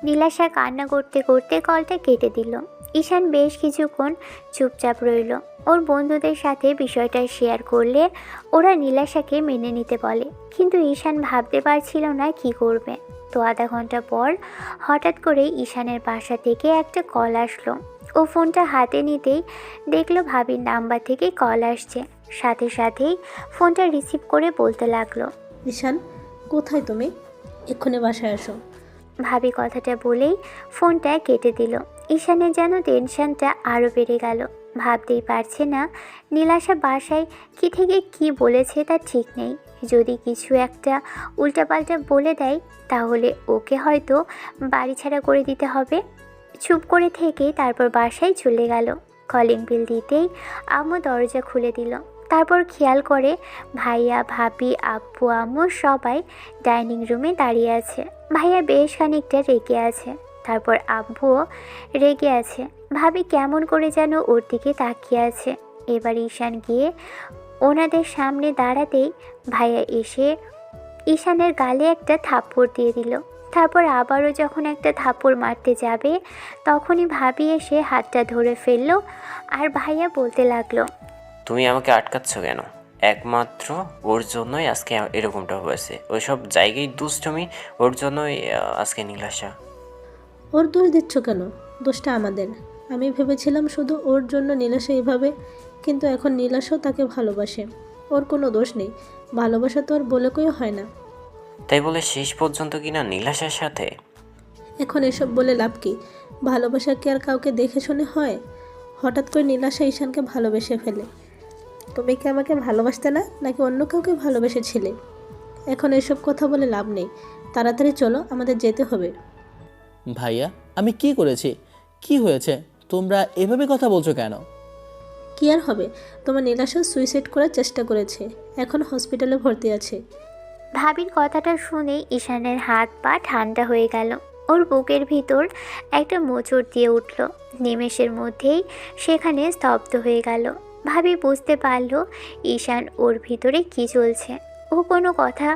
নীলাশা কান্না করতে করতে কলটা কেটে দিল। ঈশান বেশ কিছুক্ষণ চুপচাপ রইল। ওর বন্ধুদের সাথে বিষয়টা শেয়ার করলে ওরা নীলাশাকে মেনে নিতে বলে, কিন্তু ঈশান ভাবতে পারছিল না কি করবে। তো আধা ঘন্টা পর হঠাৎ করে ঈশানের বাসা থেকে একটা কল আসলো। ও ফোনটা হাতে নিতেই দেখলো ভাবির নাম্বার থেকে কল আসছে। সাথে সাথেই ফোনটা রিসিভ করে বলতে লাগলো, ঈশান, কোথায় তুমি? এক্ষুনি বাসায় আসো। ভাবি কথাটা বলেই ফোনটা কেটে দিল। ঈশানের যেন টেনশনটা আরও বেড়ে গেল। ভাবতেই পারছে না নীলাশা বাসায় কি থেকে কি বলেছে তার ঠিক নেই। যদি কিছু একটা উল্টাপাল্টা বলে দেয় তাহলে ওকে হয়তো বাড়ি ছাড়া করে দিতে হবে। চুপ করে থেকে তারপর বাসায় চলে গেল। কলিং বেল দিতেই আম্মু দরজা খুলে দিল। তারপর খেয়াল করে ভাইয়া, ভাবি, আব্বু, আম্মু সবাই ডাইনিং রুমে দাঁড়িয়ে আছে। ভাইয়া বেশ খানিকটা রেগে আছে, তারপর আব্বুও রেগে আছে। ভাবি কেমন করে যেন ওর দিকে তাকিয়ে আছে। এবার ঈশান গিয়ে ওনাদের সামনে দাঁড়াতেই ভাইয়া এসে ঈশানের গালে একটা থাপ্পড় দিয়ে দিল। তারপর আবারও যখন একটা থাপ্পড় মারতে যাবে তখনই ভাবি এসে হাতটা ধরে ফেললো। আর ভাইয়া বলতে লাগলো, তুমি আমাকে আটকাচ্ছ কেন? একমাত্র ওর জন্যই আজকে এরকমটা হয়েছে। ওইসব জায়গায় দুষ্টুমি, ওর জন্যই আজকে নীলাশা। ওর দোষ দিচ্ছ কেন? দোষটা আমাদের। আমি ভেবেছিলাম শুধু ওর জন্য নীলাশা এইভাবে, কিন্তু এখন নীলাশাও তাকে ভালোবাসে। ওর কোনো দোষ নেই। ভালোবাসা তো আর বলে কেউ হয় না। তাই বলে শেষ পর্যন্ত কিনা নীলাশার সাথে? এখন এসব বলে লাভ কি? ভালোবাসা কি আর কাউকে দেখে শুনে হয়? হঠাৎ করে নীলাশা ঈশানকে ভালোবেসে ফেলে। তুমি কি আমাকে ভালোবাসতে না, নাকি অন্য কাউকে ভালোবেসেছিলে? এখন এসব কথা বলে লাভ নেই। তাড়াতাড়ি চলো, আমাদের যেতে হবে। ভাইয়া, আমি কি করেছি? কি হয়েছে? তোমরা এভাবে কথা বলছো কেন? কি আর হবে, তোমার নীলাশা সুইসাইড করার চেষ্টা করেছে, এখন হসপিটালে ভর্তি আছে। ভাবির কথাটা শুনেই ঈশানের হাত পা ঠান্ডা হয়ে গেল। ওর বুকের ভিতর একটা মোচড় দিয়ে উঠল। নিমেষের মধ্যেই সেখানে স্তব্ধ হয়ে গেল। ভাবি বুঝতে পারল ঈশান ওর ভিতরে কি চলছে। ও কোনো কথা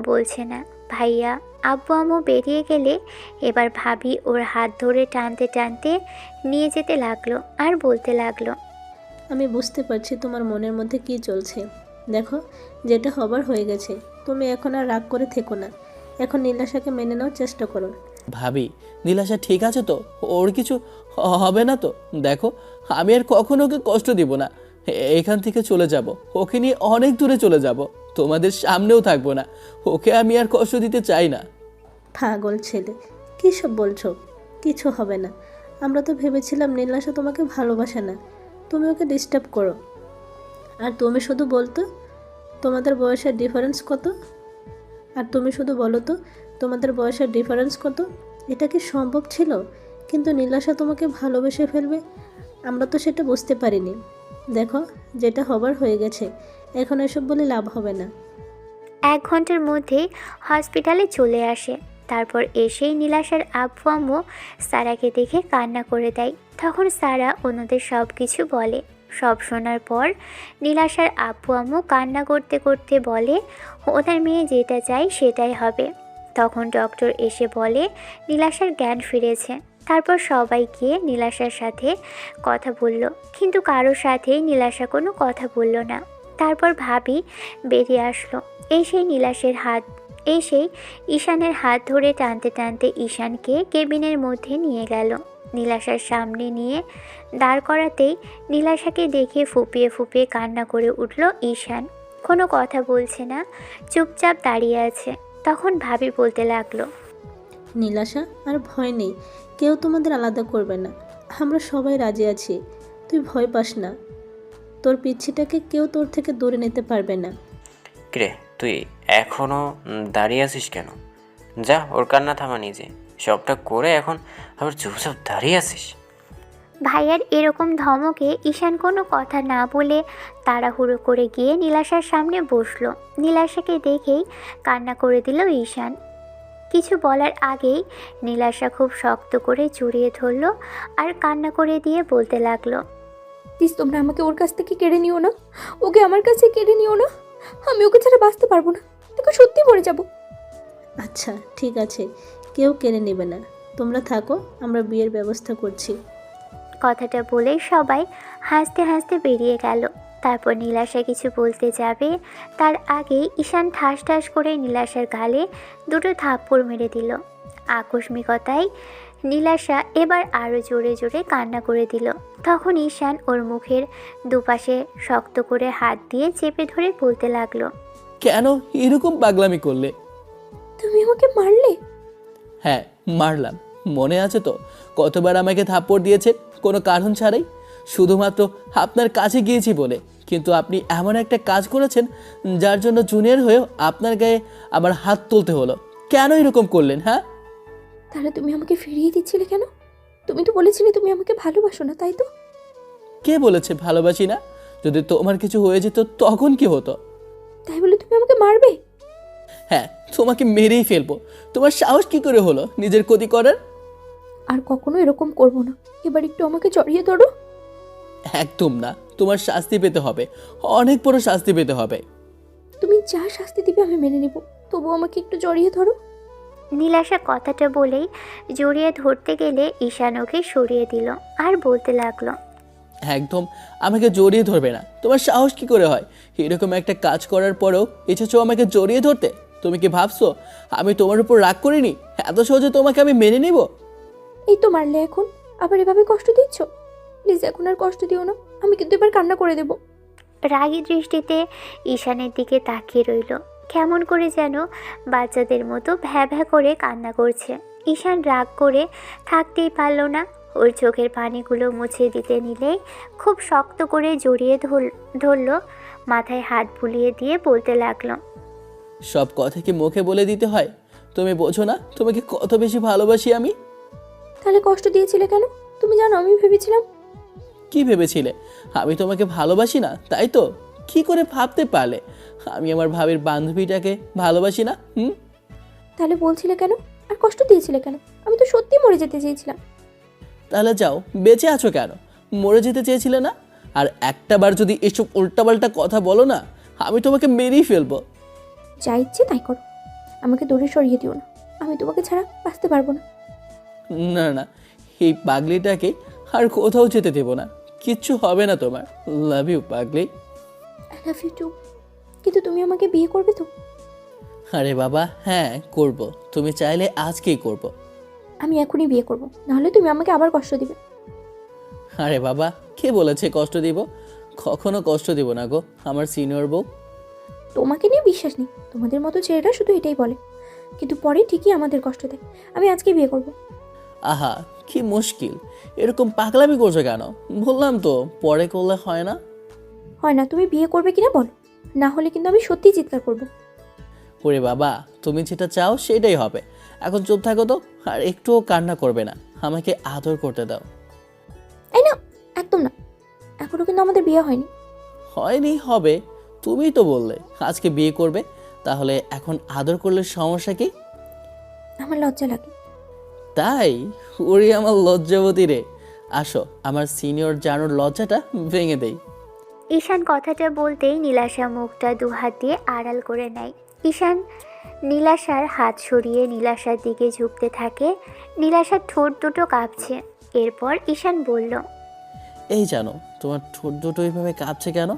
বলছে না। ভাইয়া, আব্বু আম্মু বেরিয়ে গেলে এবার ভাবি ওর হাত ধরে টানতে টানতে নিয়ে যেতে লাগলো আর বলতে লাগলো, আমি বুঝতে পারছি তোমার মনের মধ্যে কি চলছে। দেখো, যেটা হবার হয়ে গেছে। তুমি এখন আর রাগ করে থেকো না। এখন নীলাশাকে মেনে নেওয়ার চেষ্টা করো। ভাবি, নীলাশা ঠিক আছে তো? ওর কিছু হবে না তো? দেখো, আমি আর কখনো ওকে কষ্ট দিব না। এখান থেকে চলে যাব, ওকে নিয়ে অনেক দূরে চলে যাব, তোমাদের সামনেও থাকবো না। ওকে আমি আর কষ্ট দিতে চাই না। পাগল ছেলে, কী সব বলছো? কিছু হবে না। আমরা তো ভেবেছিলাম নীলাশা তোমাকে ভালোবাসে না, তুমি ওকে ডিস্টার্ব করো। আর তুমি শুধু বলতো তোমাদের বয়সের ডিফারেন্স কত? তোমাদের বয়সের ডিফারেন্স কত? এটা কি সম্ভব ছিল? কিন্তু নীলাশা তোমাকে ভালোবেসে ফেলবে, আমরা তো সেটা বুঝতে পারিনি। দেখো, যেটা হবার হয়ে গেছে, এখন এসব বলে লাভ হবে না। 1 ঘন্টার মধ্যে হসপিটালে চলে আসে। তারপর এসেই নীলাশার আব্বু আম্মু সারাকে দেখে কান্না করে দেয়। তখন সারা অন্যদের সব কিছু বলে। সব শোনার পর নীলাশার আব্বু আম্মু কান্না করতে করতে বলে ওনার মেয়ে যেটা চায় সেটাই হবে। তখন ডক্টর এসে বলে নীলাশার জ্ঞান ফিরেছে। তারপর সবাই গিয়ে নীলাশার সাথে কথা বলল, কিন্তু কারোর সাথেই নীলাশা কোনো কথা বলল না। তারপর ভাবি বেরিয়ে আসলো। এসেই ঈশানের হাত ধরে টানতে টানতে ঈশানকে কেবিনের মধ্যে নিয়ে গেল। নীলাশার সামনে নিয়ে দাঁড় করাতেই নীলাশাকে দেখে ফুপিয়ে ফুপিয়ে কান্না করে উঠল ঈশান। কোনো কথা বলছে না, চুপচাপ দাঁড়িয়ে আছে। তখন ভাবি বলতে লাগলো, নীলাশা, আর ভয় নেই, কেউ তোমাদের আলাদা করবে না, আমরা সবাই রাজি আছি। তুই ভয় পাস না, তোর পিচ্ছিটাকে কেউ তোর থেকে দূরে নিতে পারবে না। কিরে, তুই এখনও দাঁড়িয়ে আছিস কেন? যা, ওর কান্না থামা নিজে। সবটা করে এখন আবার চুপচাপ দাঁড়িয়ে আছিস। ভাইয়ার এরকম ধমকে ঈশান কোনো কথা না বলে তাড়াহুড়ো করে গিয়ে নীলাশার সামনে বসলো। নীলাশাকে দেখেই কান্না করে দিল ঈশান। কিছু বলার আগেই নীলাশা খুব শক্ত করে জড়িয়ে ধরলো আর কান্না করে দিয়ে বলতে লাগলো, প্লিজ তোমরা আমাকে ওর কাছ থেকে কেড়ে নিও না, ওকে আমার কাছে কেড়ে নিও না। আমি ওকে ছাড়া বাঁচতে পারবো না, তোকে সত্যি মরে যাব। আচ্ছা ঠিক আছে, কেউ কেড়ে নেবে না, তোমরা থাকো, আমরা বিয়ের ব্যবস্থা করছি। কথাটা বলেই সবাই হাসতে হাসতে বেরিয়ে গেল। তারপর নীলাশা কিছু বলতে যাবে তার আগেই ঈশান ঠাস ঠাস করে নীলাশার গালে দুটো থাপ্পড় মেরে দিল। আকস্মিকতায় নীলাশা এবার আরও জোরে জোরে কান্না করে দিল। তখন ঈশান ওর মুখের দুপাশে শক্ত করে হাত দিয়ে চেপে ধরে বলতে লাগলো, কেন এরকম পাগলামি করলে? তুমি আমাকে মারলে? হ্যাঁ, মারলাম। মনে আছে তো কতবার আমাকে থাপ্পড় দিয়েছেন কোনো কারণ ছাড়াই, শুধুমাত্র আপনার কাছে গিয়েছি বলে। কিন্তু আপনি এমন একটা কাজ করেছেন যার জন্য জুনিয়র হয়েও আপনার গায়ে আবার হাত তুলতে হলো। কেন এরকম করলেন? হ্যাঁ, তাহলে তুমি আমাকে ফিরিয়ে দিচ্ছিলে কেন? তুমি তো বলেছিলে তুমি আমাকে ভালোবাসো না, তাই তো? কে বলেছে ভালোবাসি না? যদি তোমার কিছু হয়ে যেত তখন কি হতো? তাই বলে তুমি আমাকে মারবে? হ্যাঁ, তোমাকে মেরেই ফেলবো। তোমার সাহস কি করে হলো নিজের ক্ষতি করার? আর কখনো এরকম করবো না, এবার একটু আমাকে জড়িয়ে ধরো। একদম না, তোমার শাস্তি পেতে হবে, অনেক বড় শাস্তি পেতে হবে। তুমি যা শাস্তি দিবে আমি মেনে নেব, তবু আমাকে একটু জড়িয়ে ধরো। নীলাশা কথাটা বলেই জড়িয়ে ধরতে গেলে ঈশান ওকে সরিয়ে দিল আর বলতে লাগলো, একদম আমাকে জড়িয়ে ধরবে না। তোমার সাহস কি করে হয় এরকম একটা কাজ করার পরেও এসেছো আমাকে জড়িয়ে ধরতে? তুমি কি ভাবছো আমি তোমার উপর রাগ করিনি? এত সহজে তোমাকে আমি মেনে নিব? এই তো মারলে, এখন আবার এভাবে কষ্ট দিচ্ছ। প্লিজ এখন আর কষ্ট দিও না, আমি কিন্তু এবার কান্না করে দেবো। রাগী দৃষ্টিতে ঈশানের দিকে তাকিয়ে রইল। কেমন করে যেন বাচ্চাদের মতো ভ্যা ভ্যা করে কান্না করছে। ঈশান রাগ করে থাকতেই পারল না, ওর চোখের পানিগুলো মুছে দিতে নিলেই খুব শক্ত করে জড়িয়ে ধরল, মাথায় হাত বুলিয়ে দিয়ে বলতে লাগলো, সব কথা কি মুখে বলে দিতে হয়? তুমি বোঝো না তোমাকে কত বেশি ভালোবাসি আমি? তাহলে কষ্ট দিয়েছিলে কেন? তুমি জানো আমি ভেবেছিলাম। কি ভেবেছিলে আমি তোমাকে ভালোবাসি না, তাই তো? কি করে ভাবতে পারলে আমি আমার ভাবির বান্ধবীটাকে ভালোবাসি না? তাহলে বলছিলে কেন? আর কষ্ট দিয়েছিলে কেন? আমি তো সত্যি মরে যেতে চেয়েছিলাম। তাহলে যাও, বেঁচে আছো কেন? মরে যেতে চেয়েছিলে না? আর একটা বার যদি এসব উল্টাপাল্টা কথা বলো না, আমি তোমাকে মেরেই ফেলবো। যা ইচ্ছে তাই করো, আমাকে দূরে সরিয়ে দিও না, আমি তোমাকে ছাড়া বাঁচতে পারবো না। না না, এই পাগলিটাকে আর কোথাও যেতে দেবো না। কিচ্ছু হবে না তোমার। লাভ ইউ পাগলি। I love you too. কিন্তু তুমি আমাকে বিয়ে করবে তো? আরে বাবা হ্যাঁ করব, তুমি চাইলে আজকেই করব। আমি এখনই বিয়ে করব, নাহলে তুমি আমাকে আবার কষ্ট দিবে। আরে বাবা কে বলেছে কষ্ট দিব? কখনো কষ্ট দিব না গো আমার সিনিয়র বউ। তোমাকে নিয়ে বিশ্বাস নেই, তোমাদের মতো ছেলেরা শুধু এটাই বলে, কিন্তু পরে ঠিকই আমাদের কষ্ট দেয়। আমি আজকে বিয়ে করব। আহা কি মুশকিল, এরকম পাগলামি করছো কেন? বললাম তো পরে করলে হয় না। হয় না, তুমি বিয়ে করবে কিনা বলো, না হলে কিন্তু আমি সত্যিই চিৎকার করব। ওরে বাবা তুমি যেটা চাও সেটাই হবে। এখন চুপ থাকো তো, আর একটুও কান্না করবে না, আমাকে আদর করতে দাও। এই না, একদম না, এখনো কিন্তু আমাদের বিয়ে হয়নি। হয়নি, হবে। তুমিই তো বললে আজকে বিয়ে করবে, তাহলে এখন আদর করলে সমস্যা কি? আমার লজ্জা লাগে। তাই? ওরে আমার লজ্জাবতী রে। আসো আমার সিনিয়র জানোর লজ্জাটা ভেঙে দেই। ঈশান কথাটা বলতেই নীলাশা মুখটা দুহাত দিয়ে আড়াল করে নেয়। ঈশান নীলাশার হাত সরিয়ে নীলাশার দিকে ঝুঁকতে থাকে। নীলাশার ঠোঁট দুটো কাঁপছে। এরপর ঈশান বলল, এই জানো তোমার ঠোঁট দুটো এইভাবে কাঁপছে কেন?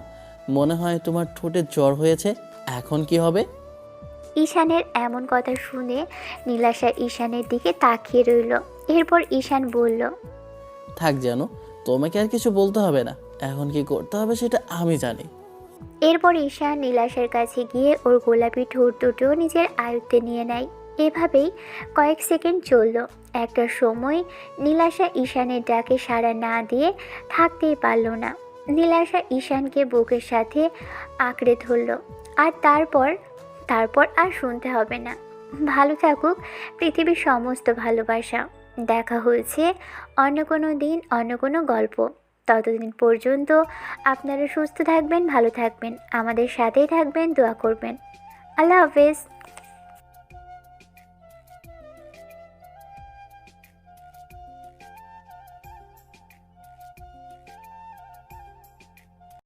মনে হয় তোমার ঠোঁটে জ্বর হয়েছে। এখন কি হবে? ঈশানের এমন কথা শুনে নীলাশা ঈশানের দিকে তাকিয়ে রইল। এরপর ঈশান বলল, থাক জানো, তোমাকে আর কিছু বলতে হবে না। এখন কি করতে হবে সেটা আমি জানি। এরপর ঈশান নীলাশার কাছে গিয়ে ওর গোলাপি ঠোঁট দুটো নিজের আয়ত্তে নিয়ে নেয়। এভাবেই কয়েক সেকেন্ড চলল। একটা সময় নীলাশা ঈশানের ডাকে সাড়া না দিয়ে থাকতেই পারল না। নীলাশা ঈশানকে বুকের সাথে আঁকড়ে ধরল। আর তারপর আর শুনতে হবে না। ভালো থাকুক পৃথিবীর সমস্ত ভালোবাসা। দেখা হয়েছে অন্য কোনো দিন, অন্য কোনো গল্প। ততদিন পর্যন্ত আপনারা সুস্থ থাকবেন, ভালো থাকবেন, আমাদের সাথেই থাকবেন, দোয়া করবেন। আল্লাহ হাফেজ।